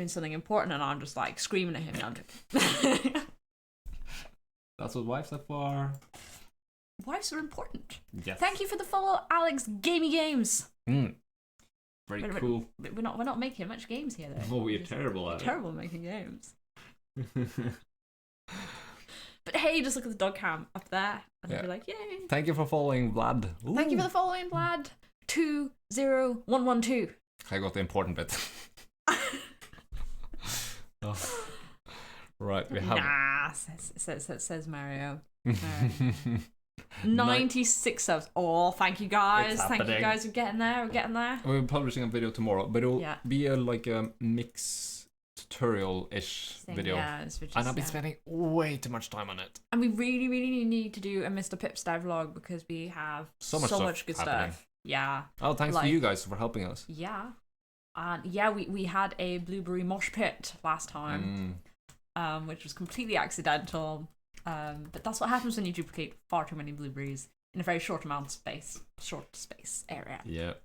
something important and I'm just like screaming at him. No, I'm joking. That's what wives are for. Wives are important. Yes. Thank you for the follow, Alex Gamey Games. Very cool. We're not making much games here though. Oh, we're terrible at it. Terrible at making games. But hey, just look at the dog cam up there, and I'll be like, yay! Thank you for following, Vlad. Ooh. Thank you for the following, Vlad. 20112. I got the important bit. Oh. Right, we have. Nah, says Mario. 96 subs. Oh, thank you guys. Thank you guys. We're getting there. We're getting there. We're publishing a video tomorrow, but it'll be a mix tutorial-ish video. Yeah, and I've been spending way too much time on it. And we really, really need to do a Mr. Pipstar vlog because we have so much good stuff. Yeah. Oh, thanks to you guys for helping us. Yeah. And yeah, we had a blueberry mosh pit last time, which was completely accidental. But that's what happens when you duplicate far too many blueberries in a very short space area. Yep.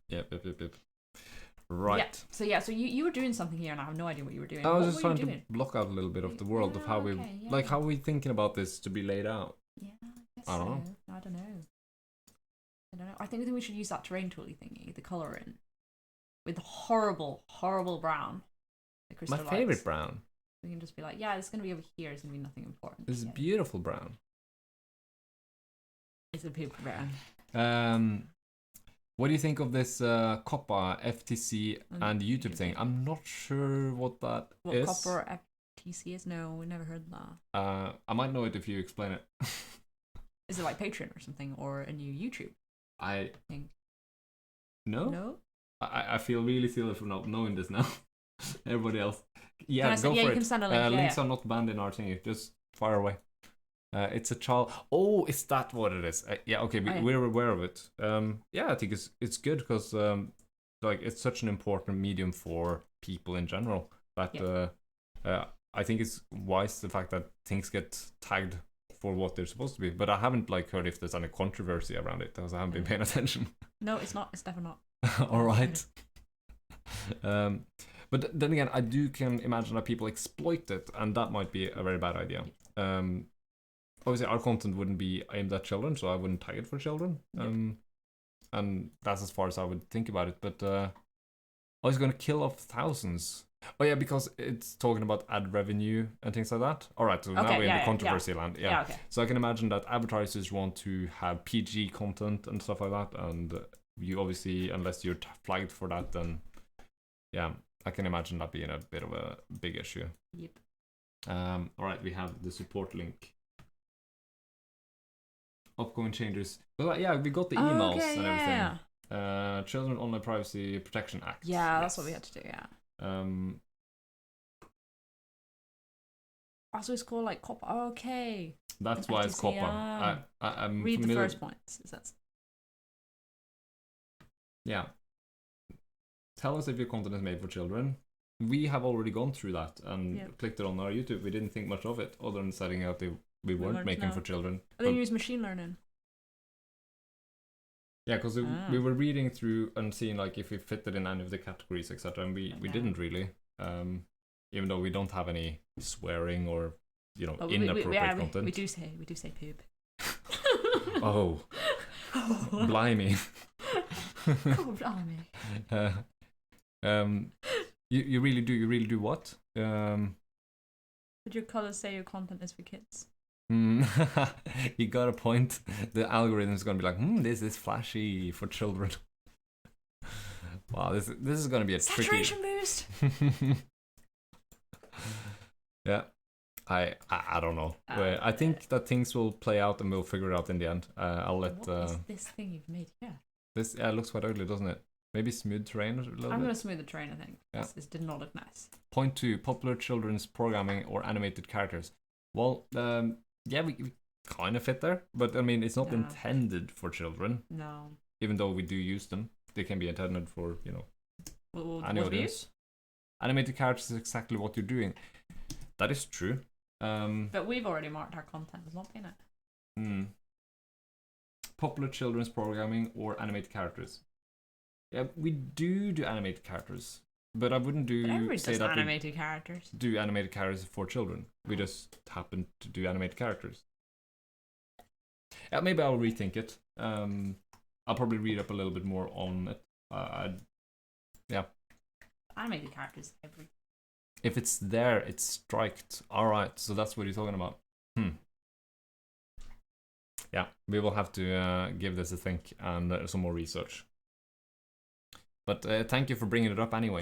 Right. Yeah. So you were doing something here, and I have no idea what you were doing. I was just trying to block out a little bit of the world of how how are we thinking about this to be laid out. Yeah, I don't know. I don't know. I think we should use that terrain toolie thingy, the coloring, with the horrible brown. My favorite brown. We can just be like, yeah, it's going to be over here. It's going to be nothing important. This is beautiful brown. It's a beautiful brown. What do you think of this COPPA, FTC, and YouTube thing? I'm not sure what that is. What COPPA or FTC is? No, we never heard that. I might know it if you explain it. Is it like Patreon or something, or a new YouTube thing? No? I feel really silly for not knowing this now. Everybody else. Yeah, go for you it. Can send a link. Links are not banned in our thingy. Just fire away. It's a child. Oh, is that what it is? Yeah, okay, we're aware of it. Yeah, I think it's good because it's such an important medium for people in general that I think it's wise the fact that things get tagged for what they're supposed to be. But I haven't heard if there's any controversy around it because I haven't been paying attention. No, it's not. It's definitely not. All right. But then again, I can imagine that people exploit it, and that might be a very bad idea. Obviously, our content wouldn't be aimed at children, so I wouldn't tag it for children. And that's as far as I would think about it. But I was going to kill off thousands. Oh yeah, because it's talking about ad revenue and things like that. All right, so now we're in the controversy land. Yeah. Okay. So I can imagine that advertisers want to have PG content and stuff like that, and you obviously, unless you're flagged for that, then yeah, I can imagine that being a bit of a big issue. Yep. All right, we have the support link. Upcoming changes. But yeah, we got the emails and everything. Yeah. Children Online Privacy Protection Act. Yeah, that's what we had to do. Yeah. Also, it's called COPPA. Okay. That's why it's COPPA. I'm read familiar. the first points. Yeah. Tell us if your content is made for children. We have already gone through that and clicked it on our YouTube. We didn't think much of it, other than setting out we weren't making for children. They use machine learning. Yeah, because we were reading through and seeing if we fitted in any of the categories, etc. And we didn't really, even though we don't have any swearing or inappropriate content. We do say poop. Oh, blimey. Oh, blimey. You really do what? Would your colours say your content is for kids? You got a point. The algorithm is gonna be like, this is flashy for children. Wow, this is gonna be a Saturation boost. Yeah, I don't know. I think that things will play out and we'll figure it out in the end. I'll let. What is this thing you've made? Yeah. This looks quite ugly, doesn't it? Maybe smooth terrain a little I'm bit. gonna smooth the terrain. I think. Yeah. This did not look nice. Point 2: popular children's programming or animated characters. Well, yeah, we kind of fit there, but I mean, it's not Yeah. intended for children. No. Even though we do use them, they can be intended for What any have you audience. used? Animated characters is exactly what you're doing. That is true. But we've already marked our content as not being it. Popular children's programming or animated characters. Yeah, we do animated characters, but I wouldn't But everybody say does that animated characters. we do animated characters for children. We just happen to do animated characters. Yeah, maybe I'll rethink it. I'll probably read up a little bit more on it. Yeah. Animated characters. Every. If it's there, it's striked. Alright, so that's what you're talking about. Yeah, we will have to give this a think and some more research. But thank you for bringing it up anyway.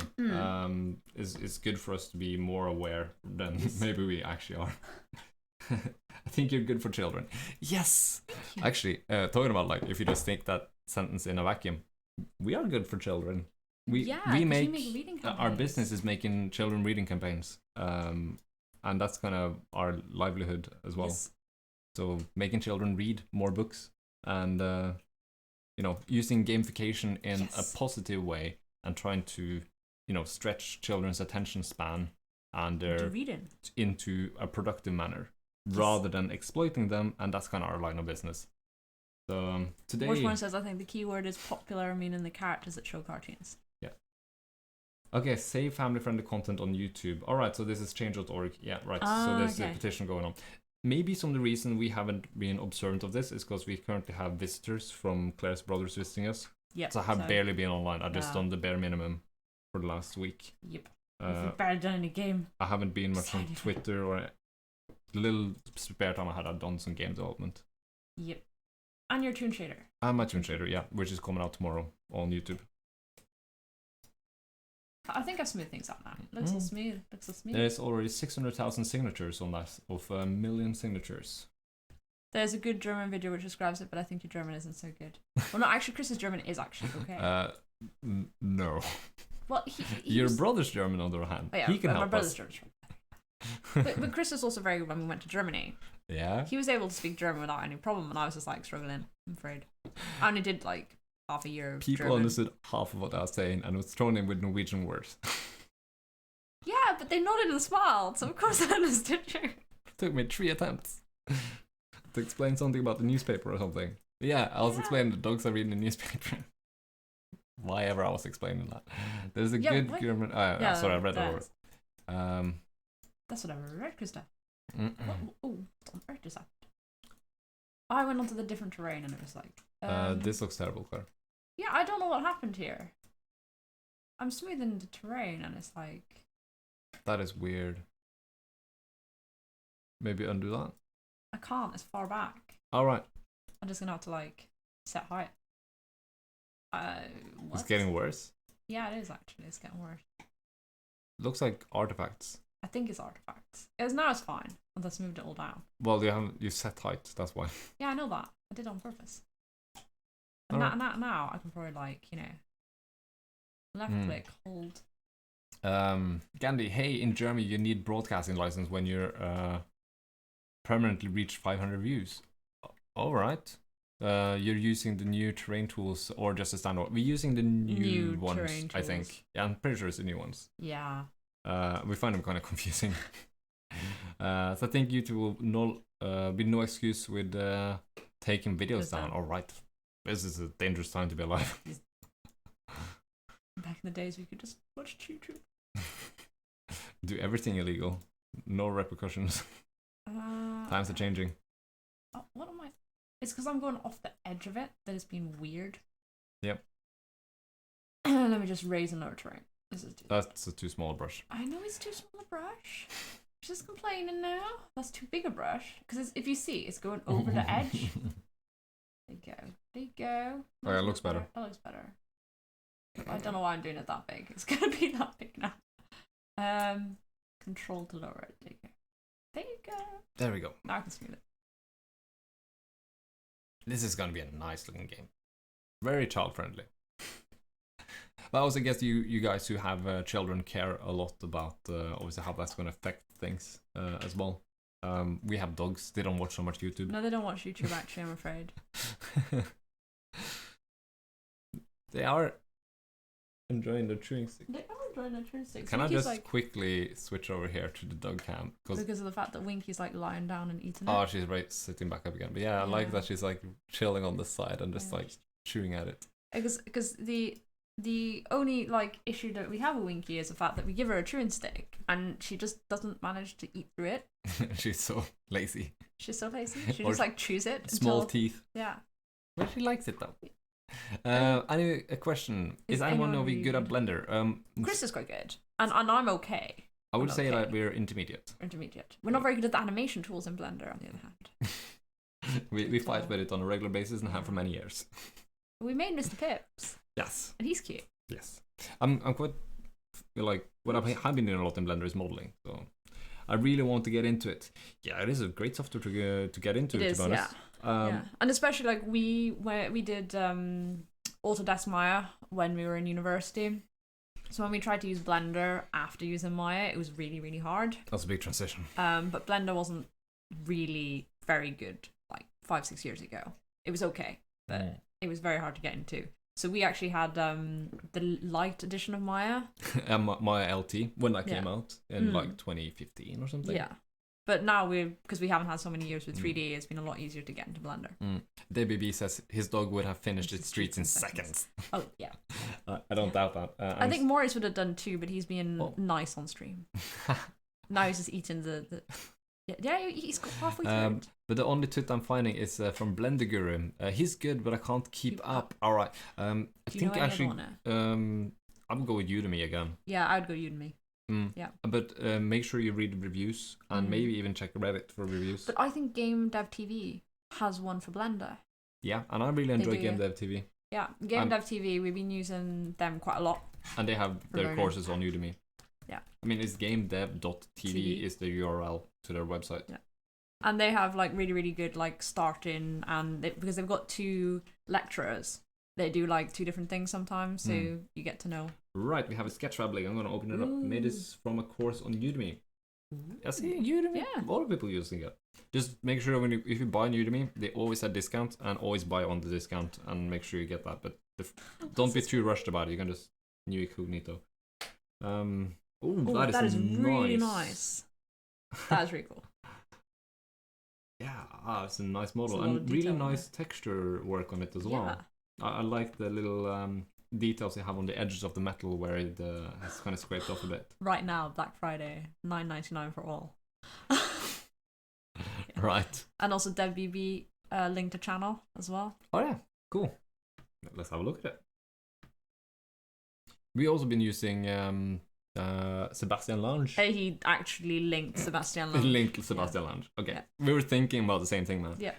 It's good for us to be more aware than maybe we actually are. I think you're good for children. Yes! Actually, talking about like if you just think that sentence in a vacuum, we are good for children. We make reading our campaigns. business is making children reading campaigns, and that's kind of our livelihood as well. Yes. So making children read more books and using gamification in a positive way and trying to stretch children's attention span and their reading into a productive manner rather than exploiting them, and that's kind of our line of business. So today, Washburn says I think the key word is popular, meaning the characters that show cartoons. okay, save family-friendly content on YouTube. All right, so this is change.org. Yeah, right. So there's a petition going on. Maybe some of the reason we haven't been observant of this is because we currently have visitors from Claire's brothers visiting us. Yep. So I have barely been online. I've just done the bare minimum for the last week. Yep. You've barely done any game. I haven't been much on Twitter or the little spare time I had. I've done some game development. Yep. And your Toon Shader. And my Toon Shader, yeah, which is coming out tomorrow on YouTube. I think I smoothed things up now. Looks so smooth. Looks so smooth. There's already 600,000 signatures on that, of 1 million signatures. There's a good German video which describes it, but I think your German isn't so good. Well, no, actually, Chris's German is actually okay. No. Well, Your was... brother's German, on the other hand. Oh, yeah, he can my help brother's us. German's but Chris is also very good when we went to Germany. Yeah. He was able to speak German without any problem, and I was just like struggling, I'm afraid. I only did like half a year of People German. understood half of what I was saying, and it was thrown in with Norwegian words. Yeah, but they nodded and smiled, so of course I understood you. It took me 3 attempts to explain something about the newspaper or something. Yeah, I was explaining the dogs I read in the newspaper. Why ever I was explaining that. There's a good German... sorry, I read that over. That's what I read, Krista. Oh, what on earth is that? I went onto the different terrain and it was like... this looks terrible, Claire. Yeah, I don't know what happened here. I'm smoothing the terrain and it's like... That is weird. Maybe undo that? I can't, it's far back. Alright. I'm just gonna have to like set height. It's getting worse. Yeah, it is actually. It's getting worse. Looks like artifacts. I think it's artifacts. Now it's fine. I just moved it all down. Well, you set height, that's why. Yeah, I know that. I did it on purpose. And now I can probably like, left click, hold. Gandhi, hey, in Germany you need broadcasting license when you're permanently reach 500 views. Alright. You're using the new terrain tools or just a standard? We're using the new ones, I think. Yeah, I'm pretty sure it's the new ones. Yeah. We find them kind of confusing. So I think YouTube will be no excuse with taking videos down. Alright. This is a dangerous time to be alive. Back in the days we could just watch YouTube. Do everything illegal. No repercussions. Times are changing. Oh, what am I? It's because I'm going off the edge of it that it's been weird. Yep. Let me just raise and lower terrain. That's a too small a brush. I know it's too small a brush. She's complaining now. That's too big a brush. Because if you see, it's going over the edge. There you go. There you go. Oh, yeah, it looks better. That looks better. I don't know why I'm doing it that big. It's gonna be that big now. Control to lower it. There you go. There you go. There we go. Now I can smooth it. This is gonna be a nice looking game. Very child friendly. But I also guess you guys who have children care a lot about obviously how that's gonna affect things as well. We have dogs. They don't watch so much YouTube. No, they don't watch YouTube actually, I'm afraid. They are enjoying the chewing stick. They are enjoying the chewing stick. Can I just quickly switch over here to the dog cam? Because of the fact that Winky's like lying down and eating it. Oh, she's right, sitting back up again. But yeah, I like that she's like chilling on the side and just like chewing at it. Because the only like issue that we have with Winky is the fact that we give her a chewing stick and she just doesn't manage to eat through it. She's so lazy. She's so lazy. She just like chews it. Small teeth. Yeah. But she likes it though. Anyway, a question: Is anyone of you good at Blender? Chris is quite good, and I'm okay. I would say that we're intermediate. We're not very good at the animation tools in Blender, on the other hand. we fight with it on a regular basis and have for many years. We made Mr. Pips. Yes. And he's cute. Yes. I'm quite like what I have been doing a lot in Blender is modeling, so I really want to get into it. Yeah, it is a great software to get into. To be honest. Yeah, and especially like we did Autodesk Maya when we were in university. So when we tried to use Blender after using Maya, it was really, really hard. That's a big transition. But Blender wasn't really very good like 5-6 years ago. It was okay, but it was very hard to get into. So we actually had the light edition of Maya. Maya LT when that came out in like 2015 or something. Yeah. But now because we haven't had so many years with 3D, it's been a lot easier to get into Blender. DBB says his dog would have finished its streets in seconds. Oh, yeah. I don't doubt that. I think Maurice would have done too, but he's being nice on stream. Now he's just eating the... Yeah, he's got halfway through it. But the only tweet I'm finding is from Blender Guru. He's good, but I can't keep up. All right. I think actually... I'm going to go with Udemy again. Yeah, I would go Udemy. Yeah, but make sure you read reviews and maybe even check Reddit for reviews. But I think Game Dev TV has one for Blender. Yeah, and I really enjoy Game Dev TV. Yeah, Game Dev TV, we've been using them quite a lot. And they have their courses on Udemy. Yeah. I mean, it's gamedev.tv is the URL to their website. Yeah. And they have like really, really good like starting because they've got 2 lecturers. They do like 2 different things sometimes, so you get to know. Right, we have a sketch fabric. I'm going to open it up. Made this from a course on Udemy. I see Udemy. Yeah. A lot of people using it. Just make sure if you buy on Udemy, they always have discount and always buy on the discount and make sure you get that. But don't be too rushed about it. You can just new incognito. That is really nice. That is really cool. Yeah, it's a nice model and really nice texture work on it as well. I like the little details they have on the edges of the metal where it has kind of scraped off a bit. Right now, Black Friday, $9.99 for all. Right. And also DevBB linked a channel as well. Oh yeah, cool. Let's have a look at it. We've also been using Sebastian Lange. He actually linked Sebastian Lange. Linked Sebastian Lange. Okay. Yeah. We were thinking about the same thing, man. Yeah.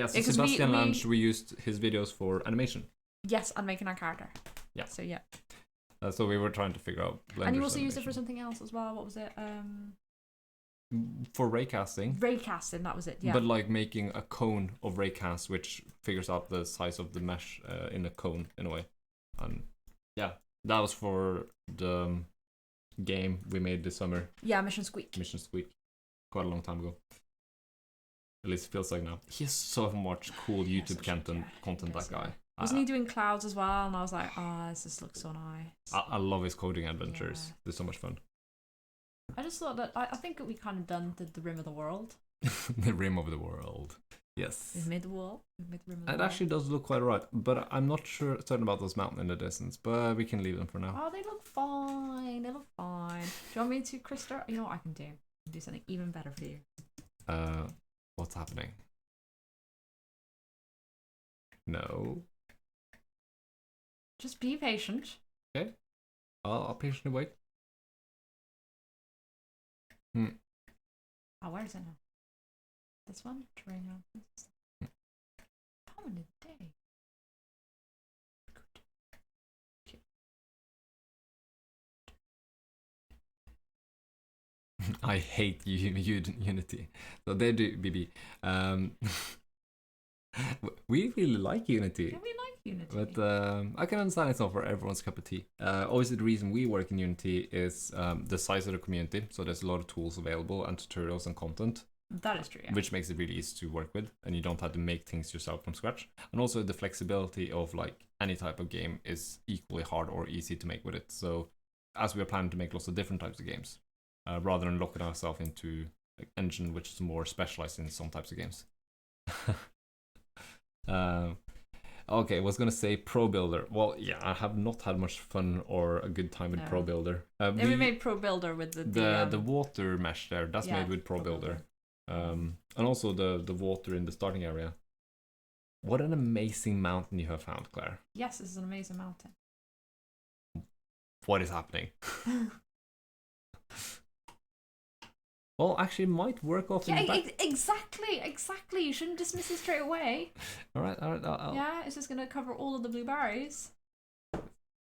So Sebastian Lange, we used his videos for animation. Yes, and making our character. Yeah. So yeah. So we were trying to figure out Blender's and you also animation. used it for something else as well. What was it? For raycasting. Raycasting, that was it. Yeah. But like making a cone of raycast, which figures out the size of the mesh in a cone in a way. And yeah, that was for the game we made this summer. Yeah, Mission Squeak. Quite a long time ago. At least it feels like now. He has so much cool YouTube content, that guy. Wasn't he doing clouds as well? And I was like, this just looks so nice. I love his coding adventures. They're so much fun. I just thought that, I think we kind of done the rim of the world. The rim of the world. Yes. We've made the wall. We've made the rim of the world. It actually does look quite right, but I'm not certain about those mountains in the distance, but we can leave them for now. Oh, they look fine. Do you want me to, Krista? You know what I can do? I can do something even better for you. What's happening? No. Just be patient. Okay. I'll patiently wait. Oh, where is it now? This one? Terrain mountains. Common in the day. I hate Unity. So they do, BB. We really like Unity. Yeah, we like Unity. But I can understand it's not for everyone's cup of tea. Obviously, the reason we work in Unity is the size of the community. So there's a lot of tools available and tutorials and content. That is true, yeah. Which makes it really easy to work with, and you don't have to make things yourself from scratch. And also the flexibility of like any type of game is equally hard or easy to make with it. So as we are planning to make lots of different types of games, rather than locking ourselves into an engine which is more specialized in some types of games. Okay, I was gonna say Pro Builder. Well, yeah, I have not had much fun or a good time with Pro Builder. We made Pro Builder with the water mesh there. That's made with Pro Builder. And also the water in the starting area. What an amazing mountain you have found, Claire. Yes, this is an amazing mountain. What is happening? Well, actually, it might work off in the back. Exactly. You shouldn't dismiss it straight away. All right. Yeah, it's just gonna cover all of the blue berries.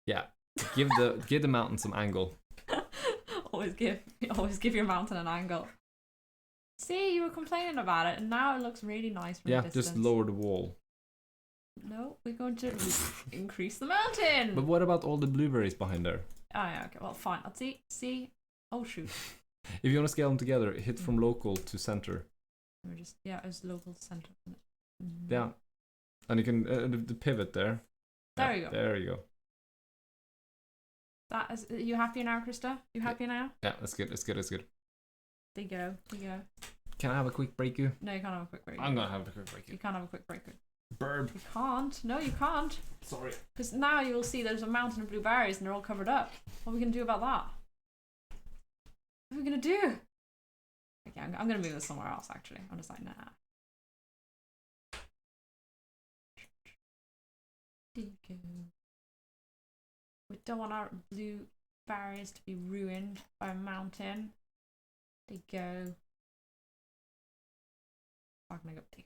Yeah, give the mountain some angle. always give your mountain an angle. See, you were complaining about it, and now it looks really nice from a distance. Just lower the wall. No, we're going to increase the mountain. But what about all the blueberries behind there? Oh yeah, okay. Well, fine. I'll see. Oh shoot. If you want to scale them together, hit from local to center. We're just it's local center. Yeah, and you can the pivot there. There you go. There you go. That is. Are you happy now, Krista? You happy now? Yeah, that's good. That's good. There you go. Can I have a quick break? You? No, you can't have a quick break. I'm gonna have a quick break. You can't have a quick break. Bird. You can't. No, you can't. Sorry. Because now you will see there's a mountain of blue berries and they're all covered up. What are we gonna do about that? What are we gonna do? Okay, I'm gonna move this somewhere else. Actually, I'm just like nah. We don't want our blue berries to be ruined by a mountain. There you go. Fucking up tea.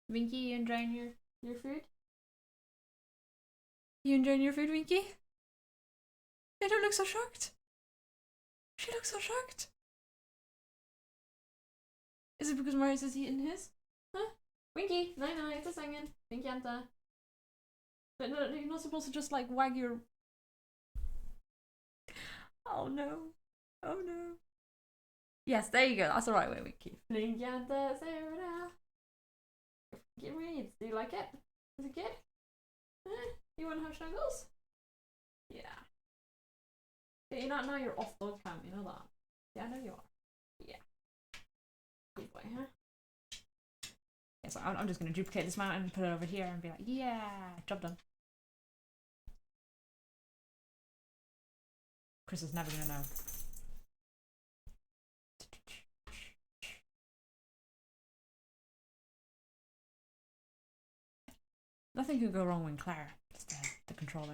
Winky, you enjoying your food? You enjoying your food, Winky? They don't look so shocked. She looks so shocked. Is it because Marius is eating his? Huh? Winky, no, it's a singing. Winky Anta. But no, you're not supposed to just like wag your... Oh no. Yes, there you go. That's the right way, Winky. Winky Anta, say it now. Get reads. Do you like it? Is it good? You want to have snuggles? Yeah. You know, now you're off dog cam, you know that? Yeah, I know you are. Yeah. Good boy, huh? Yeah, so I'm just going to duplicate this mountain and put it over here and be like, yeah, job done. Chris is never going to know. Nothing could go wrong when Claire is the controller.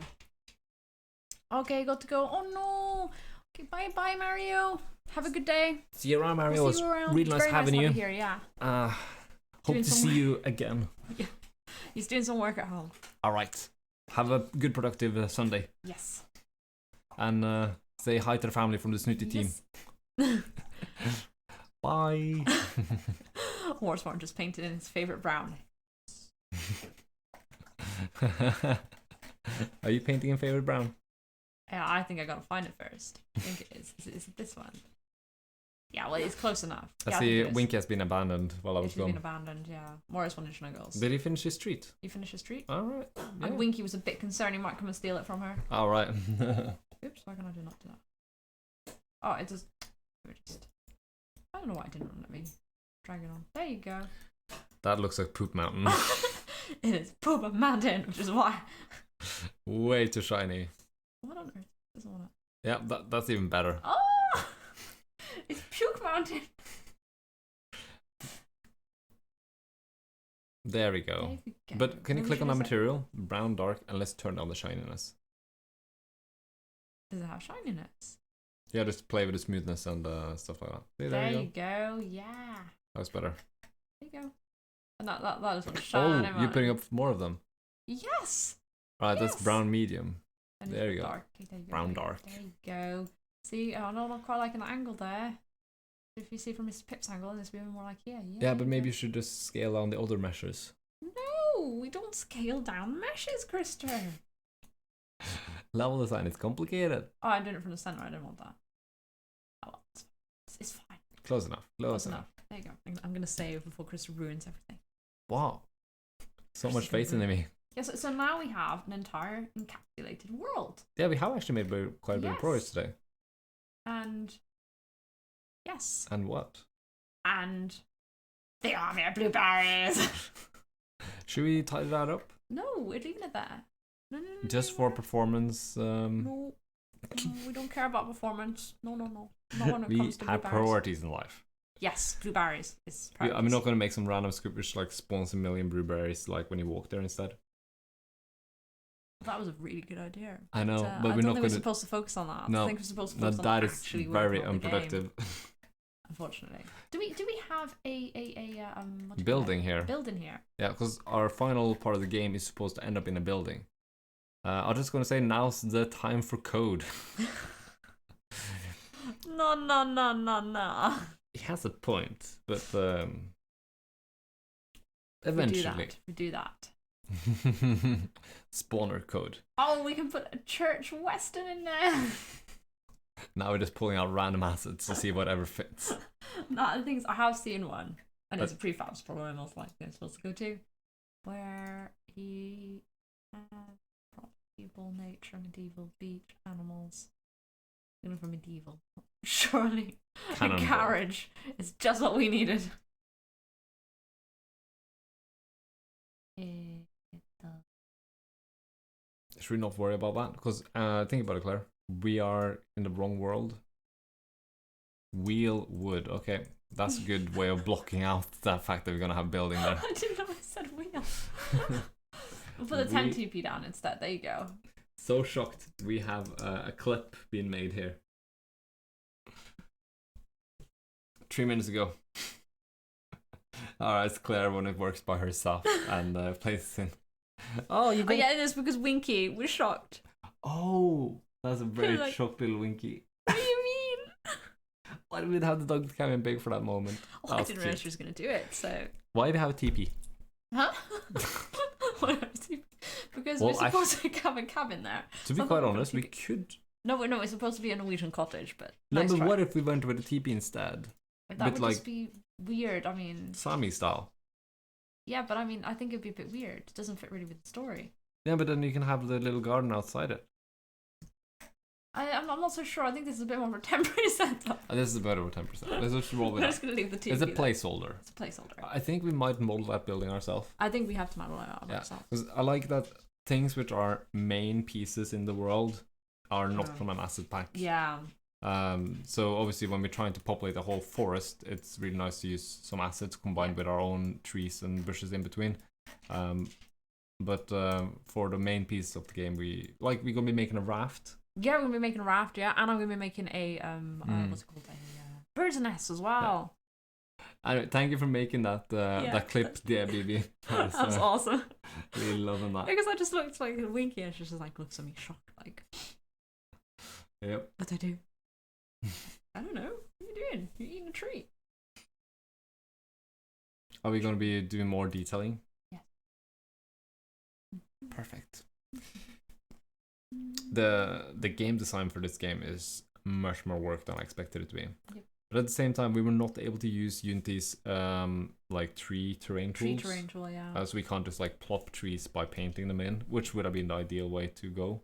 Okay, got to go. Oh no! Okay, bye Mario. Have a good day. See you around, Mario. We'll see you around. Really nice having you here, yeah. Hope to see you again. Yeah. He's doing some work at home. Alright. Have a good productive Sunday. Yes. And say hi to the family from the Snuti team. Bye. Horseborn just painted in his favourite brown. Are you painting in favorite brown? Yeah, I think I gotta find it first. I think it is. Is it this one? Yeah, well, it's close enough. I see Winky has been abandoned while I was gone. He's been abandoned, yeah. Morris wanted snuggles. Did he finish his street? He finished his street. Alright. Yeah. And Winky was a bit concerned he might come and steal it from her. Alright. Oops, why can I do not do that? Oh, it just... I don't know why it didn't let me drag it on. There you go. That looks like Poop Mountain. It is Poop Mountain, which is why. Way too shiny. What on earth? Doesn't want it. Yeah, that's even better. Oh! It's Puke Mountain. There we go. But can you click on that material? Brown, dark, and let's turn down the shininess. Does it have shininess? Yeah, just play with the smoothness and stuff like that. See, There you go. Yeah. That's better. There you go. And that is what Oh, shining. you're putting up more of them. Yes. Right, Yes. that's brown medium. And There you go. dark. Okay, there you go. Brown dark. There you go. See, oh no, not quite like an angle there. If you see from Mr. Pip's angle, it's even more like here. Yeah, but maybe you should just scale down the other meshes. No, we don't scale down meshes, Krister. Level design is complicated. Oh, I'm doing it from the center. I don't want that. Oh, well, it's fine. Close enough. Close enough. There you go. I'm gonna save before Krister ruins everything. Wow. So much faith in me. Yes. So now we have an entire encapsulated world. Yeah, we have actually made quite a bit of progress today. And yes. And what? And the army of blueberries. Should we tidy that up? No, we're leaving it there. No. Just for performance. No, we don't care about performance. No. Not when it We comes to have blueberries. priorities in life. Yes, blueberries is I'm priorities. not going to make some random script which like spawns a million blueberries like when you walk there instead. That was a really good idea. I know, I but we're don't not think we're going to. supposed to focus on that. No, I think we're supposed to focus on that is actually very working on the game, unproductive. unfortunately. Do we have a what do you call Building it? here. Building here. Yeah, because our final part of the game is supposed to end up in a building. I'm just going to say now's the time for code. No. He has a point, but eventually. We do that. Spawner code. Oh, we can put a church western in there. Now we're just pulling out random assets to see whatever fits. No, the thing is, I have seen one, and it's a prefab, so probably most likely I'm supposed to go to, where he had medieval nature, medieval beach, animals. Going for medieval. Surely a carriage is just what we needed. Should we not worry about that? Because think about it, Claire. We are in the wrong world. Wheel wood. Okay, that's a good way of blocking out that fact that we're gonna have a building there. I didn't know I said wheel. We'll put the 10 TP down instead. There you go. So shocked. We have a clip being made here. 3 minutes ago. Alright, it's Claire when it works by herself and places in. Oh, you. Oh yeah, it is because Winky was shocked. Oh, that's a very Like, shocked little Winky. What do you mean? Why did we have the dog come in big for that moment? Oh, I didn't realize she was going to do it, so... Why do we have a TP? Huh? Because we're supposed to have a cabin there. To be quite honest, we could... No, it's supposed to be a Norwegian cottage, but... No, nice but try. what if we went with a TP instead? That would just be weird, I mean... Sami style. Yeah, but I mean, I think it'd be a bit weird. It doesn't fit really with the story. Yeah, but then you can have the little garden outside it. I'm not so sure. I think this is a bit more of a temporary setup. This is better with 10%. Let's just roll with I'm that. just going to leave the TP It's a there. placeholder. It's a placeholder. I think we might model that building ourselves. I think we have to model it out ourselves. Because I like that things which are main pieces in the world are not from an asset pack. Yeah. So obviously when we're trying to populate a whole forest, it's really nice to use some assets combined with our own trees and bushes in between. But for the main piece of the game, we're gonna be making a raft. Yeah, we're gonna be making a raft, yeah, and I'm gonna be making a what's it called, a bird's nest as well. Anyway, thank you for making that that clip, there, baby. That's awesome. Really loving that. Because I just looked like Winky, and she just like looks at me shocked, like. Yep. What do I do? I don't know. What are you doing? You're eating a treat. Are we gonna be doing more detailing? Yeah. Perfect. The game design for this game is much more work than I expected it to be. Yep. But at the same time, we were not able to use Unity's tree terrain tools. Tree terrain tool, yeah. So we can't just plop trees by painting them in, which would have been the ideal way to go.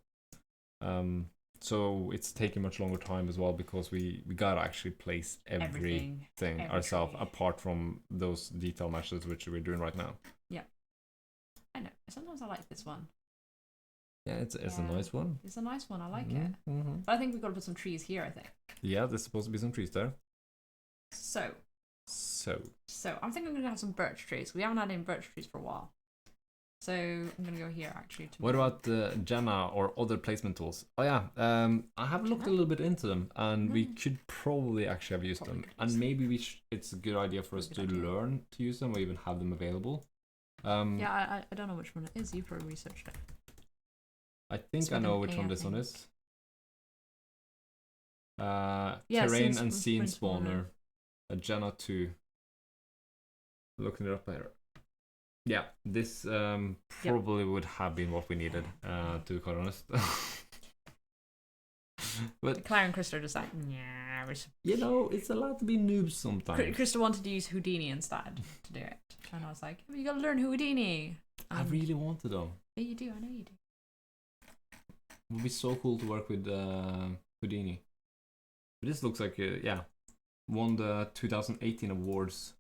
So it's taking much longer time as well because we gotta actually place everything ourselves apart from those detail meshes which we're doing right now. Yeah. I know. Sometimes I like this one. Yeah, it's a nice one. It's a nice one. I like it. Mm-hmm. But I think we've got to put some trees here, I think. Yeah, there's supposed to be some trees there. So So I'm thinking we're going to have some birch trees. We haven't had any birch trees for a while. So I'm gonna go here actually. What about Jenna or other placement tools? Oh yeah, I have looked a little bit into them, and we could probably actually have used them. And maybe it's a good idea for us to learn to use them or even have them available. Yeah, I don't know which one it is. You probably researched it. I think I know which one this one is. Yeah, Terrain and Scene Spawner. A Jenna 2. Looking it up here. Yeah, this probably would have been what we needed, to be quite honest. But Claire and Krista are just like, yeah. You know, it's allowed to be noobs sometimes. Krista wanted to use Houdini instead to do it. And I was like, you gotta learn Houdini. And I really want to though. Yeah, you do, I know you do. It would be so cool to work with Houdini. But this looks like, won the 2018 awards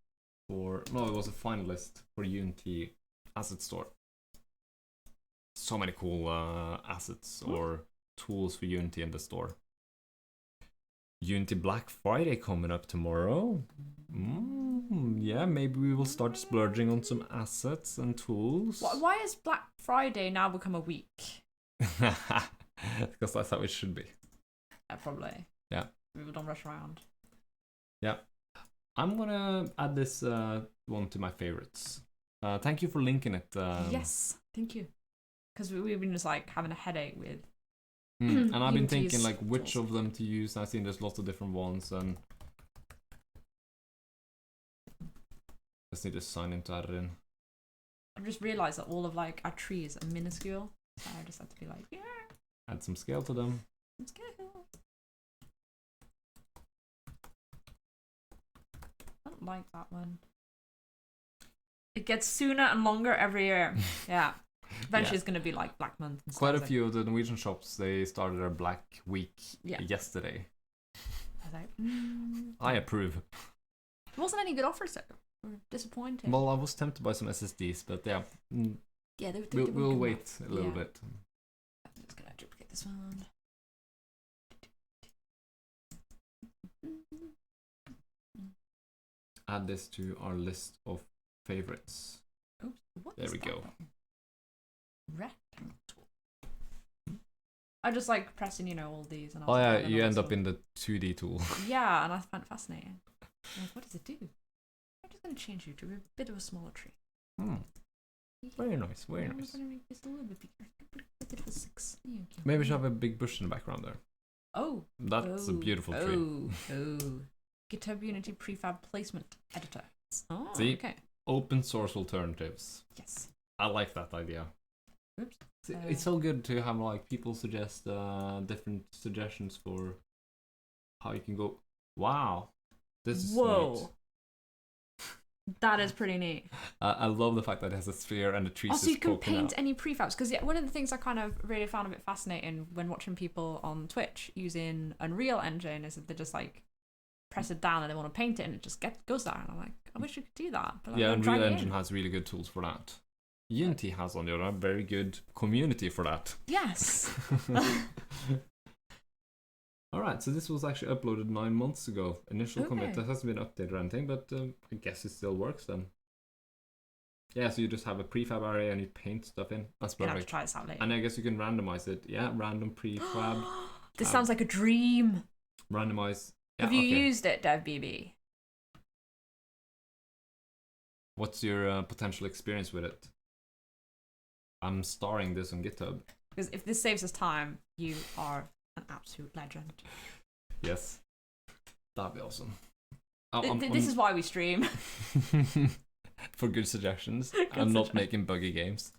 for... No, it was a finalist for Unity Asset Store. So many cool assets or tools for Unity in the store. Unity Black Friday coming up tomorrow. Yeah, maybe we will start splurging on some assets and tools. Why has Black Friday now become a week? Because that's how it should be. Probably. Yeah. People don't rush around. Yeah. I'm gonna add this one to my favorites. Thank you for linking it. Yes, thank you. Because we've been just like having a headache with. And I've been thinking Unity's like which tools. of them to use. I've seen there's lots of different ones, and just need to sign in to add it in. I've just realised that all of like our trees are minuscule, so I just have to be like, yeah, Add some scale to them. let's go. I don't like that one. It gets sooner and longer every year. Yeah. Eventually it's going to be like Black Month. And Quite a stuff. few of the Norwegian shops, they started their Black Week yesterday. I was like, I approve. There wasn't any good offers there. We're disappointed. Well, I was tempted by some SSDs, but yeah. Yeah, We'll wait a little bit. I'm just going to duplicate this one. Add this to our list of favorites. Oops, what There is we that go. one? Rectangle tool. I just like pressing, all these. And I was Oh like, yeah, I don't know you what's end up on. in the 2D tool. Yeah, and I find it fascinating. I'm like, what does it do? I'm just going to change you to a bit of a smaller tree. Very nice, very I'm nice. going to make this a little bit bigger. A bit of a 6. Maybe we should have a big bush in the background there. Oh. That's a beautiful tree. Oh. GitHub Unity prefab placement editor. Oh, See? okay. Open source alternatives. Yes. I like that idea. Oops. See, it's so good to have like people suggest different suggestions for how you can go. Wow, this is Whoa. neat. That is pretty neat. I love the fact that it has a sphere and the trees Also, is you can poking paint out. any prefabs because one of the things I kind of really found a bit fascinating when watching people on Twitch using Unreal Engine is that they just like press it down and they want to paint it and it just goes there and I'm like, I wish you could do that. But Yeah, drag Unreal it Engine in. has really good tools for that. Unity has, on the other hand, very good community for that. Yes. Alright, so this was actually uploaded 9 months ago. Initial commit, Okay. that hasn't been updated or anything, but I guess it still works then. Yeah, so you just have a prefab array and you paint stuff in. That's Gonna have to perfect. try this out later. And I guess you can randomize it. Yeah, random prefab. This sounds like a dream. Randomize. Yeah, Have you okay. used it, DevBB? What's your potential experience with it? I'm starring this on GitHub. Because if this saves us time, you are an absolute legend. Yes. That'd be awesome. This is why we stream. For good suggestions. I'm not making buggy games.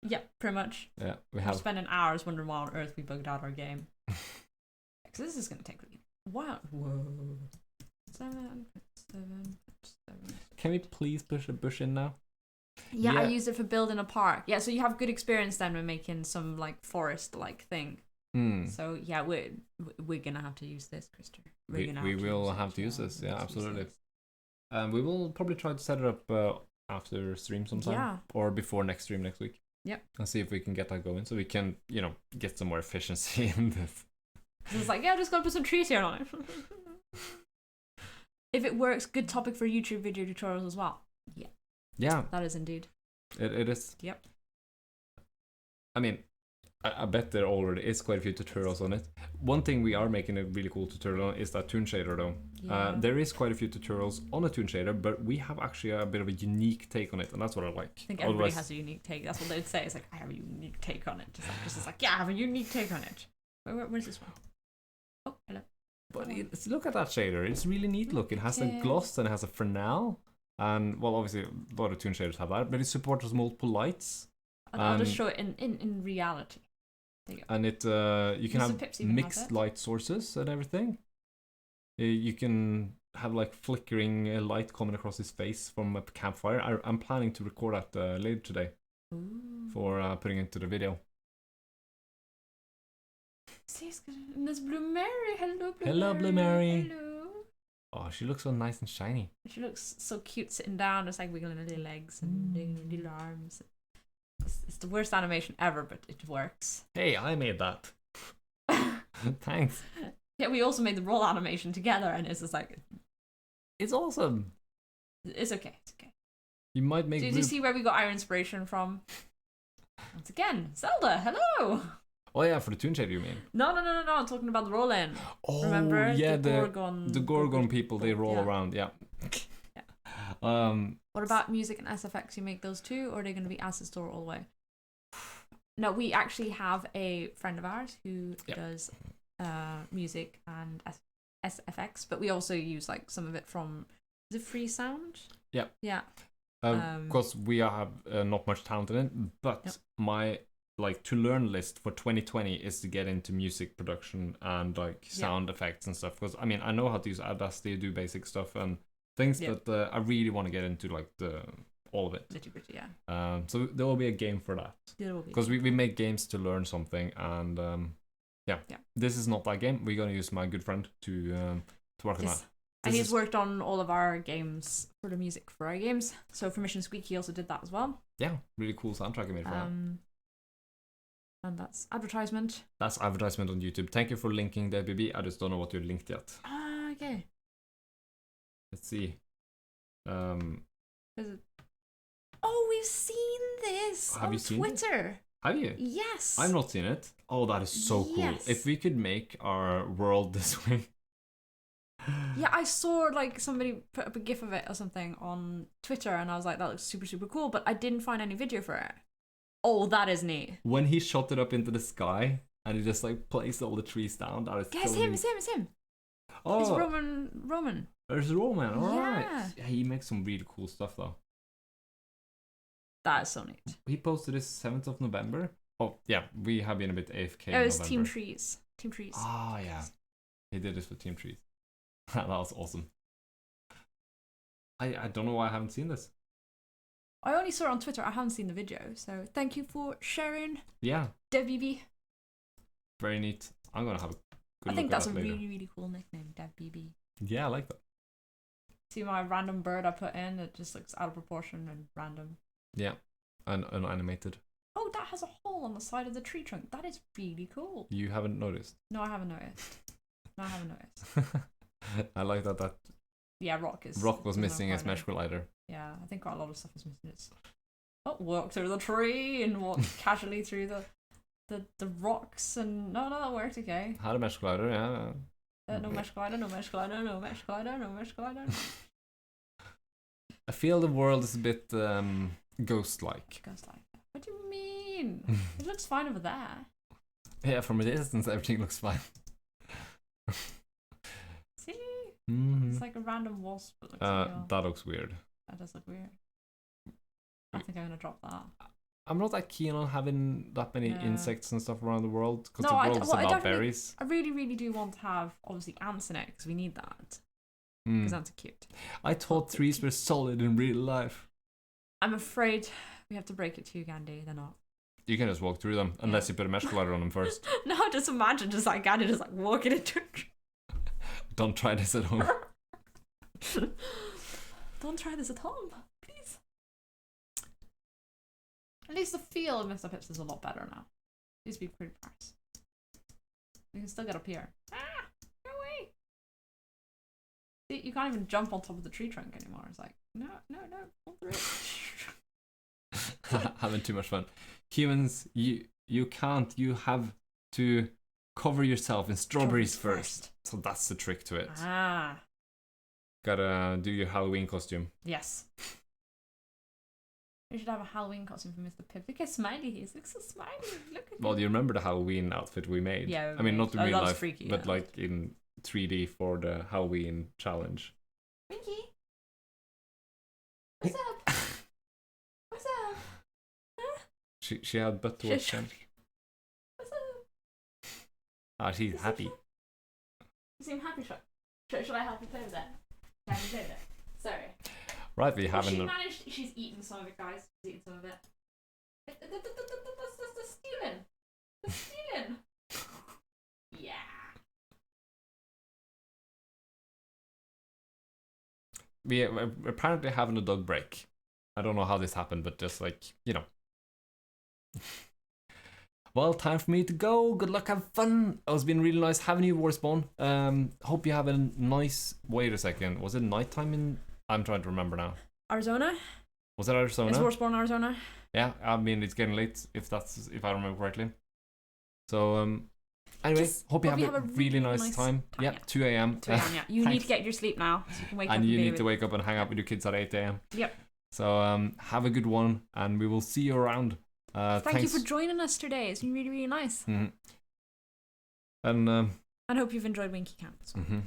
Yeah, pretty much. Yeah, we I'm have. spending hours wondering why on earth we bugged out our game. Because this is going to take really... Wow. Whoa. 7. Can we please push a bush in now? Yeah, I Yeah. used it for building a park. Yeah, so you have good experience then with making some like forest-like thing. So yeah, we're gonna have to use this, Krista. We will have to use this. Yeah, absolutely. We will probably try to set it up after stream sometime. Yeah. Or before next stream next week. Yep. And see if we can get that going, so we can, get some more efficiency in this. It's like, yeah, just gotta put some trees here on it. If it works, good topic for YouTube video tutorials as well. Yeah. Yeah, That is indeed. it is. Yep. I mean, I bet there already is quite a few tutorials on it. One thing we are making a really cool tutorial on is that toon shader though. Yeah. There is quite a few tutorials on a toon shader, but we have actually a bit of a unique take on it, and that's what I like. I think everybody has a unique take. That's what they'd say. It's like, I have a unique take on it. Just like, yeah, I have a unique take on it. Where's this one? Oh, hello. But look at that shader. It's really neat looking. It has a gloss and it has a Fresnel. And, well, obviously, a lot of toon shaders have that, but it supports multiple lights. I'll just show it in reality. There you go. And it you can have mixed light sources and everything. You can have like flickering light coming across his face from a campfire. I'm planning to record that later today. Ooh. For putting into the video. See, there's Blue Mary. Hello, Blue Mary. Hello, Blue Mary. Hello. Oh, she looks so nice and shiny. She looks so cute sitting down, just like wiggling her little legs and doing her little arms. It's the worst animation ever, but it works. Hey, I made that. Thanks. Yeah, we also made the roll animation together, and it's just like... It's awesome. It's okay, it's okay. You might make... Did you see where we got our inspiration from? Once again, Zelda, hello! Oh yeah, for the toon shader you mean? No, I'm talking about the roll-in. Oh, remember? Yeah, the Gorgon people, they roll around, yeah. What about music and SFX? You make those too, or are they going to be Asset Store all the way? No, we actually have a friend of ours who does music and SFX, but we also use like some of it from the free sound. Yeah. Yeah. Because we have not much talent in it, but my like to learn list for 2020 is to get into music production and like sound effects and stuff. Because I mean, I know how to use Audacity, do basic stuff and things, but I really want to get into like all of it. Nitty-gritty, yeah. So there will be a game for that. There will be. Because we make games to learn something, and this is not that game. We're gonna use my good friend to work on that. And he's worked on all of our games for the music for our games. So for Mission Squeak, he also did that as well. Yeah, really cool soundtrack he made for that. And that's advertisement. That's advertisement on YouTube. Thank you for linking the BB. I just don't know what you linked yet. Ah, okay. Let's see. Is it? Oh, we've seen this on Twitter. Have you? Yes. I've not seen it. Oh, that is so cool. If we could make our world this way. Yeah, I saw like somebody put up a gif of it or something on Twitter, and I was like, that looks super, super cool, but I didn't find any video for it. Oh, that is neat. When he shot it up into the sky and he just like placed all the trees down, that is it's him. Oh, it's Roman. There's Roman, alright. Yeah, he makes some really cool stuff though. That is so neat. He posted this 7th of November. Oh, yeah, we have been a bit AFK in It was November. Team Trees. Ah, yeah. He did this for Team Trees. That was awesome. I don't know why I haven't seen this. I only saw it on Twitter. I haven't seen the video, so thank you for sharing. Yeah. DevBB. Very neat. I'm gonna have a good I think look that's at a that later. really, really cool nickname, DevBB. Yeah, I like that. See my random bird I put in? It just looks out of proportion and random. Yeah, and unanimated. Oh, that has a hole on the side of the tree trunk. That is really cool. You haven't noticed? No, I haven't noticed. I like that. Yeah, Rock was missing his mesh collider. Yeah, I think quite a lot of stuff is missing. It's walk through the tree and walk casually through the rocks and no, that worked okay. Had a mesh collider, yeah. No mesh collider. I feel the world is a bit ghost-like. What do you mean? It looks fine over there. Yeah, from a distance, everything looks fine. See? Mm-hmm. It's like a random wasp. That looks weird. That does look weird. I think I'm gonna drop that. I'm not that keen on having that many insects and stuff around the world because the world is about berries. I really, really do want to have obviously ants in it because we need that. Because ants are cute. I thought trees were solid in real life. I'm afraid we have to break it to you, Gandhi. They're not. You can just walk through them unless you put a mesh collider on them first. No, just imagine just like Gandhi just like walking into a tree. Don't try this at home. Don't try this at home, please. At least the feel of Mr. Pips is a lot better now. It used to be pretty sparse. You can still get up here. Ah! No way! See, you can't even jump on top of the tree trunk anymore. It's like, no, pull through. Having too much fun. Humans, you you can't. You have to cover yourself in strawberries first. So that's the trick to it. Ah. Gotta do your Halloween costume. Yes. We should have a Halloween costume for Mr. Pip. Look how smiley he is. Looks so smiley. Look at Well, him. do you remember the Halloween outfit we made? Yeah. I mean, not in real that was life, freaky, but yeah. like in 3D for the Halloween challenge. Winky. What's up? What's up? Huh? She had butt to watch him. What's up? Ah, she's happy. You seem happy, should I help you play with that? Can you play with it? Sorry. Right, we haven't. She managed. She's eaten some of it, guys. She's eaten some of it. The stealing. The stealing. Yeah. We apparently having a dog break. I don't know how this happened, but just like, you know. Well, time for me to go. Good luck, have fun. It's been really nice having you, Warspawn. Hope you have a nice. Wait a second. Was it nighttime in? I'm trying to remember now. Arizona? Was it Arizona? It's Warspawn, Arizona. Yeah, I mean it's getting late if I remember correctly. So anyway, hope you have a really nice time. Yeah, 2 a.m. 2 a.m. Yeah, you need to get your sleep now, so you can wake up. And you need to wake up and hang out with your kids at 8 a.m. Yep. So have a good one, and we will see you around. Thank you for joining us today. It's been really, really nice. Mm-hmm. And hope you've enjoyed Winky Camp. Mm-hmm.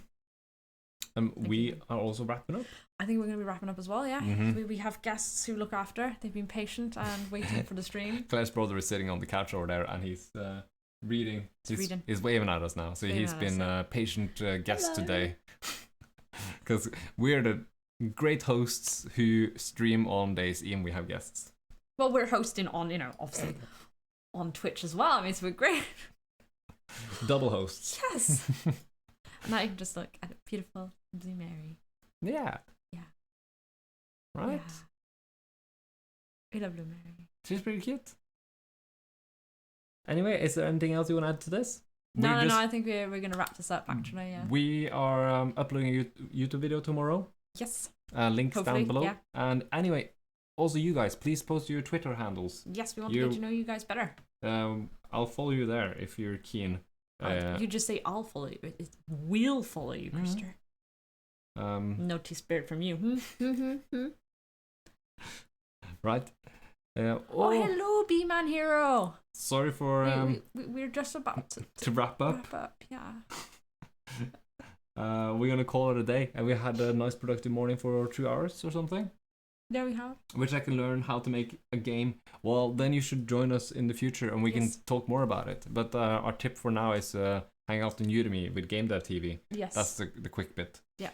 We are also wrapping up. I think we're going to be wrapping up as well, yeah. Mm-hmm. We have guests who look after. They've been patient and waiting for the stream. Claire's brother is sitting on the couch over there, and he's reading. He's waving at us now. So he's been a patient guest today. Because we're the great hosts who stream on days even we have guests. Well, we're hosting on, obviously on Twitch as well. I mean, so we're great. Double hosts. Yes. And I can just look at a beautiful Blue Mary. Yeah. Yeah. Right? Yeah. I love Blue Mary. She's pretty cute. Anyway, is there anything else you want to add to this? No, I think we're going to wrap this up, actually, yeah. We are uploading a YouTube video tomorrow. Yes. Links hopefully, down below. Yeah. And anyway, also you guys, please post your Twitter handles. Yes, we want to get to know you guys better. I'll follow you there if you're keen. You just say I'll follow you. It will follow you, Krister. No T-spirit from you. Right. Hello, B-Man Hero. Sorry for... we're just about to wrap up. Yeah. We're going to call it a day. And we had a nice productive morning for 2 hours or something. There we have. Which I can learn how to make a game. Well, then you should join us in the future and we can talk more about it. But our tip for now is hang out on Udemy with Game Dev TV. Yes. That's the quick bit. Yeah.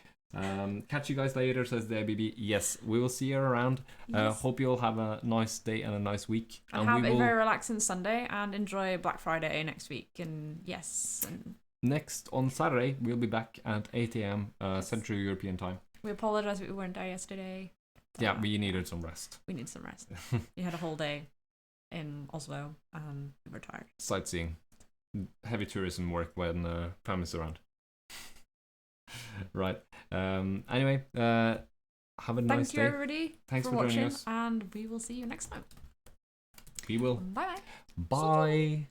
Catch you guys later, says the ABB. Yes, we will see you around. Yes. Hope you all have a nice day and a nice week. And have a very relaxing Sunday and enjoy Black Friday next week. And yes. And next on Saturday, we'll be back at 8 a.m. Central European time. We apologize we weren't there yesterday. Yeah, we needed some rest. We need some rest. We had a whole day in Oslo and we were tired. Sightseeing. Heavy tourism work when family's around. Right. Anyway, have a nice day. Thank you, everybody. Thanks for watching, joining us. And we will see you next time. We will. Bye. Bye.